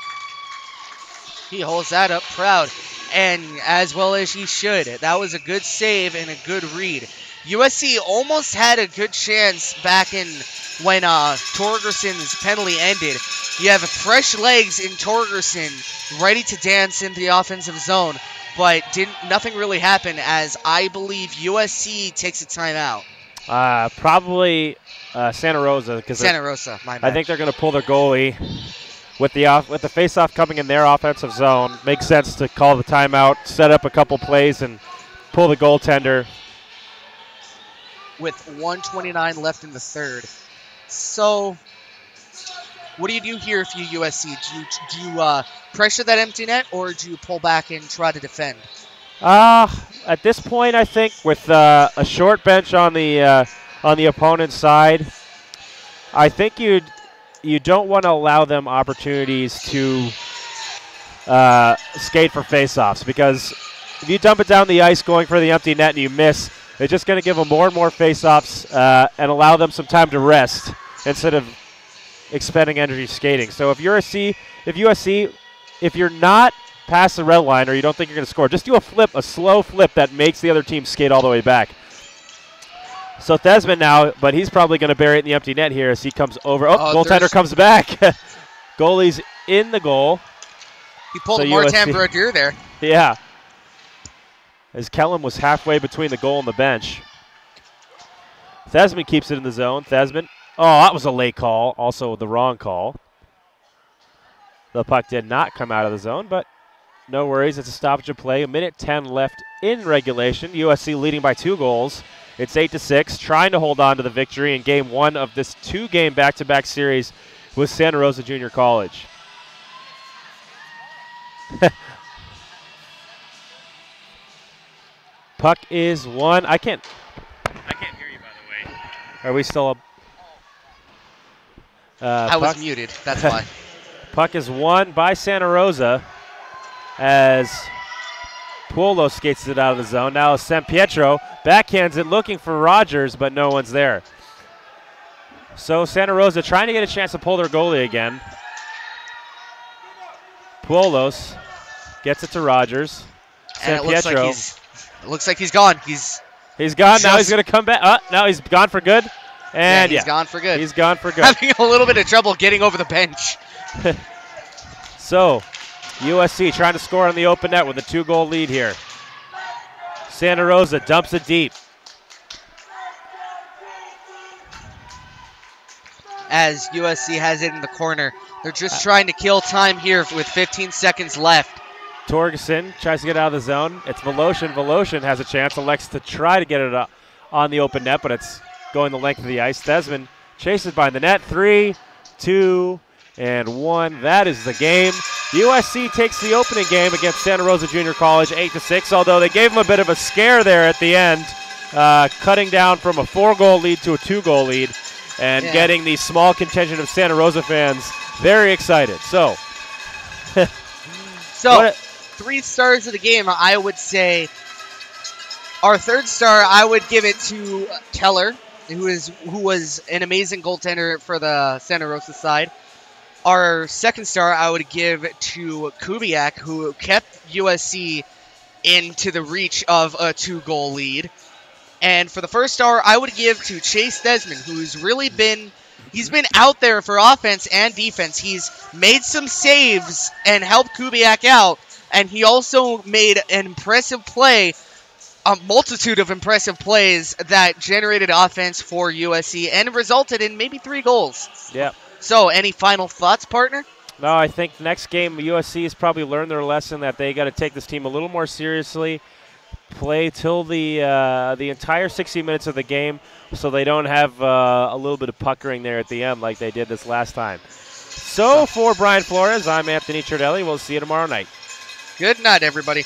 Speaker 3: He holds that up proud, and as well as he should. That was a good save and a good read. USC almost had a good chance back in when Torgerson's penalty ended. You have fresh legs in Torgerson, ready to dance in the offensive zone, but nothing really happened as I believe USC takes a timeout.
Speaker 2: Probably Santa Rosa.
Speaker 3: Santa Rosa, my bad.
Speaker 2: I think they're going to pull their goalie with the face-off coming in their offensive zone. Makes sense to call the timeout, set up a couple plays, and pull the goaltender.
Speaker 3: With 1:29 left in the third. So, what do you do here if you USC? Do you pressure that empty net, or do you pull back and try to defend?
Speaker 2: At this point, I think with a short bench on the opponent's side, I think you don't want to allow them opportunities to skate for faceoffs, because if you dump it down the ice going for the empty net and you miss, it's just going to give them more and more faceoffs and allow them some time to rest instead of expending energy skating. So if USC, if you're not past the red line or you don't think you're going to score, just do a slow flip that makes the other team skate all the way back. So Thesman now, but he's probably going to bury it in the empty net here as he comes over. Oh, goaltender comes back. Goalie's in the goal.
Speaker 3: He pulled a Martin Brodeur there.
Speaker 2: Yeah. As Kellum was halfway between the goal and the bench. Thesman keeps it in the zone. Thesman. Oh, that was a late call. Also the wrong call. The puck did not come out of the zone, but no worries. It's a stoppage of play. 1:10 left in regulation. USC leading by 2 goals. It's 8-6, trying to hold on to the victory in game 1 of this 2-game back-to-back series with Santa Rosa Junior College. Puck is won. I can't hear you, by the way. Are we still up?
Speaker 3: I was muted. That's why.
Speaker 2: Puck is won by Santa Rosa as Puolo skates it out of the zone. Now San Pietro backhands it, looking for Rogers, but no one's there. So Santa Rosa trying to get a chance to pull their goalie again. Puolos gets it to Rogers. San Pietro.
Speaker 3: It looks like he's gone. He's
Speaker 2: gone. Now he's going to come back. Now he's gone for good. And
Speaker 3: he's gone for good.
Speaker 2: He's gone for good.
Speaker 3: Having a little bit of trouble getting over the bench.
Speaker 2: So USC trying to score on the open net with a 2-goal lead here. Santa Rosa dumps it deep.
Speaker 3: As USC has it in the corner. They're just trying to kill time here with 15 seconds left.
Speaker 2: Torgerson tries to get out of the zone. It's Voloshin. Voloshin has a chance. Elects to try to get it up on the open net, but it's going the length of the ice. Thesman chases by the net. 3, 2, and 1. That is the game. USC takes the opening game against Santa Rosa Junior College 8-6, although they gave them a bit of a scare there at the end, cutting down from a 4-goal lead to a 2-goal lead and getting the small contingent of Santa Rosa fans very excited. So
Speaker 3: 3 stars of the game, I would say. Our 3rd star, I would give it to Keller, who was an amazing goaltender for the Santa Rosa side. Our 2nd star, I would give to Kubiak, who kept USC into the reach of a 2-goal lead. And for the 1st star, I would give to Chase Thesman, who's really been out there for offense and defense. He's made some saves and helped Kubiak out, and he also made an impressive play, a multitude of impressive plays that generated offense for USC and resulted in maybe 3 goals.
Speaker 2: Yeah.
Speaker 3: So, any final thoughts, partner?
Speaker 2: No, I think next game USC has probably learned their lesson that they got to take this team a little more seriously, play till the entire 60 minutes of the game so they don't have a little bit of puckering there at the end like they did this last time. So, for Brian Flores, I'm Anthony Tridelli. We'll see you tomorrow night.
Speaker 3: Good night, everybody.